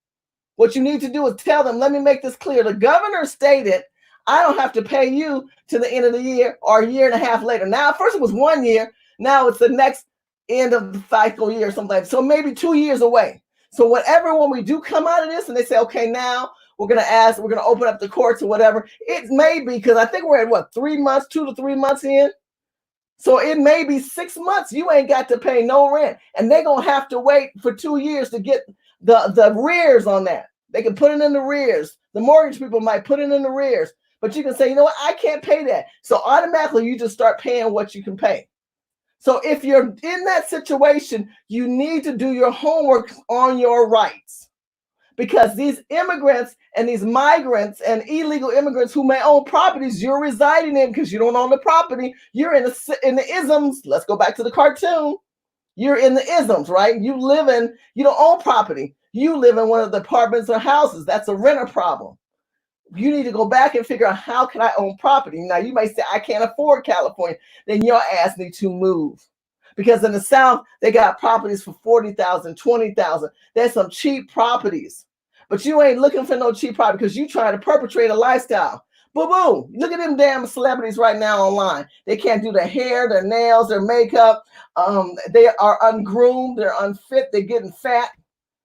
What you need to do is tell them, let me make this clear. The governor stated, I don't have to pay you to the end of the year or a year and a half later. Now, first it was 1 year. Now it's the next end of the fiscal year or something like that. So maybe 2 years away. So when we do come out of this and they say, okay, now we're going to open up the courts or whatever. It may be, because I think we're at 3 months, 2 to 3 months in. So it may be 6 months. You ain't got to pay no rent. And they're going to have to wait for 2 years to get the rears on that. They can put it in the rears. The mortgage people might put it in the rears. But you can say, you know what? I can't pay that. So automatically you just start paying what you can pay. So if you're in that situation, you need to do your homework on your rights, because these immigrants and these migrants and illegal immigrants who may own properties you're residing in, because you don't own the property, you're in the isms. Let's go back to the cartoon. You're in the isms, right? You don't own property. You live in one of the apartments or houses. That's a renter problem. You need to go back and figure out, how can I own property? Now, you might say, I can't afford California. Then your ass need to move. Because in the South, they got properties for $40,000, $20,000. There's some cheap properties. But you ain't looking for no cheap property because you trying to perpetrate a lifestyle. Boo-boo. Look at them damn celebrities right now online. They can't do their hair, their nails, their makeup. They are ungroomed. They're unfit. They're getting fat.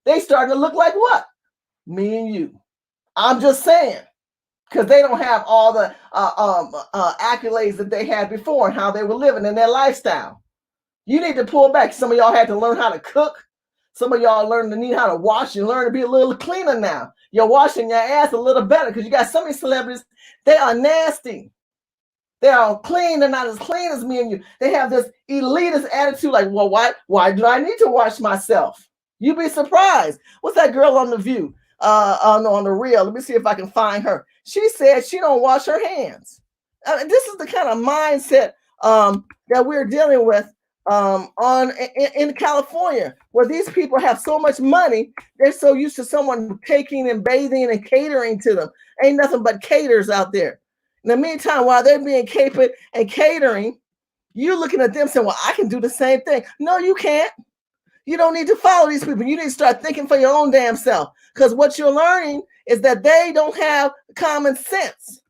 They starting to look like what? Me and you. I'm just saying. Because they don't have all the accolades that they had before and how they were living in their lifestyle. You need to pull back. Some of y'all had to learn how to cook. Some of y'all need how to wash and learn to be a little cleaner now. You're washing your ass a little better because you got some of these celebrities, they are nasty. They are clean. They're not as clean as me and you. They have this elitist attitude like, well, why do I need to wash myself? You'd be surprised. What's that girl on The View? On the reel? Let me see if I can find her. She said she don't wash her hands. This is the kind of mindset that we're dealing with in California, where these people have so much money, they're so used to someone taking and bathing and catering to them. Ain't nothing but caterers out there. In the meantime, while they're being capered and catering, you're looking at them saying, well, I can do the same thing. No, you can't. You don't need to follow these people. You need to start thinking for your own damn self, because what you're learning is that they don't have common sense.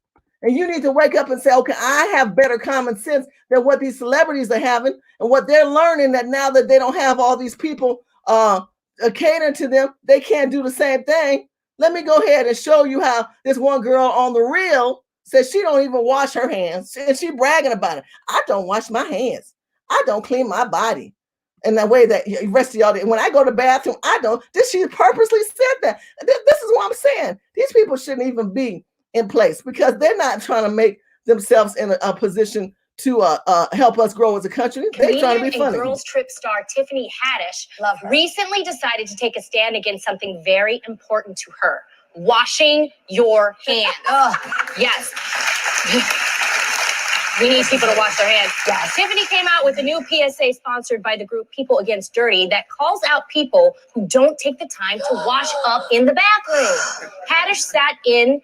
And you need to wake up and say, okay, I have better common sense than what these celebrities are having and what they're learning, that now that they don't have all these people catering to them, they can't do the same thing. Let me go ahead and show you how this one girl on the reel says she don't even wash her hands. And she bragging about it. I don't wash my hands. I don't clean my body. In that way that the rest of y'all did. When I go to the bathroom, I don't. She purposely said that. This is what I'm saying. These people shouldn't even be in place because they're not trying to make themselves in a position to help us grow as a country. They're trying to be funny. And Girls Trip star Tiffany Haddish recently decided to take a stand against something very important to her: washing your hands. Yes. We need people to wash their hands. Yes. Tiffany came out with a new PSA sponsored by the group People Against Dirty that calls out people who don't take the time to wash up in the bathroom. Haddish sat in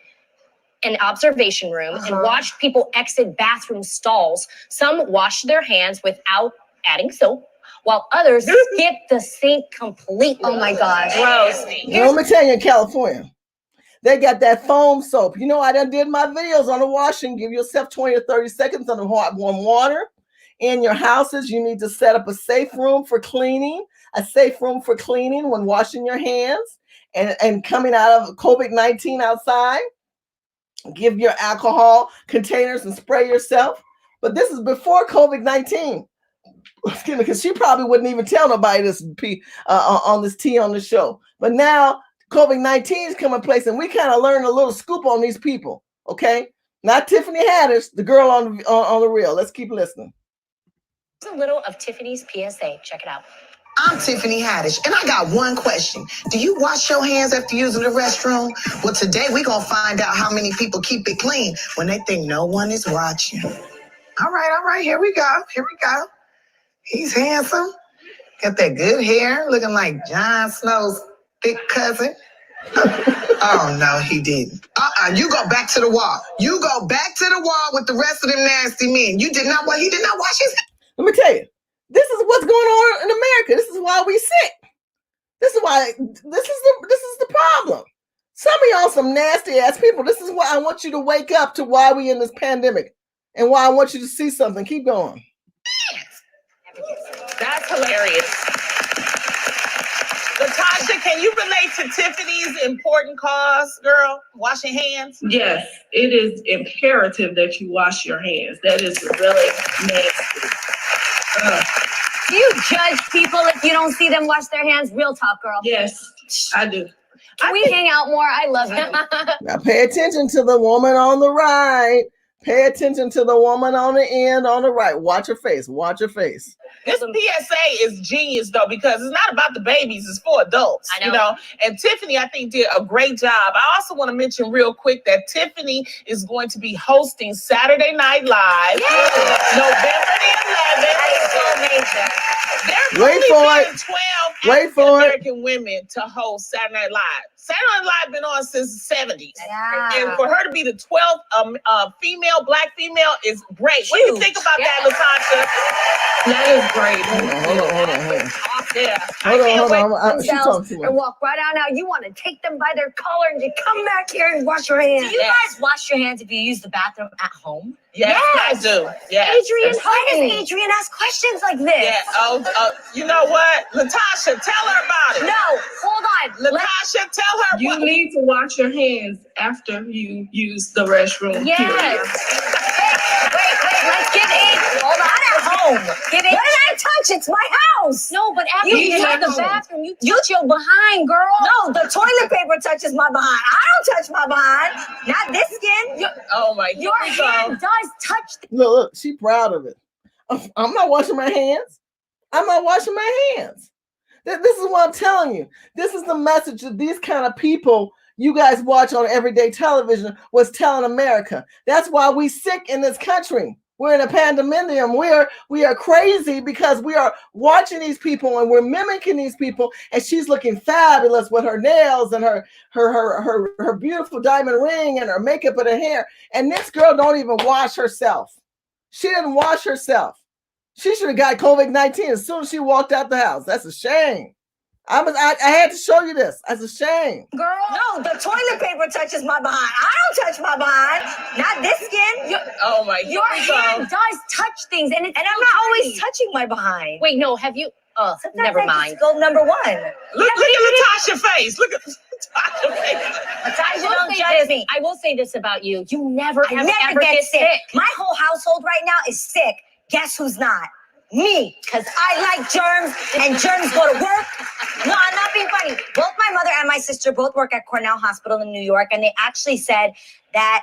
an observation room and watched people exit bathroom stalls. Some washed their hands without adding soap, while others skipped the sink completely. Oh my gosh. Gross. Let me tell you, in California, they got that foam soap. You know, I done did my videos on the washing. Give yourself 20 or 30 seconds on the hot warm water. In your houses, you need to set up a safe room for cleaning, when washing your hands and coming out of COVID-19 outside. Give your alcohol containers and spray yourself. But this is before COVID-19. Excuse me, because she probably wouldn't even tell nobody this on this tea on the show. But now COVID-19 is coming in place, and we kind of learned a little scoop on these people. Okay, not Tiffany Haddish, the girl on the reel. Let's keep listening. A little of Tiffany's PSA. Check it out. I'm Tiffany Haddish, and I got one question. Do you wash your hands after using the restroom? Well, today we're going to find out how many people keep it clean when they think no one is watching. All right, here we go. He's handsome. Got that good hair, looking like Jon Snow's thick cousin. Oh, no, he didn't. You go back to the wall. You go back to the wall with the rest of them nasty men. He did not wash his hands. Let me tell you. This is what's going on in America. This is why we sick. This is the problem. Some of y'all some nasty ass people. This is why I want you to wake up to why we in this pandemic and why I want you to see something. Keep going. That's hilarious. Latasha, can you relate to Tiffany's important cause, girl? Washing hands? Yes, it is imperative that you wash your hands. That is really nasty. Do you judge people if you don't see them wash their hands? Real talk, girl. Yes, I do. Can we hang out more? I love you. Now pay attention to the woman on the right. Pay attention to the woman on the end on the right. Watch her face. Watch her face. This PSA is genius, though, because it's not about the babies. It's for adults, you know. And Tiffany, I think, did a great job. I also want to mention real quick that Tiffany is going to be hosting Saturday Night Live, November the 11th. That is so amazing. There's only been 12 African-American women to host Saturday Night Live. Saturday Night Live been on since the 70s. Yeah. And for her to be the 12th black female is great. What do you think about that, Latasha? That is great. Hold on. Yeah. Hold on. She talking to me. And walk right on out. You want to take them by their collar and you come back here and wash your hands. Do you guys wash your hands if you use the bathroom at home? Yes, I do. Yes. Adrian, why does Adrian ask questions like this? Yeah. You know what? Latasha, tell her about it. No, hold on. Latasha, tell her you need to wash your hands after you use the restroom. Yes. Wait, let's give Adrian. Hold on. At home. Give Adrian. What did I touch? It's my house. No, but after you use the bathroom, you touch your behind, girl. No, the toilet paper touches my behind. I don't touch my behind. Not this skin. Oh my God. Your hand does touch. Look, she proud of it. I'm not washing my hands. This is what I'm telling you. This is the message that these kind of people you guys watch on everyday television was telling America. That's why we sick in this country. We're in a pandemonium. We are crazy because we are watching these people and we're mimicking these people. And she's looking fabulous with her nails and her beautiful diamond ring and her makeup and her hair. And this girl don't even wash herself. She didn't wash herself. She should have got COVID-19 as soon as she walked out the house. That's a shame. I had to show you this. That's a shame. Girl, no, the toilet paper touches my behind. I don't touch my behind. Not this skin. Oh my God. Your hand does touch things, and I'm not always touching my behind. Wait, no, have you? Oh, never mind. Go number one. Look at Latasha's face. Look at Latasha's face. Latasha, don't judge me. I will say this about you. You never ever get sick. My whole household right now is sick. Guess who's not? Me, because I like germs and germs go to work No, I'm not being funny. Both my mother and my sister both work at Cornell Hospital in New York, and they actually said that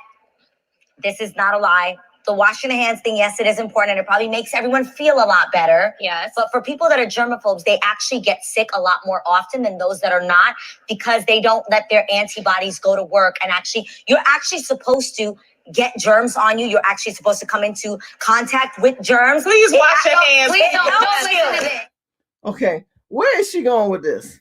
this is not a lie. The washing the hands thing, yes, it is important, and it probably makes everyone feel a lot better. Yes. But for people that are germaphobes, they actually get sick a lot more often than those that are not, because they don't let their antibodies go to work. And actually, you're actually supposed to get germs on you. You're actually supposed to come into contact with germs. Please wash your hands. Please don't listen to it. Okay, where is she going with this?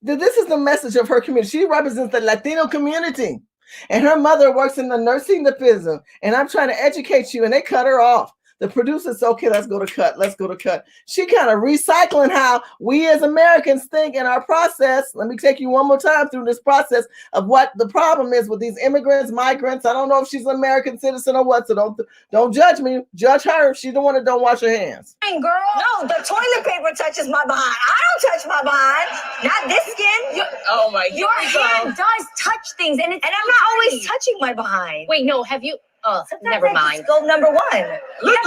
This is the message of her community. She represents the Latino community, and her mother works in the nursing division. And I'm trying to educate you, and they cut her off. The producer said, okay, let's go to cut. Let's go to cut. She kind of recycling how we as Americans think in our process. Let me take you one more time through this process of what the problem is with these immigrants, migrants. I don't know if she's an American citizen or what, so don't judge me. Judge her if she's the one that don't wash her hands. Hey, girl. No, the toilet paper touches my behind. I don't touch my behind. Not this skin. Oh my God. Your hand does touch things, and I'm not always touching my behind. Wait, no, have you? Oh, Sometimes never I mind. just go number one. Look at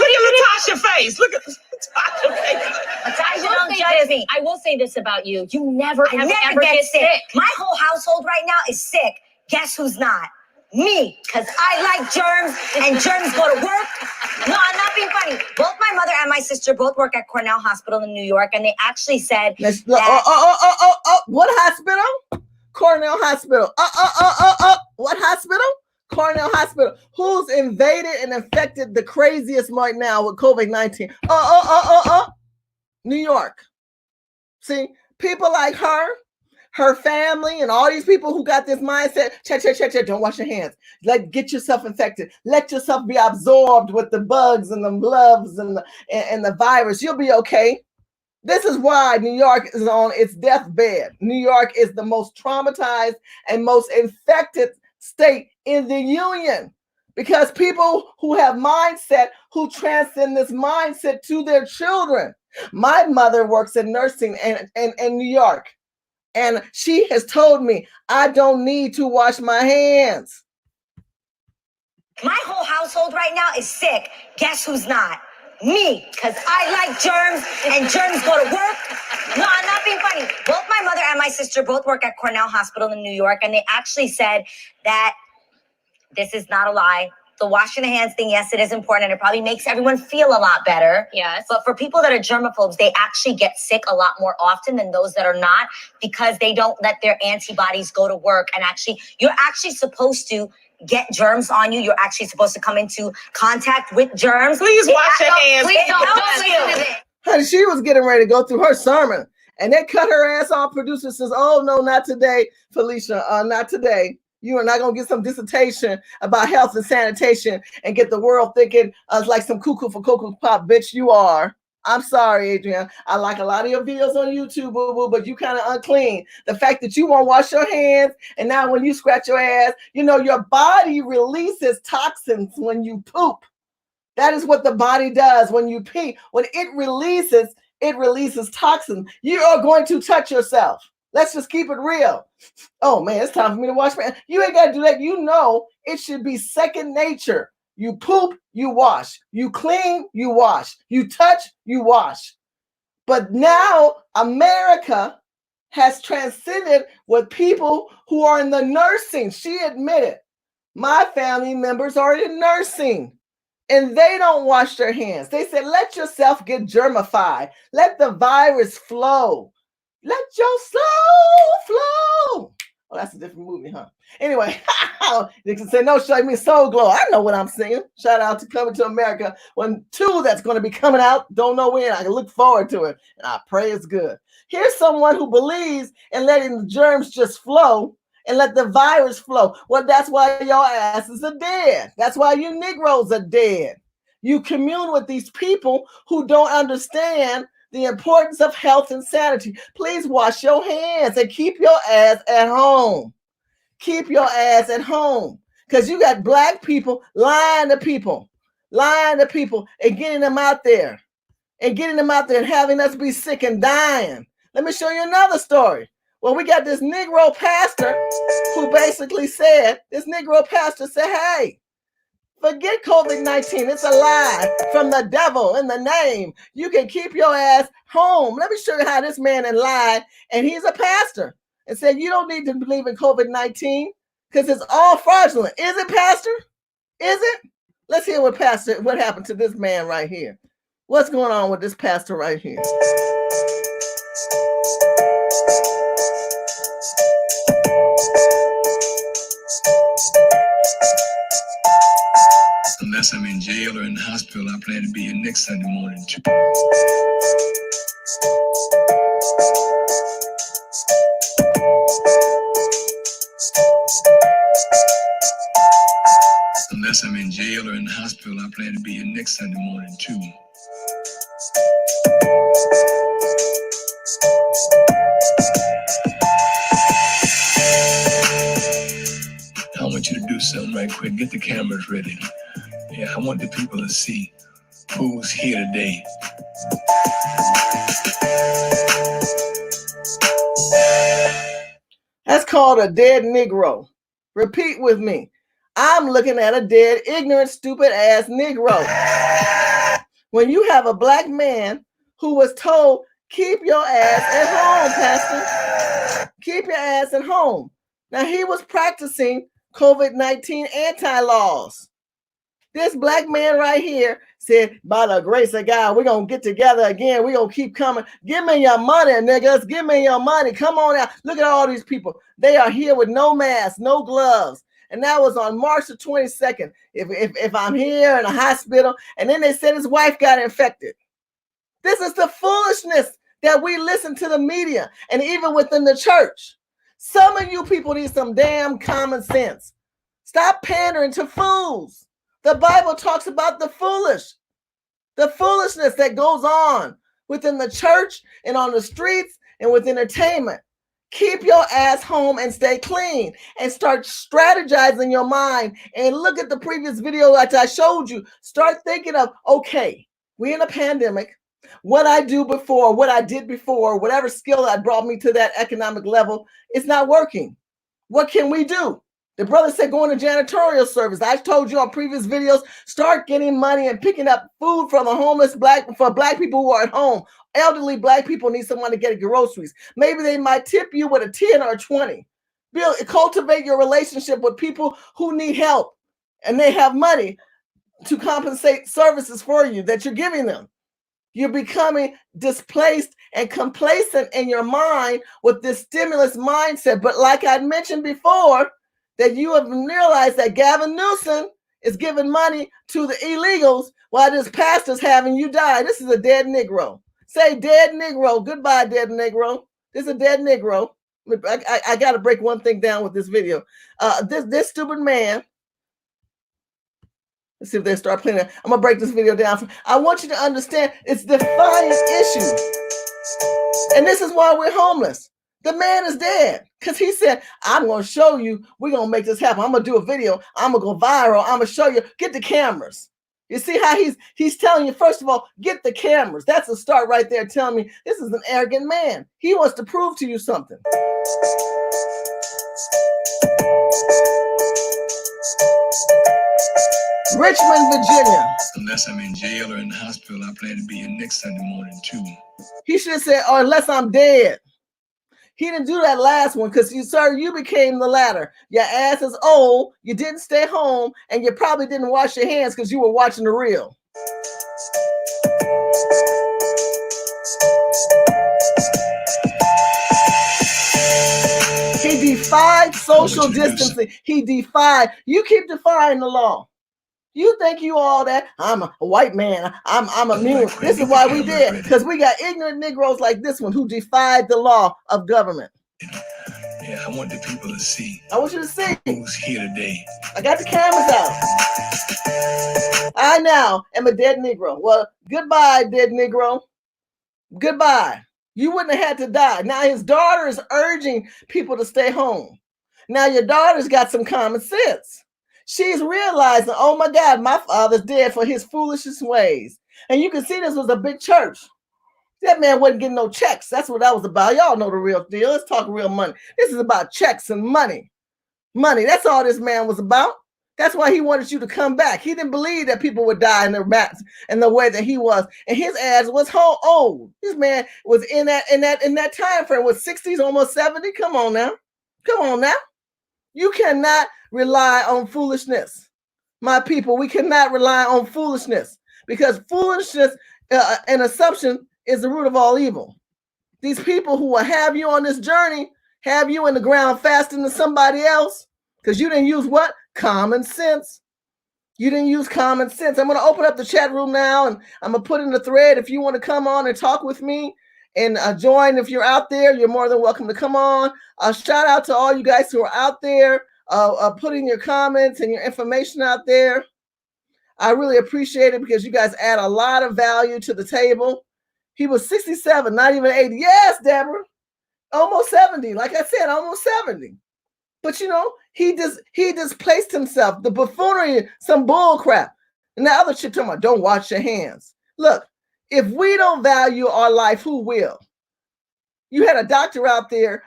Latasha's face. Look at Latasha's face. I will say this about you. You never I ever never get sick. My whole household right now is sick. Guess who's not? Me, because I like germs, and germs go to work. No, I'm not being funny. Both my mother and my sister both work at Cornell Hospital in New York, and they actually said Let's, that... what hospital? Cornell Hospital. What hospital? Cornell Hospital. Who's invaded and infected the craziest right now with COVID-19? New York. See, people like her family, and all these people who got this mindset, check, don't wash your hands. Get yourself infected. Let yourself be absorbed with the bugs and the gloves and the virus. You'll be okay. This is why New York is on its deathbed. New York is the most traumatized and most infected state in the union, because people who have mindset, who transcend this mindset to their children. My mother works in nursing in New York, and she has told me I don't need to wash my hands. My whole household right now is sick. Guess who's not? Me, because I like germs, and germs go to work. No, I'm not being funny. Both my mother and my sister both work at Cornell Hospital in New York, and they actually said that this is not a lie. The washing the hands thing, yes, it is important, and it probably makes everyone feel a lot better. Yes. But for people that are germaphobes, they actually get sick a lot more often than those that are not, because they don't let their antibodies go to work. And actually, you're actually supposed to get germs on you. You're actually supposed to come into contact with germs. Please wash your hands. Please don't. Honey, she was getting ready to go through her sermon, and they cut her ass off. Producer says, oh, no, not today, Felicia, not today. You are not going to get some dissertation about health and sanitation and get the world thinking like some cuckoo for Cocoa Pop. Bitch, you are. I'm sorry, Adrian. I like a lot of your videos on YouTube, boo-boo, but you kind of unclean. The fact that you won't wash your hands, and now when you scratch your ass, you know, your body releases toxins when you poop. That is what the body does when you pee. When it releases toxins. You are going to touch yourself. Let's just keep it real. Oh, man, it's time for me to wash my hands. You ain't got to do that. You know, it should be second nature. You poop, you wash. You clean, you wash. You touch, you wash. But now America has transcended with people who are in the nursing. She admitted, my family members are in nursing, and they don't wash their hands. They said, let yourself get germified. Let the virus flow. Let your soul flow. Oh, that's a different movie, huh? Anyway, they can say, no, show me Soul Glow. I know what I'm singing. Shout out to Coming to America. 2 that's going to be coming out. Don't know when. I can look forward to it. And I pray it's good. Here's someone who believes in letting the germs just flow and let the virus flow. Well, that's why your asses are dead. That's why you Negroes are dead. You commune with these people who don't understand the importance of health and sanity. Please wash your hands and keep your ass at home. Keep your ass at home, because you got black people lying to people and getting them out there and having us be sick and dying. Let me show you another story. Well, we got this Negro pastor who basically said, hey, Forget COVID-19. It's a lie from the devil in the name. You can keep your ass home. Let me show you how this man lied, and he's a pastor, and said you don't need to believe in COVID-19 because it's all fraudulent. Is it, Pastor? Is it? Let's hear what happened to this man right here. What's going on with this pastor right here? Unless I'm in jail or in the hospital, I plan to be here next Sunday morning too. Unless I'm in jail or in the hospital, I plan to be here next Sunday morning too. I want you to do something right quick. Get the cameras ready. Yeah, I want the people to see who's here today. That's called a dead Negro. Repeat with me. I'm looking at a dead, ignorant, stupid ass Negro. When you have a black man who was told, keep your ass at home, Pastor. Keep your ass at home. Now he was practicing COVID-19 anti-laws. This black man right here said, by the grace of God, we're going to get together again. We're going to keep coming. Give me your money, niggas. Give me your money. Come on out. Look at all these people. They are here with no masks, no gloves. And that was on March the 22nd. If I'm here in a hospital, and then they said his wife got infected. This is the foolishness that we listen to the media and even within the church. Some of you people need some damn common sense. Stop pandering to fools. The Bible talks about the foolishness that goes on within the church and on the streets and with entertainment. Keep your ass home and stay clean and start strategizing your mind and look at the previous video that I showed you. Start thinking of, okay, we're in a pandemic. What I do before, what I did before, whatever skill that brought me to that economic level, it's not working. What can we do? The brother said go into janitorial service. I told you on previous videos, start getting money and picking up food from the homeless black people who are at home. Elderly black people need someone to get groceries. Maybe they might tip you with a 10 or a 20. Cultivate your relationship with people who need help and they have money to compensate services for you that you're giving them. You're becoming displaced and complacent in your mind with this stimulus mindset. But like I mentioned before, that you have realized that Gavin Newsom is giving money to the illegals while this pastor's having you die. This is a dead Negro. Say dead Negro. Goodbye, dead Negro. This is a dead Negro. I got to break one thing down with this video. This stupid man. Let's see if they start playing it. I'm going to break this video down. I want you to understand it's the defiant issue. And this is why we're homeless. The man is dead because he said, I'm going to show you. We're going to make this happen. I'm going to do a video. I'm going to go viral. I'm going to show you. Get the cameras. You see how he's telling you, first of all, get the cameras. That's a start right there telling me this is an arrogant man. He wants to prove to you something. Richmond, Virginia. Unless I'm in jail or in the hospital, I plan to be here next Sunday morning too. He should have said, or unless I'm dead. He didn't do that last one because you became the latter. Your ass is old, you didn't stay home, and you probably didn't wash your hands because you were watching the reel. He defied social distancing. He defied. You keep defying the law. You think you all that? I'm a white man. I'm immune. This is why we did, because we got ignorant Negroes like this one who defied the law of government. Yeah, I want the people to see. I want you to see who's here today. I got the cameras out. I now am a dead Negro. Well, goodbye, dead Negro. Goodbye. You wouldn't have had to die. Now his daughter is urging people to stay home. Now your daughter's got some common sense. She's realizing, oh my God, my father's dead for his foolishest ways. And you can see this was a big church. That man wasn't getting no checks. That's what that was about. Y'all know the real deal. Let's talk real money. This is about checks and money. Money. That's all this man was about. That's why he wanted you to come back. He didn't believe that people would die in their mats in the way that he was. And his ass was old. This man was in that time frame, was 60s, almost 70. Come on now. Come on now. You cannot rely on foolishness. My people, we cannot rely on foolishness, because foolishness and assumption is the root of all evil. These people who will have you on this journey, have you in the ground faster than somebody else, because you didn't use what? Common sense. You didn't use common sense. I'm going to open up the chat room now, and I'm going to put in the thread. If you want to come on and talk with me and join, if you're out there, you're more than welcome to come on. Shout out to all you guys who are out there putting your comments and your information out there. I really appreciate it, because you guys add a lot of value to the table. He was 67, not even 80. Yes, Deborah, almost 70. Like I said, almost 70. But you know, he displaced himself. The buffoonery, some bull crap. And the other shit talking about don't wash your hands. Look, if we don't value our life, who will? You had a doctor out there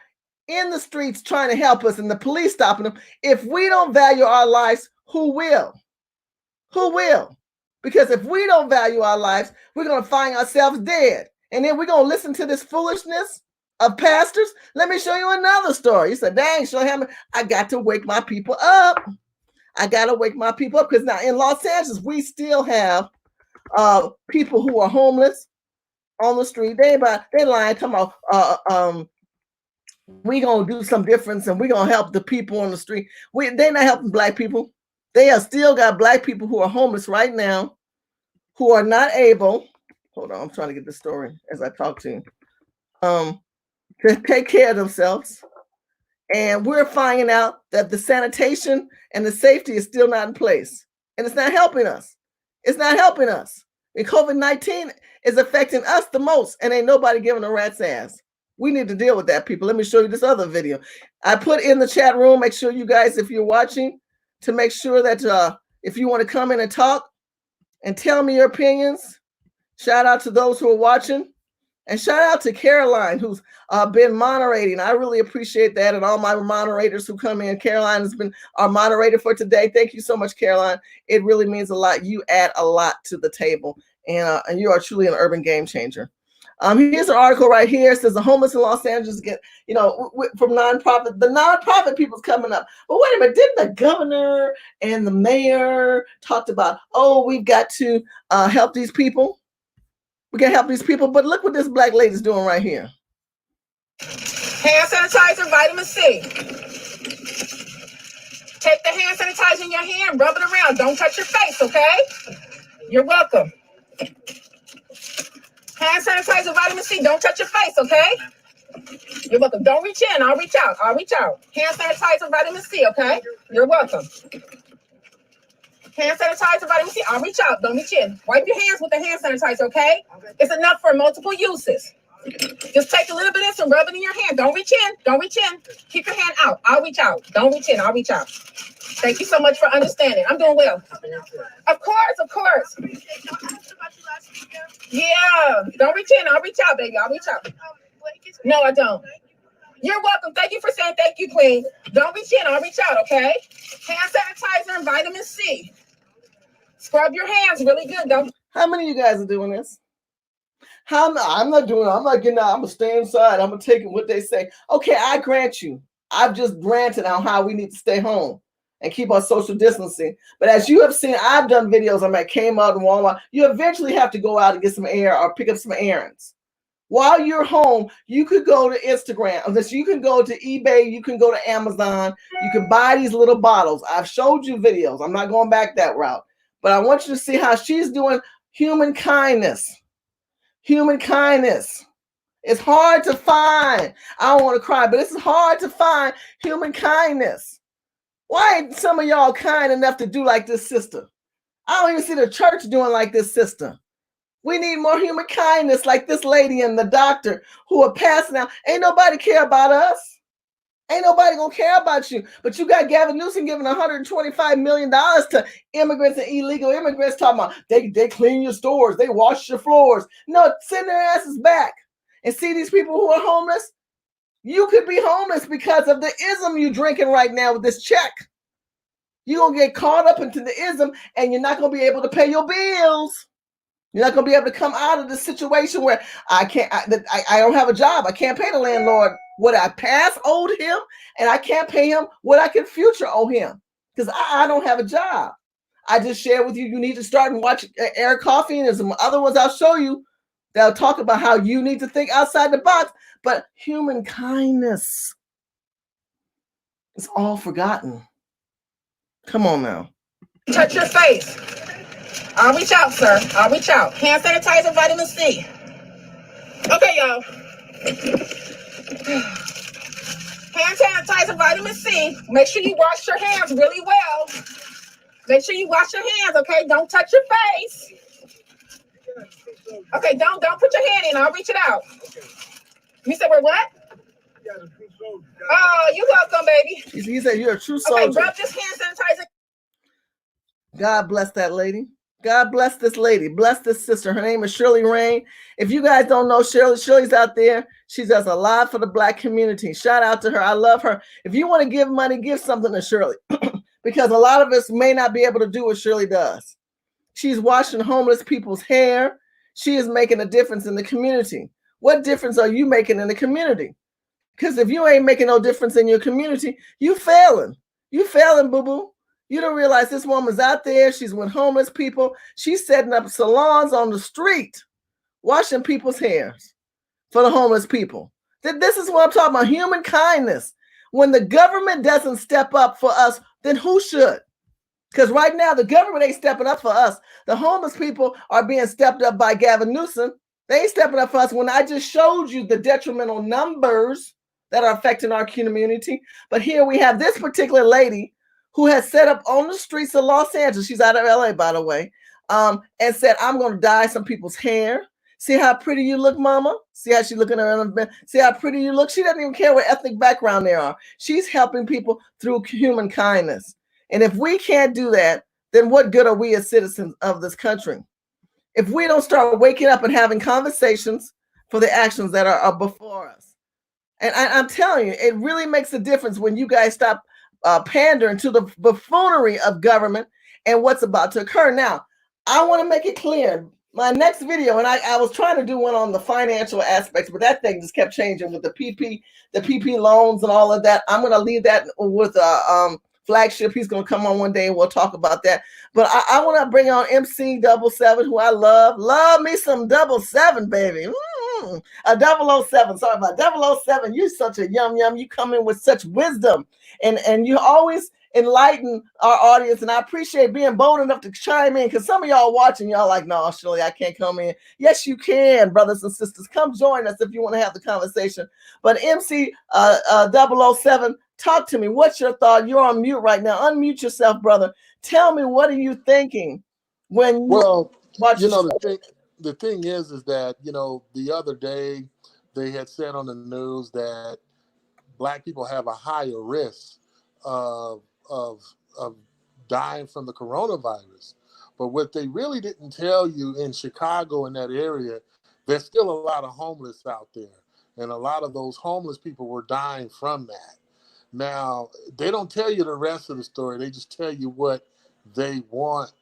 in the streets trying to help us, and the police stopping them. If we don't value our lives, who will? Who will? Because if we don't value our lives, we're going to find ourselves dead. And then we're going to listen to this foolishness of pastors. Let me show you another story. You said, dang, Shoham, I got to wake my people up. I got to wake my people up, because now in Los Angeles, we still have people who are homeless on the street. They lying, talking about we going to do some difference and we going to help the people on the street. They're not helping Black people. They have still got Black people who are homeless right now, who are not able, hold on, I'm trying to get the story as I talk to you, to take care of themselves. And we're finding out that the sanitation and the safety is still not in place. And it's not helping us. It's not helping us. And COVID-19 is affecting us the most, and ain't nobody giving a rat's ass. We need to deal with that, people. Let me show you this other video. I put in the chat room. Make sure you guys, if you're watching, to make sure that if you want to come in and talk and tell me your opinions. Shout out to those who are watching. And shout out to Caroline, who's been moderating. I really appreciate that. And all my moderators who come in. Caroline has been our moderator for today. Thank you so much, Caroline. It really means a lot. You add a lot to the table. And you are truly an urban game changer. Here's an article right here. It says the homeless in Los Angeles get, from nonprofit. The nonprofit people's coming up. But wait a minute, didn't the governor and the mayor talked about, we've got to help these people? We can help these people. But look what this Black lady's doing right here. Hand sanitizer, vitamin C. Take the hand sanitizer in your hand, rub it around. Don't touch your face, okay? You're welcome. Hand sanitizer, vitamin C. Don't touch your face, okay? You're welcome. Don't reach in. I'll reach out. I'll reach out. Hand sanitizer, vitamin C, okay? You're welcome. Hand sanitizer, vitamin C. I'll reach out. Don't reach in. Wipe your hands with the hand sanitizer, okay? It's enough for multiple uses. Just take a little bit of this and rub it in your hand. Don't reach in. Don't reach in. Keep your hand out. I'll reach out. Don't reach in. I'll reach out. Thank you so much for understanding. I'm doing well. Of course, of course. Yeah. Don't reach in. I'll reach out, baby. I'll reach out. No, I don't. You're welcome. Thank you for saying thank you, Queen. Don't reach in. I'll reach out, okay? Hand sanitizer and vitamin C. Scrub your hands really good. How many of you guys are doing this? I'm not doing it. I'm not getting out. I'm going to stay inside. I'm going to take what they say. Okay, I grant you. I've just granted on how we need to stay home and keep our social distancing. But as you have seen, I've done videos. I'm at Kmart and Walmart. You eventually have to go out and get some air or pick up some errands. While you're home, you could go to Instagram. You can go to eBay. You can go to Amazon. You can buy these little bottles. I've showed you videos. I'm not going back that route. But I want you to see how she's doing human kindness. Human kindness. It's hard to find. I don't want to cry, but it's hard to find human kindness. Why ain't some of y'all kind enough to do like this sister? I don't even see the church doing like this sister. We need more human kindness like this lady and the doctor who are passing out. Ain't nobody care about us. Ain't nobody gonna care about you. But you got Gavin Newsom giving $125 million to immigrants and illegal immigrants, talking about they clean your stores, they wash your floors. No, send their asses back. And see these people who are homeless? You could be homeless because of the ism you drinking right now with this check. You're going to get caught up into the ism, and you're not going to be able to pay your bills. You're not going to be able to come out of the situation where I don't have a job. I can't pay the landlord what I past owed him, and I can't pay him what I can future owe him because I don't have a job. I just shared with you, you need to start and watch Eric Coffey, and there's some other ones I'll show you that'll talk about how you need to think outside the box. But human kindness is all forgotten. Come on now. Touch your face. I'll reach out, sir. I'll reach out. Hand sanitizer, vitamin C. Okay, y'all. Hand sanitizer, vitamin C. Make sure you wash your hands really well. Make sure you wash your hands, okay? Don't touch your face. Okay, don't put your hand in. I'll reach it out. You said we're what? Oh, you're welcome, baby. He said you're a true soldier. Okay, rub this hand sanitizer. God bless that lady. God bless this lady. Bless this sister. Her name is Shirley Rain. If you guys don't know Shirley, Shirley's out there. She does a lot for the Black community. Shout out to her. I love her. If you want to give money, give something to Shirley because a lot of us may not be able to do what Shirley does. She's washing homeless people's hair. She is making a difference in the community. What difference are you making in the community? Because if you ain't making no difference in your community, you failing. You failing, boo-boo. You don't realize this woman's out there. She's with homeless people. She's setting up salons on the street, washing people's hairs for the homeless people. This is what I'm talking about, human kindness. When the government doesn't step up for us, then who should? Because right now, the government ain't stepping up for us. The homeless people are being stepped up by Gavin Newsom. They ain't stepping up for us when I just showed you the detrimental numbers that are affecting our community. But here we have this particular lady who has set up on the streets of Los Angeles. She's out of LA, by the way, and said, I'm going to dye some people's hair. See how pretty you look, mama? See how she's looking around? See how pretty you look? She doesn't even care what ethnic background they are. She's helping people through human kindness. And if we can't do that, then what good are we as citizens of this country? If we don't start waking up and having conversations for the actions that are before us. And I'm telling you, it really makes a difference when you guys stop pandering to the buffoonery of government and what's about to occur. Now, I want to make it clear. My next video, and I was trying to do one on the financial aspects, but that thing just kept changing with the PP loans and all of that. I'm going to leave that with Flagship. He's going to come on one day and we'll talk about that. But I want to bring on MC 77, who I love. Love me some 77, baby. A 007. Sorry about 007. You're such a yum. You come in with such wisdom. And you always enlighten our audience. And I appreciate being bold enough to chime in because some of y'all watching, y'all like, no, Shirley, I can't come in. Yes, you can, brothers and sisters. Come join us if you want to have the conversation. But MC 007, talk to me. What's your thought? You're on mute right now. Unmute yourself, brother. Tell me, what are you thinking when you watch the thing is that, the other day they had said on the news that Black people have a higher risk of dying from the coronavirus. But what they really didn't tell you in Chicago, in that area, there's still a lot of homeless out there. And a lot of those homeless people were dying from that. Now, they don't tell you the rest of the story. They just tell you what they want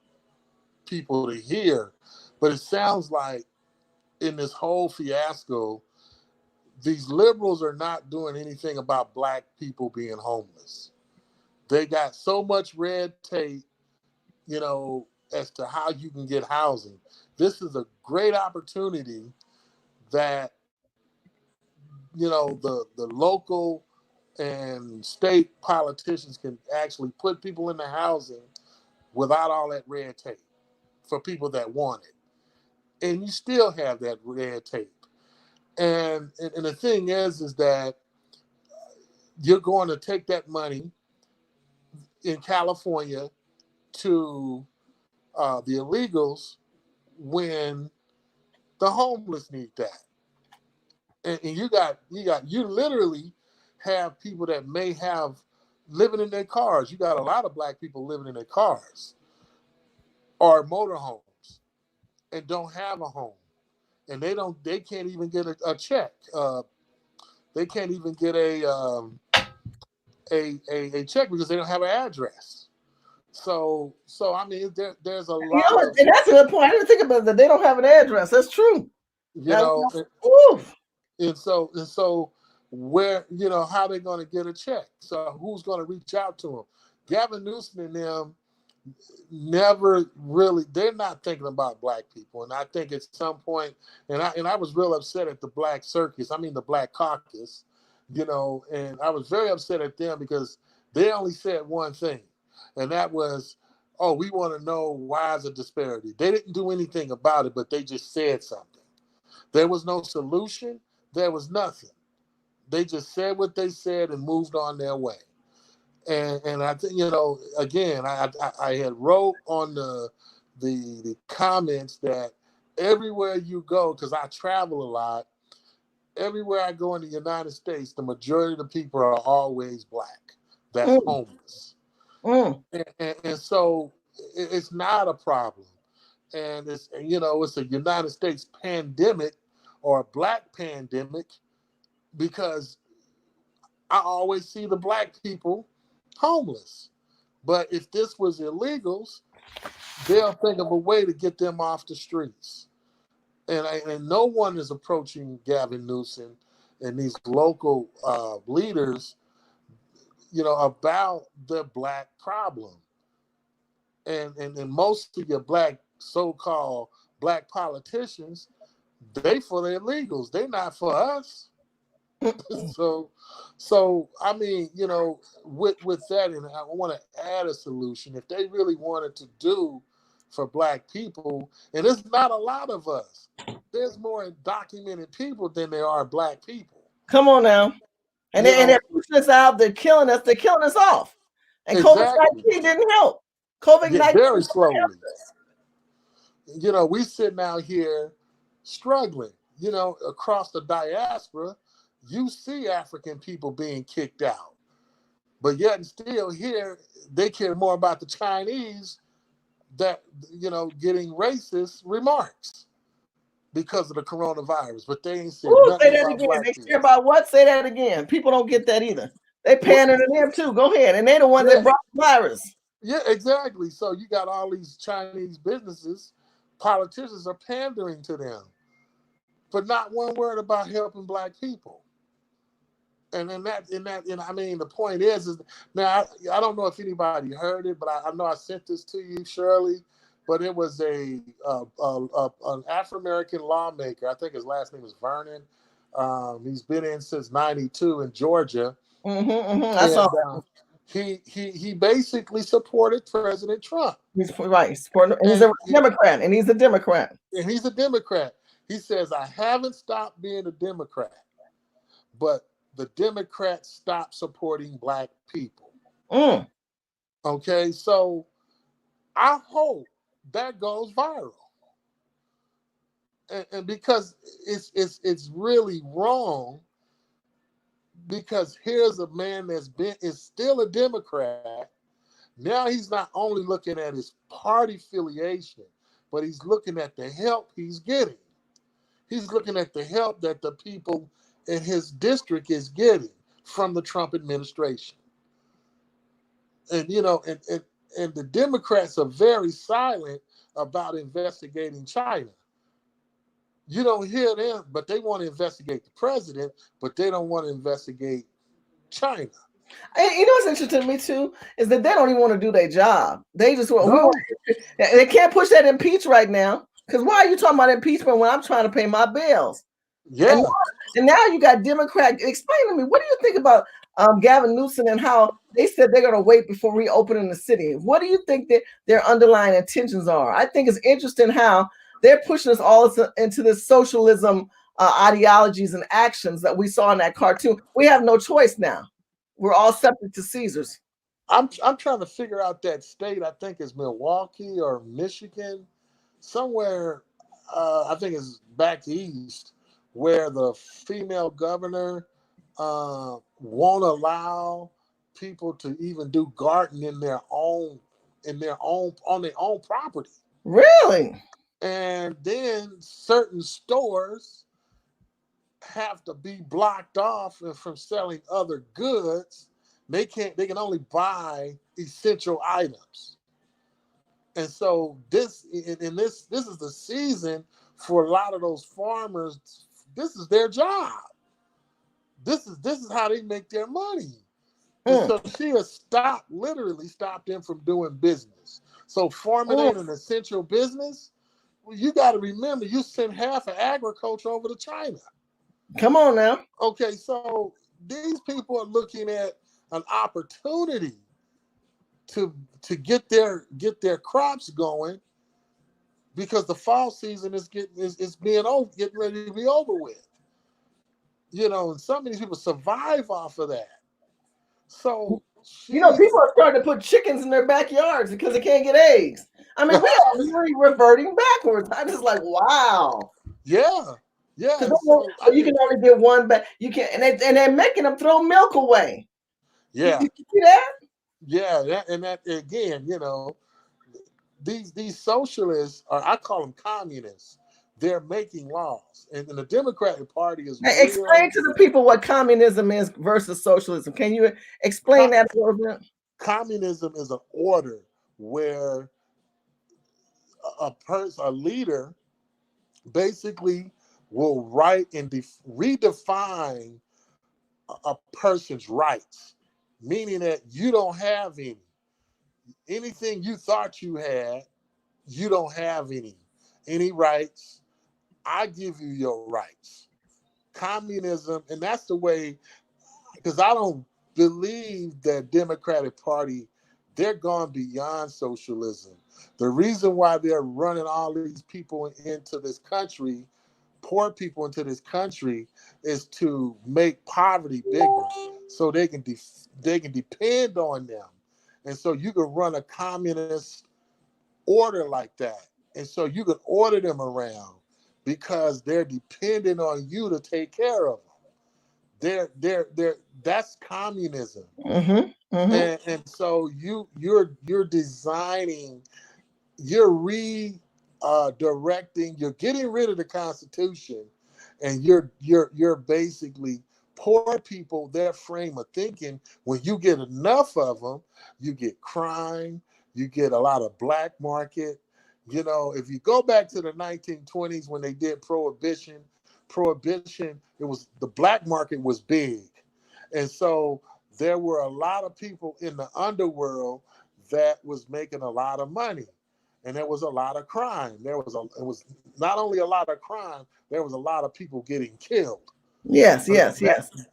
people to hear. But it sounds like in this whole fiasco, these liberals are not doing anything about Black people being homeless. They got so much red tape, as to how you can get housing. This is a great opportunity that, the local and state politicians can actually put people into housing without all that red tape for people that want it. And you still have that red tape. And the thing is that you're going to take that money in California to the illegals when the homeless need that. And you literally have people that may have living in their cars. You got a lot of Black people living in their cars or motorhomes and don't have a home. And they can't even get a check. They can't even get a check because they don't have an address. So I mean, there's a You know, lot of, and that's a good point. I didn't think about that. They don't have an address. That's true. you know, Oof. and so where, you know, how they going to get a check? So who's going to reach out to them? Gavin Newsom and them never really, they're not thinking about black people. And I think at some point, and I was real upset at the Black Circus, I mean the Black Caucus, you know, and I was very upset at them because they only said one thing, and that was, oh, we want to know why is a disparity. They didn't do anything about it, but they just said something. There was no solution. There was nothing. They just said what they said and moved on their way. And I think, you know, again, I had wrote on the comments that everywhere you go, because I travel a lot, everywhere I go in the United States, the majority of the people are always black. That's homeless. And so it's not a problem. And it's, you know, it's a United States pandemic or a black pandemic because I always see the black people homeless. But if this was illegals, they'll think of a way to get them off the streets. And no one is approaching Gavin Newsom and these local leaders, you know, about the black problem. And most of your black, so-called black politicians, they for the illegals. They're not for us. So I mean, you know, with that, and I want to add a solution. If they really wanted to do for black people, and it's not a lot of us, there's more undocumented people than there are black people. Come on now. And they're pushing us out, they're killing us off. And exactly. COVID-19 didn't help. COVID-19 very slowly. You know, we sitting out here struggling, you know, across the diaspora. You see African people being kicked out, but yet and still here, they care more about the Chinese that, you know, getting racist remarks because of the coronavirus, but they ain't said nothing say that about again. black They people. care about what? Say that again. People don't get that either. They pandering to them too. Go ahead. And they're the ones that brought the virus. Yeah, exactly. So you got all these Chinese businesses, politicians are pandering to them, but not one word about helping black people. And I mean, the point is now I don't know if anybody heard it, but I know I sent this to you, Shirley. But it was an African American lawmaker. I think his last name is Vernon. He's been in since '92 in Georgia. I saw that. He basically supported President Trump. He's right. He's a Democrat, and he's a Democrat. And he's a Democrat. He says, I haven't stopped being a Democrat, but the Democrats stopped supporting black people. Okay, so I hope that goes viral. And because it's really wrong, because here's a man is still a Democrat. Now he's not only looking at his party affiliation, but he's looking at the help he's getting. He's looking at the help that the people in his district is getting from the Trump administration. And, you know, and the Democrats are very silent about investigating China. You don't hear them, but they want to investigate the president, but they don't want to investigate China. And you know what's interesting to me too is that they don't even want to do their job. They just want. They can't push that impeach right now because why are you talking about impeachment when I'm trying to pay my bills? Yeah. And now you got Democrat. Explain to me, what do you think about Gavin Newsom and how they said they're going to wait before reopening the city? What do you think that their underlying intentions are? I think it's interesting how they're pushing us all into this socialism ideologies and actions that we saw in that cartoon. We have no choice now. We're all subject to Caesars. I'm trying to figure out that state. I think it's Milwaukee or Michigan, somewhere. I think it's back east, where the female governor won't allow people to even do garden on their own property. Really? And then certain stores have to be blocked off from selling other goods. They can only buy essential items. And so this is the season for a lot of those farmers. This is their job. This is how they make their money. And so she has literally stopped them from doing business. So farming ain't an essential business. Well, you got to remember, you send half of agriculture over to China. Come on now. Okay, so these people are looking at an opportunity to get their crops going, because the fall season is getting ready to be over with. And some of these people survive off of that. So people are starting to put chickens in their backyards because they can't get eggs. I mean, we are really reverting backwards. I'm just like, wow. Yeah. So you can only get one back. You can't, and they're making them throw milk away. Yeah. You see that? Yeah, and that again, these socialists, or I call them communists, they're making laws, and the Democratic Party is. Now, explain to the people what communism is versus socialism. Can you explain that a little bit? Communism is an order where a leader basically will write and redefine a person's rights, meaning that you don't have anything you thought you had. You don't have any rights. I give you your rights. Communism, and that's the way, because I don't believe that Democratic Party, they're gone beyond socialism. The reason why they're running all these people into this country, poor people into this country, is to make poverty bigger, so they can depend on them. And so you can run a communist order like that. And so you can order them around because they're dependent on you to take care of them. That's communism. And so you're designing, you're redirecting, you're getting rid of the Constitution, and you're basically poor people, their frame of thinking. When you get enough of them, you get crime, you get a lot of black market. If you go back to the 1920s when they did prohibition, it was, the black market was big. And so there were a lot of people in the underworld that was making a lot of money. And there was a lot of crime. It was not only a lot of crime, there was a lot of people getting killed. Yes.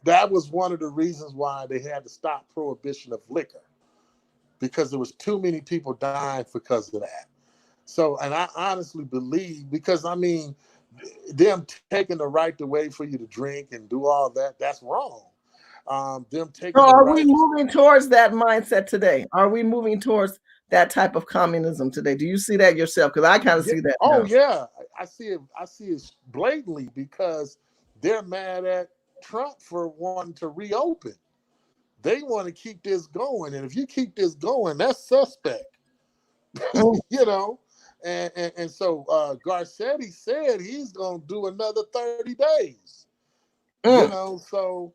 That was one of the reasons why they had to stop prohibition of liquor, because there was too many people dying because of that. So, and I honestly believe, because I mean, them taking the right away for you to drink and do all that, that's wrong. Them taking. So are we moving towards that mindset today? Are we moving towards that type of communism today? Do you see that yourself? Because I kind of see that. Oh yeah, I see it. I see it blatantly, because they're mad at Trump for wanting to reopen. They want to keep this going, and if you keep this going, that's suspect. And so Garcetti said he's going to do another 30 days. So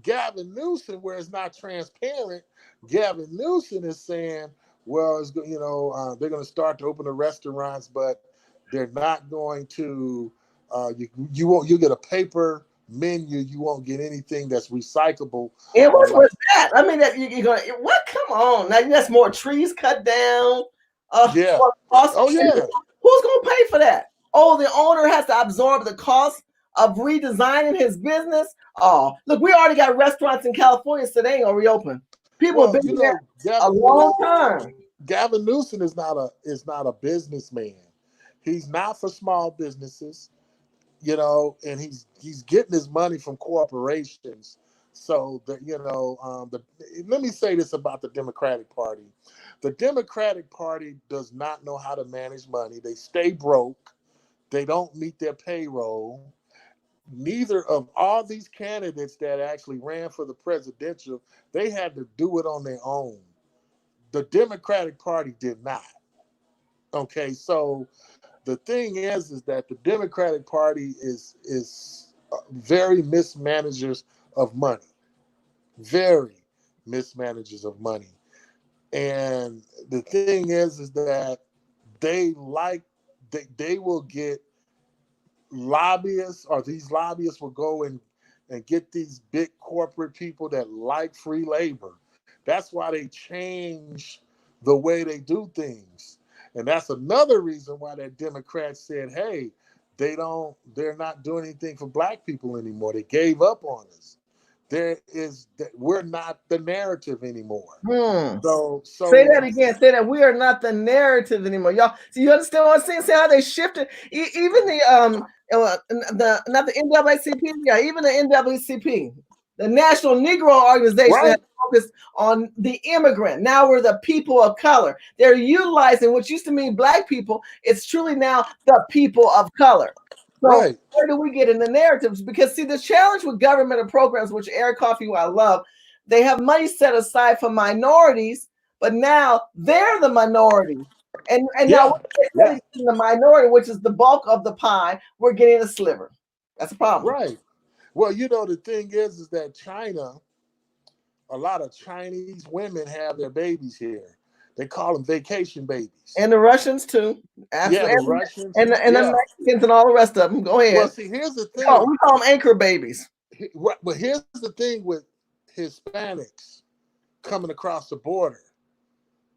Gavin Newsom, where it's not transparent, Gavin Newsom is saying, well, it's, they're going to start to open the restaurants, but they're not going to. You get a paper menu. You won't get anything that's recyclable. And what's with that? I mean, you're going. What? Come on! Now that's more trees cut down. Yeah. Oh yeah. Who's going to pay for that? Oh, the owner has to absorb the cost of redesigning his business. Oh, look, we already got restaurants in California, so they ain't gonna reopen. People have been there a long time. Gavin Newsom is not a businessman. He's not for small businesses, and he's getting his money from corporations. So that let me say this about the Democratic Party. The Democratic Party does not know how to manage money. They stay broke. They don't meet their payroll. Neither of all these candidates that actually ran for the presidential, they had to do it on their own. The Democratic Party did not. Okay, so the thing is that the Democratic Party is very mismanagers of money. Very mismanagers of money. And the thing is that they will get lobbyists, or these lobbyists will go and get these big corporate people that like free labor. That's why they change the way they do things. And that's another reason why that Democrats said, hey, they're not doing anything for black people anymore. They gave up on us. We're not the narrative anymore. So say that again. Say that we are not the narrative anymore, y'all. So you understand what I'm saying? See how they shifted? Even not the NAACP, yeah, even the NAACP, the National Negro Organization, right, has focused on the immigrant. Now we're the people of color. They're utilizing what used to mean black people. It's truly now the people of color. So right. Where do we get in the narratives? Because see, the challenge with government and programs, which Eric Coffey, who I love, they have money set aside for minorities, but now they're the minority. And now we're getting the minority, which is the bulk of the pie, we're getting a sliver. That's a problem. Right. Well, the thing is that China, a lot of Chinese women have their babies here. They call them vacation babies. And the Russians too. Absolutely. Yeah, the Russians. And the Mexicans and all the rest of them. Go ahead. Well, see, here's the thing. We call them anchor babies. But here's the thing with Hispanics coming across the border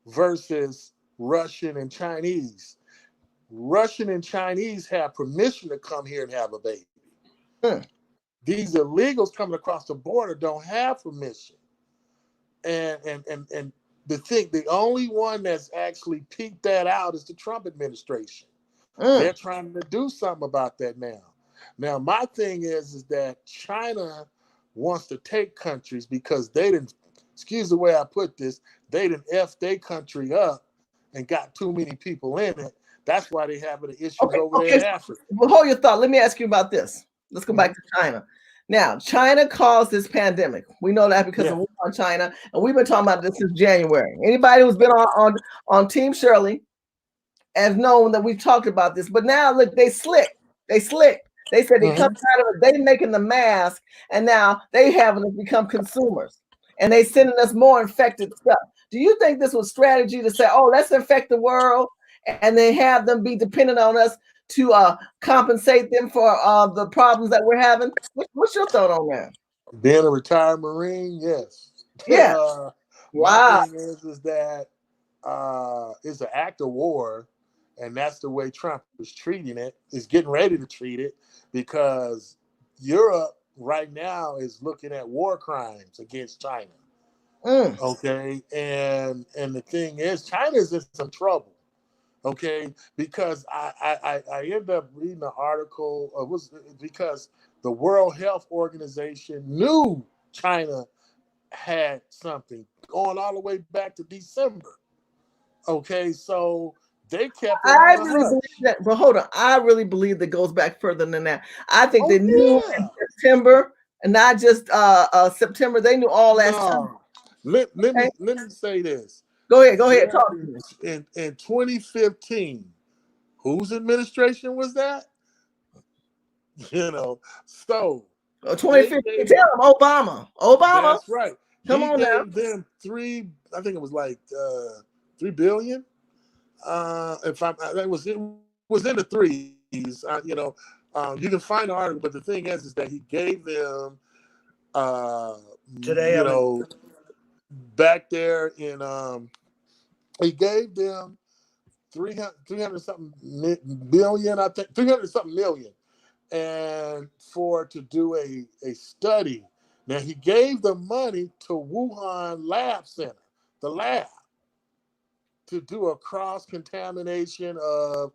versus Russian and Chinese. Russian and Chinese have permission to come here and have a baby. These illegals coming across the border don't have permission. And the only one that's actually peeked that out is the Trump administration. They're trying to do something about that now. Now, my thing is that China wants to take countries because they didn't, excuse the way I put this, they didn't F their country up and got too many people in it. That's why they having the issues over there in Africa. Well, hold your thought. Let me ask you about this. Let's go back to China. Now, China caused this pandemic. We know that because of war on China, and we've been talking about this since January. Anybody who's been on Team Shirley has known that we've talked about this. But now, look, they slick. They said they come out of it. They making the mask, and now they having us become consumers, and they sending us more infected stuff. Do you think this was strategy to say, oh, let's infect the world, and then have them be dependent on us to compensate them for the problems that we're having? What's your thought on that? Being a retired Marine, yes. Yeah. Wow. My thing is that it's an act of war, and that's the way Trump is treating it, is getting ready to treat it, because Europe right now is looking at war crimes against China. Okay, and the thing is, China's in some trouble. Okay, because I ended up reading an article. It was because the World Health Organization knew China had something going all the way back to December. Okay, so they kept it I on really believe that, but hold on. I really believe that goes back further than that. I think they knew in September, and not just September. They knew all that stuff. Let me say this. Go ahead. Talk to me. In 2015, whose administration was that? So 2015. Tell them Obama. That's right. Come on now. Them I think it was like $3 billion. It was in the threes. You can find the article, but the thing is that he gave them back there in he gave them 300 something billion, I think 300 something million, and to do a study. Now he gave the money to Wuhan Lab Center, the lab, to do a cross contamination of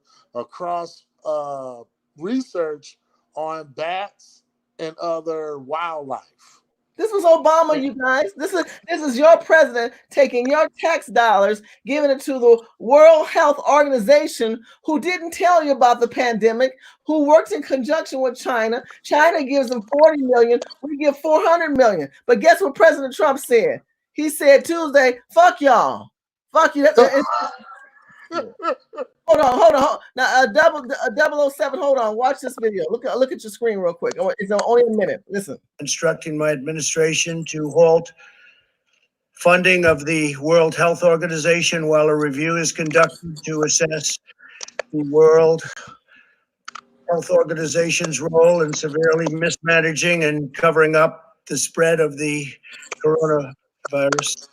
research on bats and other wildlife. This was Obama, you guys. This is your president taking your tax dollars, giving it to the World Health Organization, who didn't tell you about the pandemic, who works in conjunction with China. China gives them 40 million. We give 400 million. But guess what President Trump said? He said Tuesday, fuck y'all. Fuck you. Hold on. Now, 007, hold on. Watch this video. Look at your screen real quick. It's only a minute. Listen. Instructing my administration to halt funding of the World Health Organization while a review is conducted to assess the World Health Organization's role in severely mismanaging and covering up the spread of the coronavirus.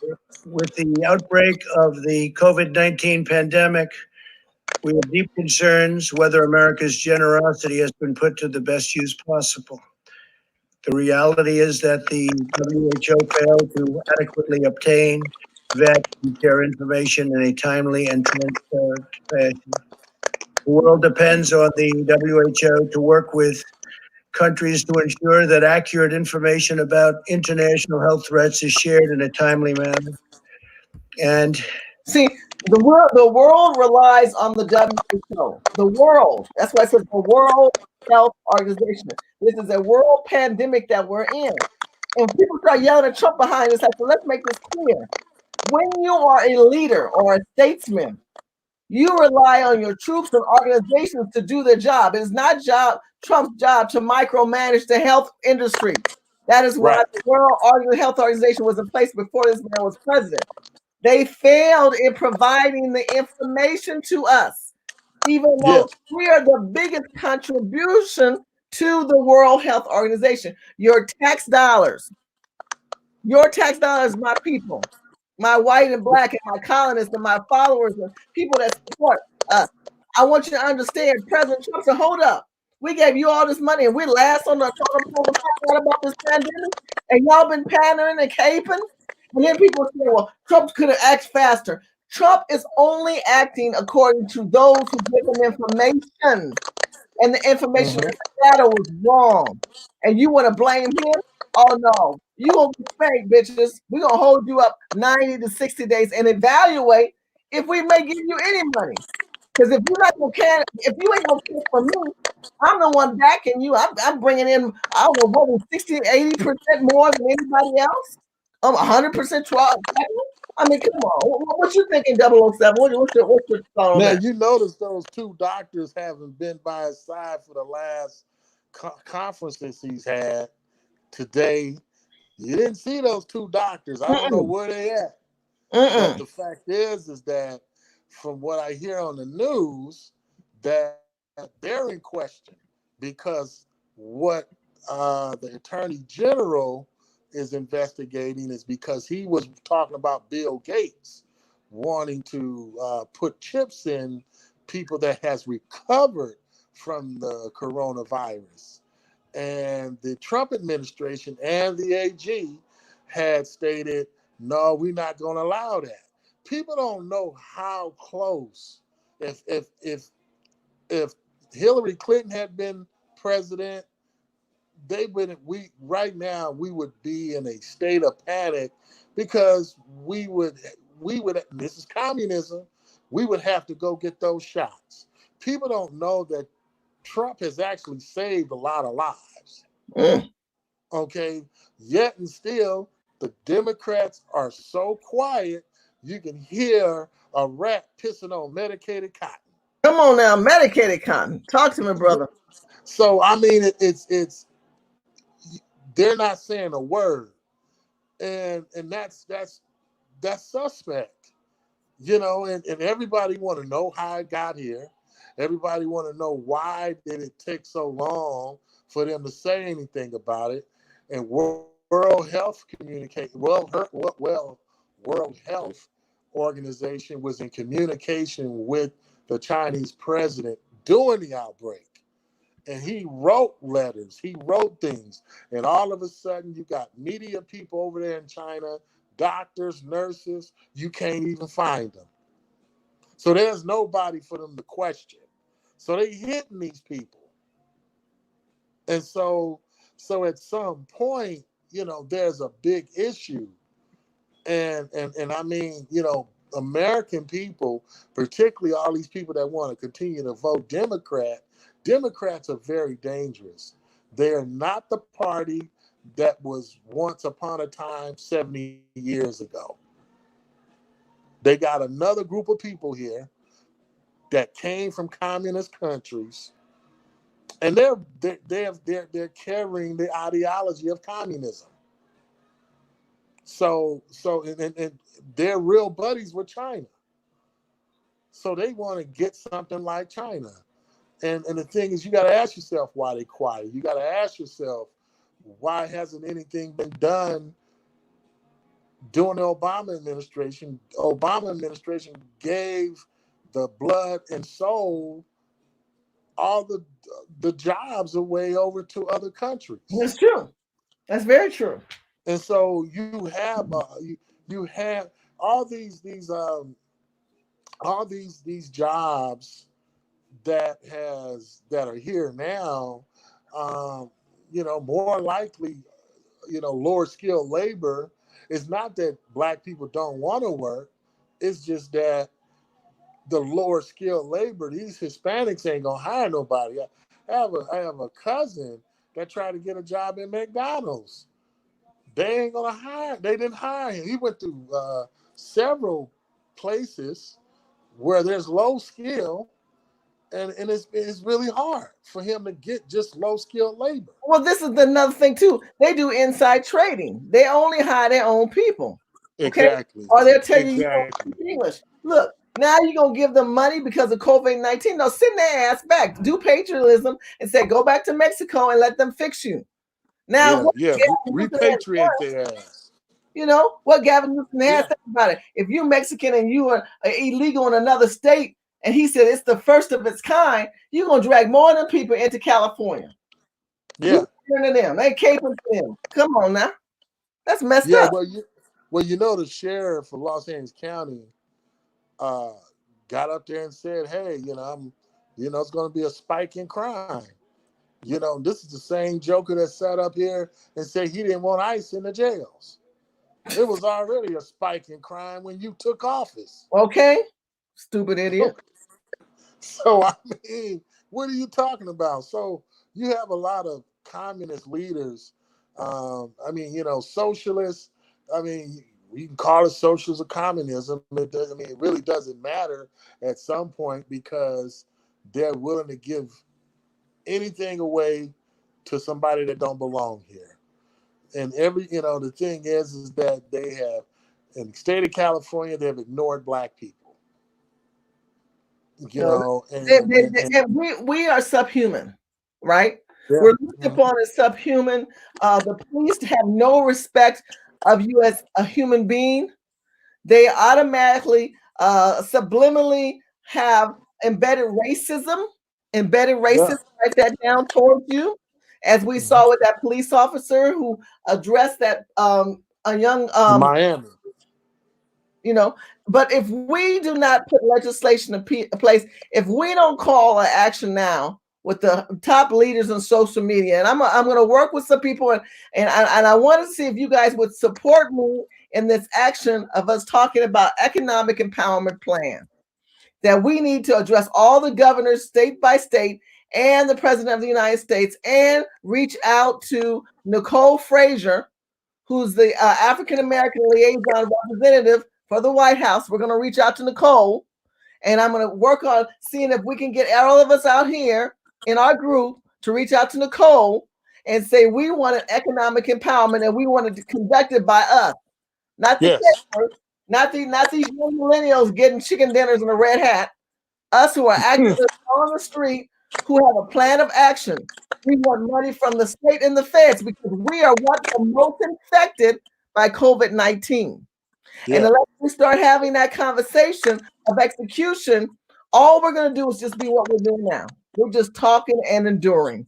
With the outbreak of the COVID-19 pandemic, we have deep concerns whether America's generosity has been put to the best use possible. The reality is that the WHO failed to adequately obtain, vet, and share information in a timely and transparent fashion. The world depends on the WHO to work with countries to ensure that accurate information about international health threats is shared in a timely manner. And see, the world relies on the WHO. The world. That's why it says the World Health Organization. This is a world pandemic that we're in. And people start yelling at Trump behind us, like, so let's make this clear. When you are a leader or a statesman, you rely on your troops and organizations to do their job. It is not Trump's job to micromanage the health industry. That is why the World Health Organization was in place before this man was president. They failed in providing the information to us, even though we are the biggest contribution to the World Health Organization. Your tax dollars, my people, my white and black and my colonists and my followers and people that support us. I want you to understand, President Trump said, hold up. We gave you all this money and we last on the talk about this pandemic, and y'all been pandering and caping. And then people say, well, Trump could have acted faster. Trump is only acting according to those who give him information. And the information in the data was wrong. And you want to blame him? Oh no. You gonna get spanked, bitches. We're gonna hold you up 90 to 60 days and evaluate if we may give you any money. Because if you ain't gonna care for me, I'm the one backing you. I'm bringing in, I don't know, what, 60, 80% more than anybody else? I'm 100% 12. I mean, come on. What you thinking, 007? What's your thought on that? Now, you notice those two doctors haven't been by his side for the last conferences he's had. Today, you didn't see those two doctors. I don't know where they at. But the fact is that from what I hear on the news, that they're in question because what the Attorney General is investigating is because he was talking about Bill Gates wanting to put chips in people that has recovered from the coronavirus. And the Trump administration and the AG had stated, no, we're not going to allow that. People don't know how close. If Hillary Clinton had been president, right now we would be in a state of panic because we would, this is communism, we would have to go get those shots. People don't know that Trump has actually saved a lot of lives. Okay, yet and still, the Democrats are so quiet, you can hear a rat pissing on medicated cotton. Come on now, medicated cotton. Talk to me, brother. So, I mean, it's they're not saying a word. And that's suspect. You know, and everybody want to know how it got here. Everybody want to know why did it take so long for them to say anything about it. And World Health Organization was in communication with the Chinese president during the outbreak. And he wrote letters, he wrote things. And all of a sudden you got media people over there in China, doctors, nurses, you can't even find them. So there's nobody for them to question. So they hitting these people. And so at some point, you know, there's a big issue. And I mean, you know, American people, particularly all these people that want to continue to vote Democrats are very dangerous. They're not the party that was once upon a time 70 years ago. They got another group of people here that came from communist countries, and they're carrying the ideology of communism. So and they're real buddies with China. So they want to get something like China. And the thing is, you got to ask yourself why they quiet. You got to ask yourself, why hasn't anything been done during the Obama administration? Obama administration gave the blood and soul, all the jobs away over to other countries. That's true. That's very true. And so you have you have all these jobs that are here now. More likely, lower skilled labor. It's not that black people don't want to work. It's just that the lower skilled labor, these Hispanics ain't gonna hire nobody. I have a cousin that tried to get a job in McDonald's. They ain't gonna hire. They didn't hire him. He went through several places where there's low skill, and it's really hard for him to get just low skilled labor. Well, this is another thing too. They do inside trading. They only hire their own people. Okay? Exactly. Or they'll tell you don't speak English. Look, now you're gonna give them money because of COVID-19. No, send their ass back. Do patriotism and say go back to Mexico and let them fix you. Now, repatriate their ass. What Gavin Newsom has said about it. If you're Mexican and you are illegal in another state, and he said it's the first of its kind, you're gonna drag more than people into California. Yeah. To them. They caping to them. Come on now. That's messed up. The sheriff of Los Angeles County got up there and said, hey, it's going to be a spike in crime. This is the same joker that sat up here and said he didn't want ICE in the jails. It was already a spike in crime when you took office. Okay. Stupid idiot. So, I mean, what are you talking about? So you have a lot of communist leaders. Socialists. We can call it socialism or communism. It really doesn't matter at some point because they're willing to give anything away to somebody that don't belong here. And the thing is that they have, in the state of California, they've ignored black people. We are subhuman, right? Yeah. We're looked upon as subhuman. The police have no respect of you as a human being. They automatically, subliminally have embedded racism. Write that down towards you, as we saw with that police officer who addressed that a young Miami. But if we do not put legislation in place, if we don't call an action now with the top leaders on social media, and I'm going to work with some people, and I want to see if you guys would support me in this action of us talking about economic empowerment plan, that we need to address all the governors state by state and the president of the United States, and reach out to Nicole Frazier, who's the African American liaison representative for the White House. We're going to reach out to Nicole, and I'm going to work on seeing if we can get all of us out here in our group to reach out to Nicole and say we want an economic empowerment, and we want it conducted by us, not the not these young millennials getting chicken dinners in a red hat. Us who are activists on the street who have a plan of action. We want money from the state and the feds because we are what's the most infected by COVID-19. And unless we start having that conversation of execution, all we're going to do is just be what we're doing now. We're just talking and enduring.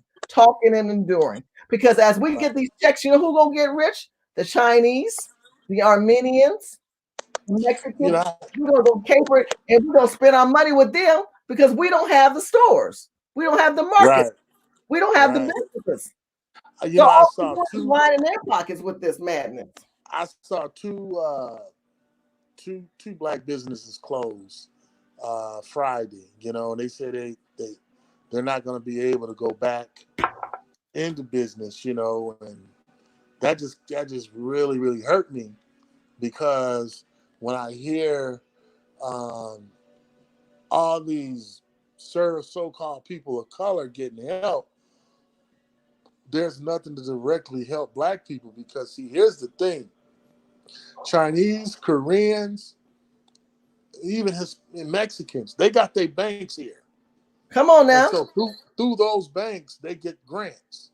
Because as we get these checks, who's going to get rich? The Chinese, the Armenians, the Mexicans. We're going to go caper it, and we're going to spend our money with them because we don't have the stores. We don't have the market. We don't have the businesses. I saw two line in their pockets with this madness. I saw two black businesses close Friday. And they said they're not going to be able to go back into business. And that just really, really hurt me, because when I hear all these so-called people of color getting help, there's nothing to directly help black people, because see, here's the thing. Chinese, Koreans, even Mexicans, they got their banks here. Come on now. And so through those banks, they get grants.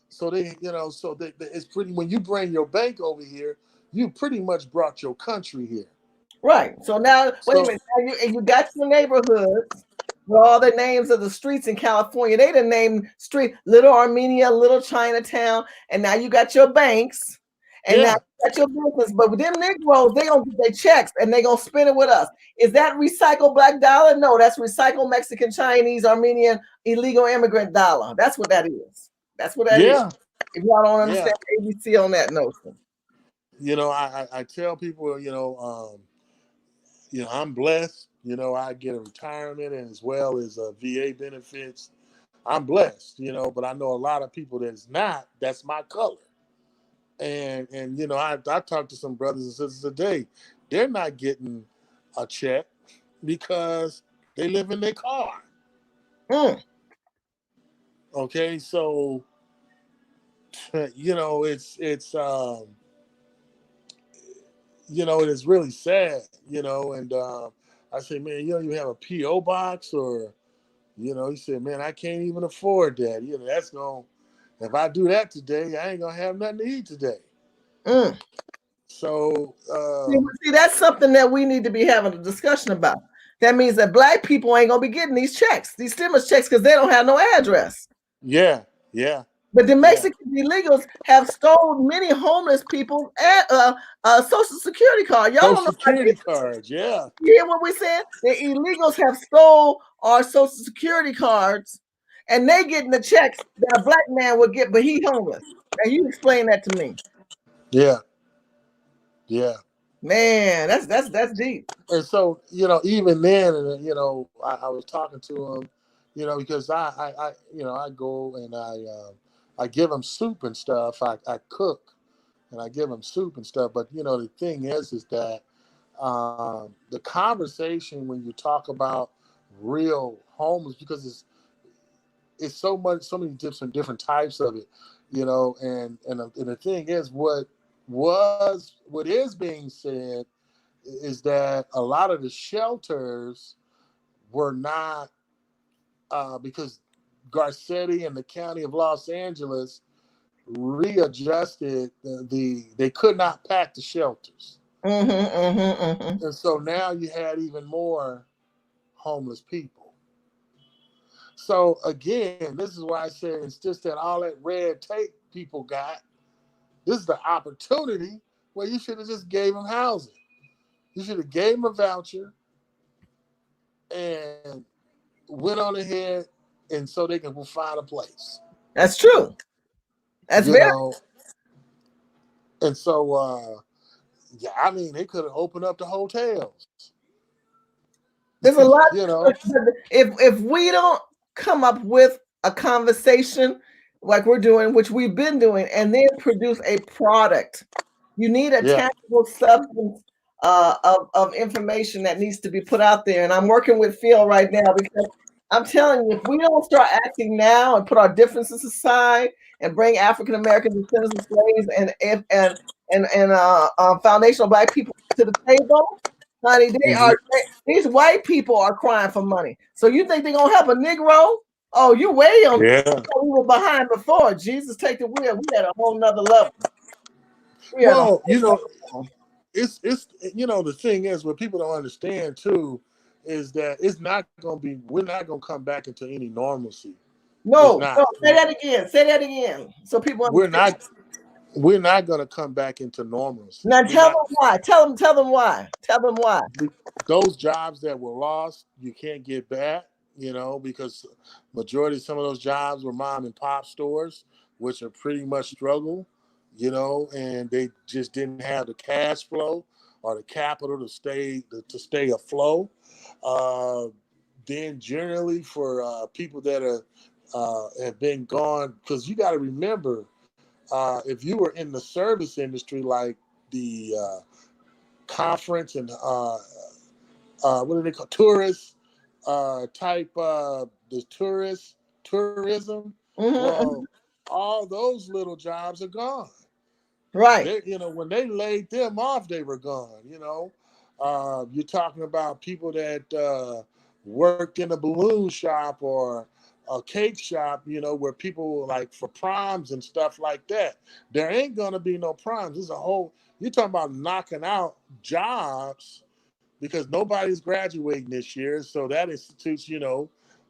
So they, it's pretty, when you bring your bank over here, you pretty much brought your country here. Right. So now, wait a minute. Now you got your neighborhoods with all the names of the streets in California. They done named street Little Armenia, Little Chinatown, and now you got your banks, and now you got your business. But with them Negroes, they gonna get their checks and they gonna spend it with us. Is that recycled black dollar? No, that's recycled Mexican, Chinese, Armenian, illegal immigrant dollar. That's what that is. That's what that is. If y'all don't understand ABC on that notion. I tell people, I'm blessed. I get a retirement and as well as VA benefits. I'm blessed, but I know a lot of people that's not. That's my color. And I talked to some brothers and sisters today. They're not getting a check because they live in their car. Okay, so it is really sad, and I say, man, you have a P.O. box, or he said, man, I can't even afford that. That's if I do that today, I ain't gonna have nothing to eat today. So see, that's something that we need to be having a discussion about. That means that black people ain't gonna be getting these checks, these stimulus checks, because they don't have no address. Yeah. But the Mexican illegals have stolen many homeless people at Social Security card. Y'all don't know Security cards, yeah. You hear what we're saying? The illegals have stole our Social Security cards, and they getting the checks that a black man would get, but he homeless. Now you explain that to me. Yeah. Man, that's deep. And so, even then, I was talking to him, because I go and I give them soup and stuff. I cook and I give them soup and stuff. But the thing is that the conversation when you talk about real homeless, because it's so many different types of it, and the thing is what is being said is that a lot of the shelters were not because Garcetti and the county of Los Angeles readjusted they could not pack the shelters. And so now you had even more homeless people. So again, this is why I said it's just that all that red tape people got. This is the opportunity where you should have just gave them housing. You should have gave them a voucher and went on ahead, and so they can find a place. That's true. That's And so, they could have opened up the hotels. There's a lot. If we don't come up with a conversation like we're doing, which we've been doing, and then produce a product, you need a tangible substance of information that needs to be put out there. And I'm working with Phil right now because I'm telling you, if we don't start acting now and put our differences aside and bring African American descendants of slaves and foundational black people to the table, honey, these white people are crying for money. So you think they're gonna help a Negro? Oh, you way on. We were behind before. Jesus, take the wheel. We at a whole nother level. It's the thing is what people don't understand too is that we're not gonna come back into any normalcy. No, say that again. So people understand. We're not gonna come back into normalcy. Now tell them why. Tell them why. Those jobs that were lost, you can't get back, because majority of some of those jobs were mom and pop stores, which are pretty much struggle. And they just didn't have the cash flow or the capital to stay afloat. Then generally for people that have been gone, because you got to remember, if you were in the service industry like the conference and what do they call tourist type the tourism, well, all those little jobs are gone. Right. They, you know, when they laid them off, they were gone. You know, you're talking about people that worked in a balloon shop or a cake shop. You know, where people like for proms and stuff like that. There ain't gonna be no proms. There's a whole. You're talking about knocking out jobs because nobody's graduating this year. So that institutes,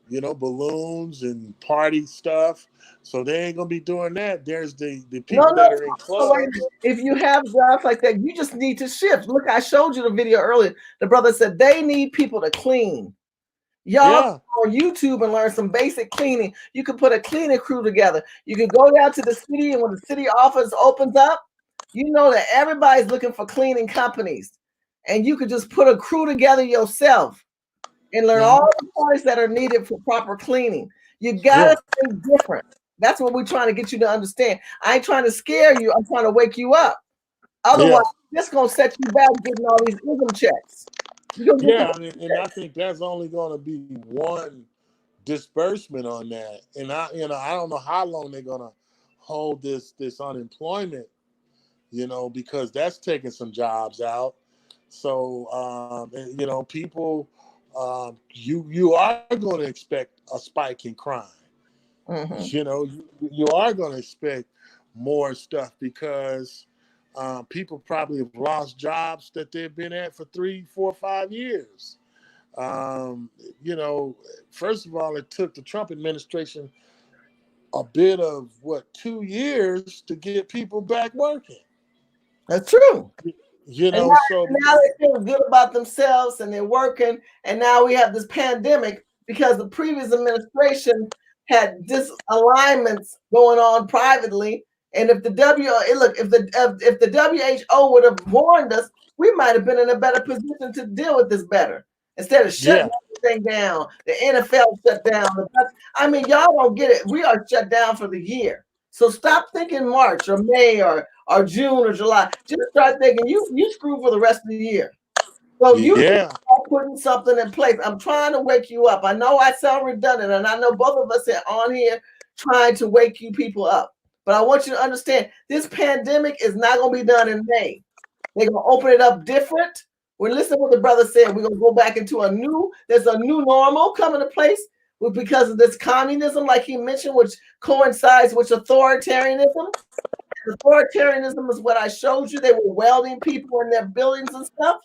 balloons and party stuff. So they ain't gonna be doing that. There's the No, people no, that are in no, wait. clubs. If you have jobs like that, you just need to shift. Look, I showed you the video earlier. The brother said they need people to clean. Y'all Yeah. on YouTube and learn some basic cleaning. You can put a cleaning crew together. You can go down to the city, and when the city office opens up, you know that everybody's looking for cleaning companies. And you could just put a crew together yourself and learn all the points that are needed for proper cleaning. You gotta think different. That's what we're trying to get you to understand. I ain't trying to scare you. I'm trying to wake you up. Otherwise, this gonna set you back getting all these income checks. Yeah, and I think that's only going to be one disbursement on that. And I don't know how long they're going to hold this unemployment, because that's taking some jobs out. So, people, you are going to expect a spike in crime. You are going to expect more stuff because people probably have lost jobs that they've been at for 3, 4, 5 years. First of all, it took the Trump administration a bit of 2 years to get people back working. That's true. So now they feel good about themselves and they're working, and now we have this pandemic because the previous administration had disalignments going on privately. And if the WHO would have warned us, we might have been in a better position to deal with this better instead of shutting everything down. The NFL shut down. I mean, y'all don't get it. We are shut down for the year. So stop thinking March or May or June or July. Just start thinking you screw for the rest of the year. So you start putting something in place. I'm trying to wake you up. I know I sound redundant, and I know both of us are on here trying to wake you people up. But I want you to understand this pandemic is not going to be done in May. They're going to open it up different. Well, listen to what the brother said. We're going to go back into there's a new normal coming to place because of this communism, like he mentioned, which coincides with authoritarianism. Authoritarianism is what I showed you. They were welding people in their buildings and stuff.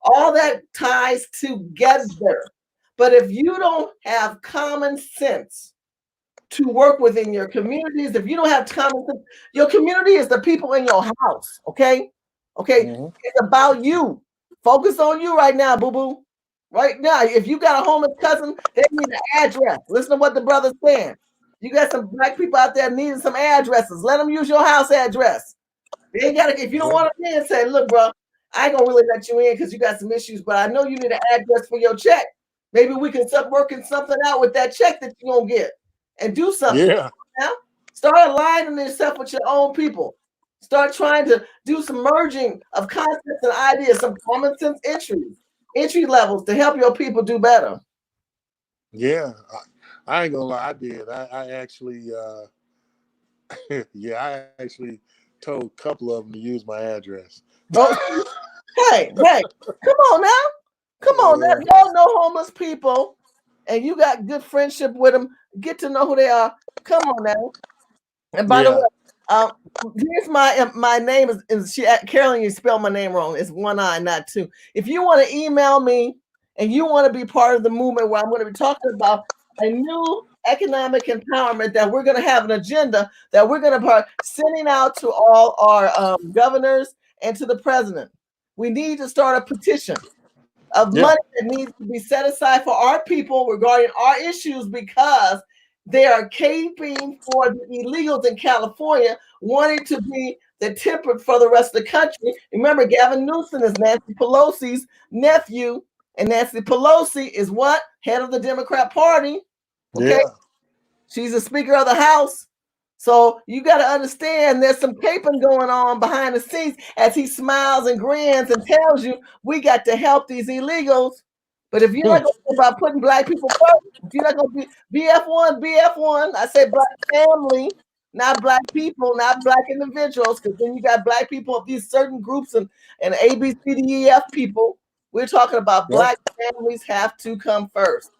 All that ties together. But if you don't have common sense to work within your communities, if you don't have common sense, your community is the people in your house, okay? Okay, It's about you. Focus on you right now, boo-boo. Right now, if you got a homeless cousin, they need an address. Listen to what the brother's saying. You got some black people out there needing some addresses. Let them use your house address. They ain't gotta, if you don't want to in, say, look, bro, I ain't gonna really let you in because you got some issues, but I know you need an address for your check. Maybe we can start working something out with that check that you're gonna get and do something. Yeah. Now, start aligning yourself with your own people. Start trying to do some merging of concepts and ideas, some common sense entry levels to help your people do better. Yeah, I ain't gonna lie, I did. I actually, I actually told a couple of them to use my address. Oh, hey, come on now. Come on now. Y'all know homeless people and you got good friendship with them. Get to know who they are. Come on now. And by the way, here's my name is Carolyn, you spelled my name wrong. It's 1 I, not 2. If you want to email me and you want to be part of the movement where I'm going to be talking about a new economic empowerment that we're going to have an agenda that we're going to be sending out to all our governors and to the president. We need to start a petition of money that needs to be set aside for our people regarding our issues because they are caping for the illegals in California, wanting to be the template for the rest of the country. Remember, Gavin Newsom is Nancy Pelosi's nephew, and Nancy Pelosi is what? Head of the Democrat Party. Okay. Yeah. She's the Speaker of the House. So you got to understand there's some caping going on behind the scenes as he smiles and grins and tells you we got to help these illegals. But if you're not going to be about putting black people first, if you're not going to be BF1, I say black family, not black people, not black individuals, because then you got black people of these certain groups and A, B, C, D, E, F people. We're talking about black families have to come first.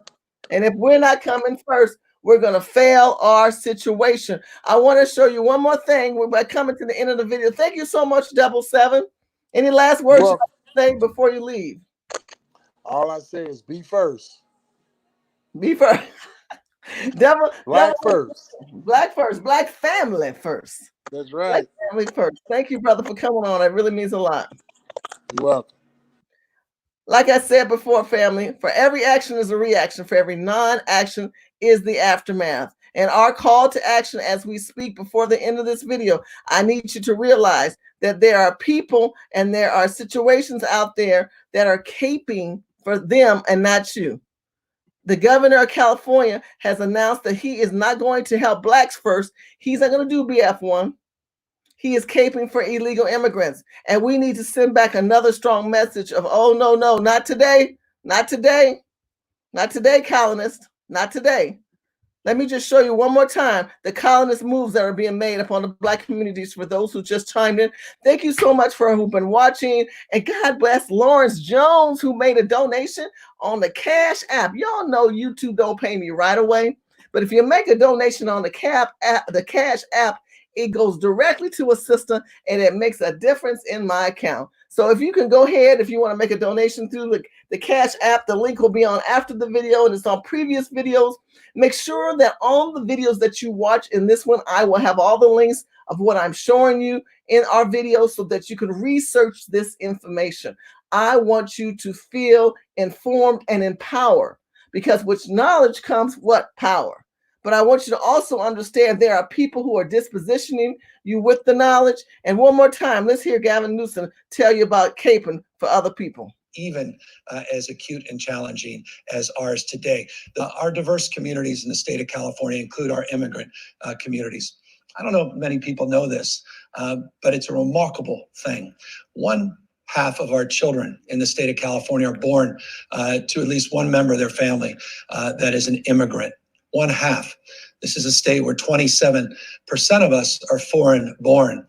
And if we're not coming first, we're going to fail our situation. I want to show you one more thing. We're coming to the end of the video. Thank you so much, Double Seven. Any last words you want to say before you leave? All I say is be first. Be first. Black first. Black first. Black family first. That's right. Black family first. Thank you, brother, for coming on. It really means a lot. You're welcome. Like I said before, family, for every action is a reaction. For every non-action is the aftermath. And our call to action as we speak before the end of this video, I need you to realize that there are people and there are situations out there that are caping for them and not you. The governor of California has announced that he is not going to help blacks first. He's not going to do BF1. He is caping for illegal immigrants. And we need to send back another strong message of, oh, no, no, not today. Not today. Not today, colonists. Not today. Let me just show you one more time the colonist moves that are being made upon the black communities for those who just chimed in. Thank you so much for who've been watching. And God bless Lawrence Jones, who made a donation on the Cash App. Y'all know YouTube don't pay me right away. But if you make a donation on the Cash App, it goes directly to a system and it makes a difference in my account. So if you can go ahead, if you want to make a donation through the Cash App, the link will be on after the video and it's on previous videos. Make sure that on the videos that you watch in this one, I will have all the links of what I'm showing you in our videos so that you can research this information. I want you to feel informed and empowered because with knowledge comes what? Power. But I want you to also understand there are people who are dispositioning you with the knowledge. And one more time, let's hear Gavin Newsom tell you about caping for other people. Even as acute and challenging as ours today. Our diverse communities in the state of California include our immigrant communities. I don't know if many people know this, but it's a remarkable thing. 1/2 of our children in the state of California are born to at least one member of their family that is an immigrant. 1/2. This is a state where 27% of us are foreign born.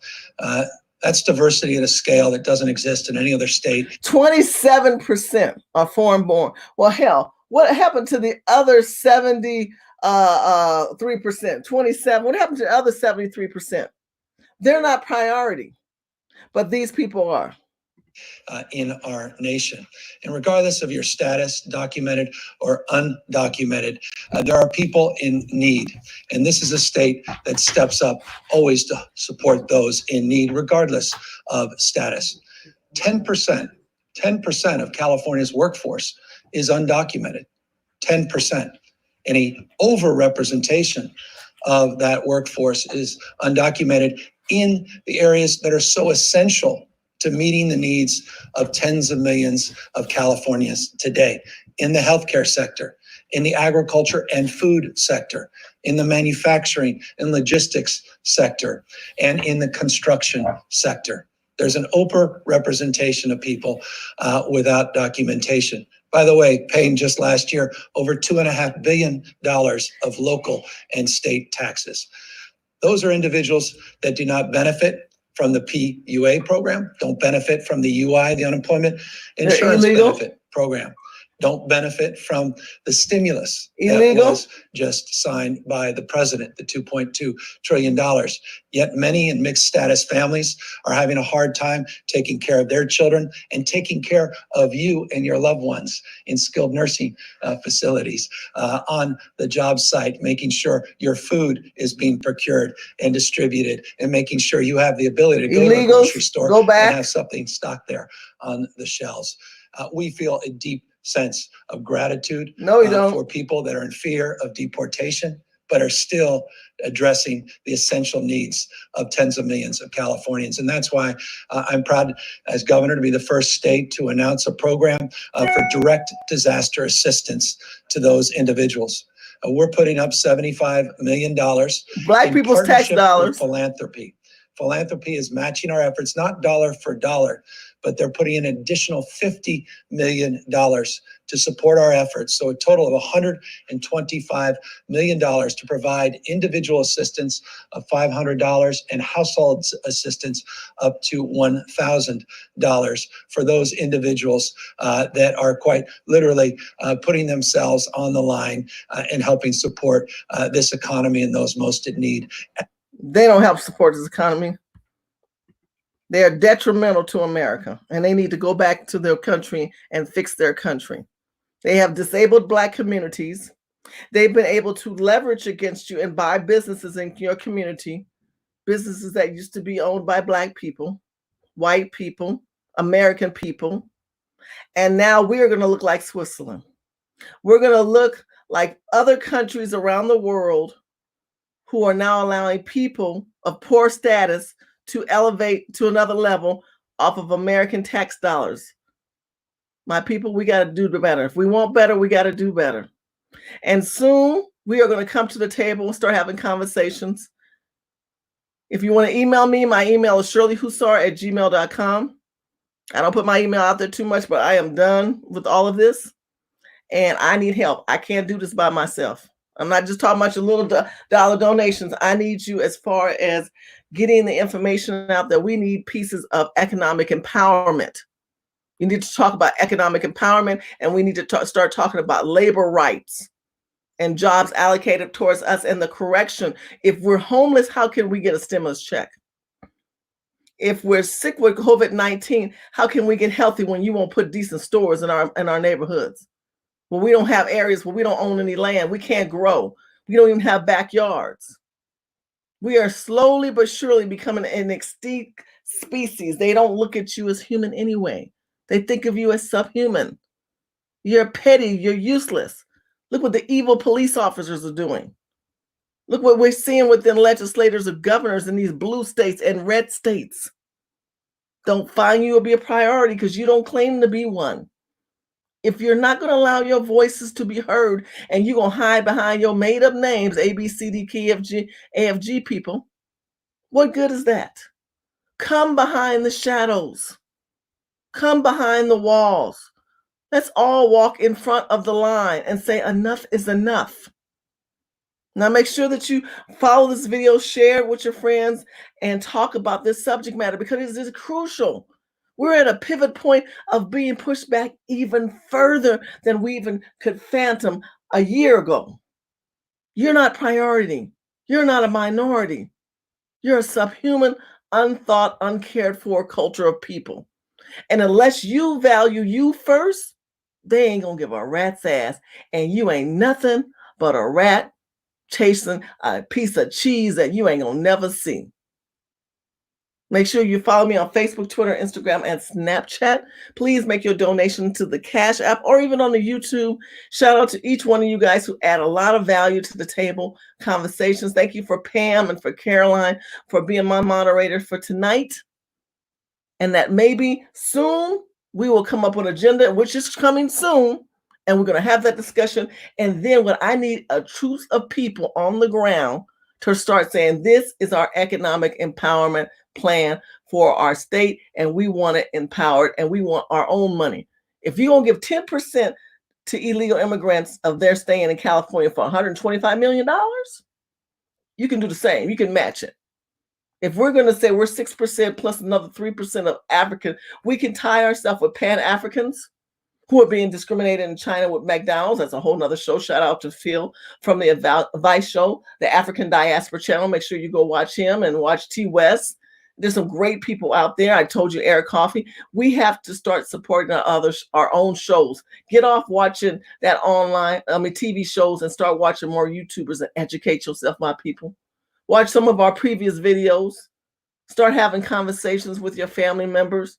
That's diversity at a scale that doesn't exist in any other state. 27% are foreign born. Well, hell, what happened to the other 73%? 27. What happened to the other 73%? They're not priority, but these people are. In our nation. And regardless of your status, documented or undocumented, there are people in need. And this is a state that steps up always to support those in need, regardless of status. 10% of California's workforce is undocumented. 10%. Any overrepresentation of that workforce is undocumented in the areas that are so essential to meeting the needs of tens of millions of Californians today, in the healthcare sector, in the agriculture and food sector, in the manufacturing and logistics sector, and in the construction sector. There's an overrepresentation of people without documentation. By the way, paying just last year over $2.5 billion of local and state taxes. Those are individuals that do not benefit from the PUA program, don't benefit from the UI, the unemployment insurance benefit program, don't benefit from the stimulus that was just signed by the president, the $2.2 trillion. Yet many in mixed status families are having a hard time taking care of their children and taking care of you and your loved ones in skilled nursing facilities, on the job site, making sure your food is being procured and distributed and making sure you have the ability to go to the grocery store and have something stocked there on the shelves. We feel a deep sense of gratitude for people that are in fear of deportation, but are still addressing the essential needs of tens of millions of Californians. And that's why I'm proud as governor to be the first state to announce a program for direct disaster assistance to those individuals. We're putting up $75 million Black people's tax dollars. Philanthropy Philanthropy is matching our efforts, not dollar for dollar, but they're putting in an additional $50 million to support our efforts. So a total of $125 million to provide individual assistance of $500 and household assistance up to $1,000 for those individuals that are quite literally putting themselves on the line and helping support this economy and those most in need. They don't help support this economy. They are detrimental to America, and they need to go back to their country and fix their country. They have disabled Black communities. They've been able to leverage against you and buy businesses in your community, businesses that used to be owned by Black people, white people, American people. And now we are going to look like Switzerland. We're going to look like other countries around the world who are now allowing people of poor status to elevate to another level off of American tax dollars. My people, we got to do better. If we want better, we got to do better. And soon we are going to come to the table and start having conversations. If you want to email me, my email is shirleyhussar@gmail.com. I don't put my email out there too much, but I am done with all of this. And I need help. I can't do this by myself. I'm not just talking about your little dollar donations. I need you as far as getting the information out there. We need pieces of economic empowerment. You need to talk about economic empowerment, and we need to start talking about labor rights and jobs allocated towards us and the correction. If we're homeless, how can we get a stimulus check? If we're sick with COVID-19, how can we get healthy when you won't put decent stores in our neighborhoods? When we don't have areas where we don't own any land, we can't grow. We don't even have backyards. We are slowly but surely becoming an extinct species. They don't look at you as human anyway. They think of you as subhuman. You're petty, you're useless. Look what the evil police officers are doing. Look what we're seeing within legislators and governors in these blue states and red states. Don't find you will be a priority because you don't claim to be one. If you're not going to allow your voices to be heard and you're going to hide behind your made-up names, A, B, C, D, K, F, G, AFG people, what good is that? Come behind the shadows. Come behind the walls. Let's all walk in front of the line and say enough is enough. Now make sure that you follow this video, share it with your friends, and talk about this subject matter because it is crucial. We're at a pivot point of being pushed back even further than we even could fathom a year ago. You're not priority. You're not a minority. You're a subhuman, unthought, uncared for culture of people. And unless you value you first, they ain't gonna give a rat's ass. And you ain't nothing but a rat chasing a piece of cheese that you ain't gonna never see. Make sure you follow me on Facebook, Twitter, Instagram, and Snapchat. Please make your donation to the Cash App or even on the YouTube. Shout out to each one of you guys who add a lot of value to the table conversations. Thank you for Pam and for Caroline for being my moderator for tonight. And that maybe soon we will come up with an agenda, which is coming soon. And we're going to have that discussion. And then what I need a truth of people on the ground to start saying, this is our economic empowerment plan for our state. And we want it empowered and we want our own money. If you're going to give 10% to illegal immigrants of their staying in California for $125 million, you can do the same. You can match it. If we're going to say we're 6% plus another 3% of African, we can tie ourselves with Pan-Africans who are being discriminated in China with McDonald's. That's a whole nother show. Shout out to Phil from the Vice show, the African Diaspora Channel. Make sure you go watch him and watch T. West. There's some great people out there. I told you, Eric Coffey. We have to start supporting our own shows. Get off watching that TV shows and start watching more YouTubers and educate yourself, my people. Watch some of our previous videos. Start having conversations with your family members,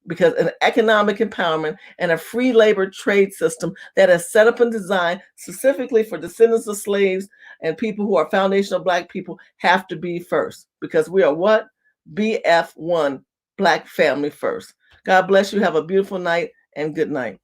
because an economic empowerment and a free labor trade system that is set up and designed specifically for descendants of slaves and people who are foundational Black people have to be first, because we are what? BF1, Black family first. God bless you. Have a beautiful night and good night.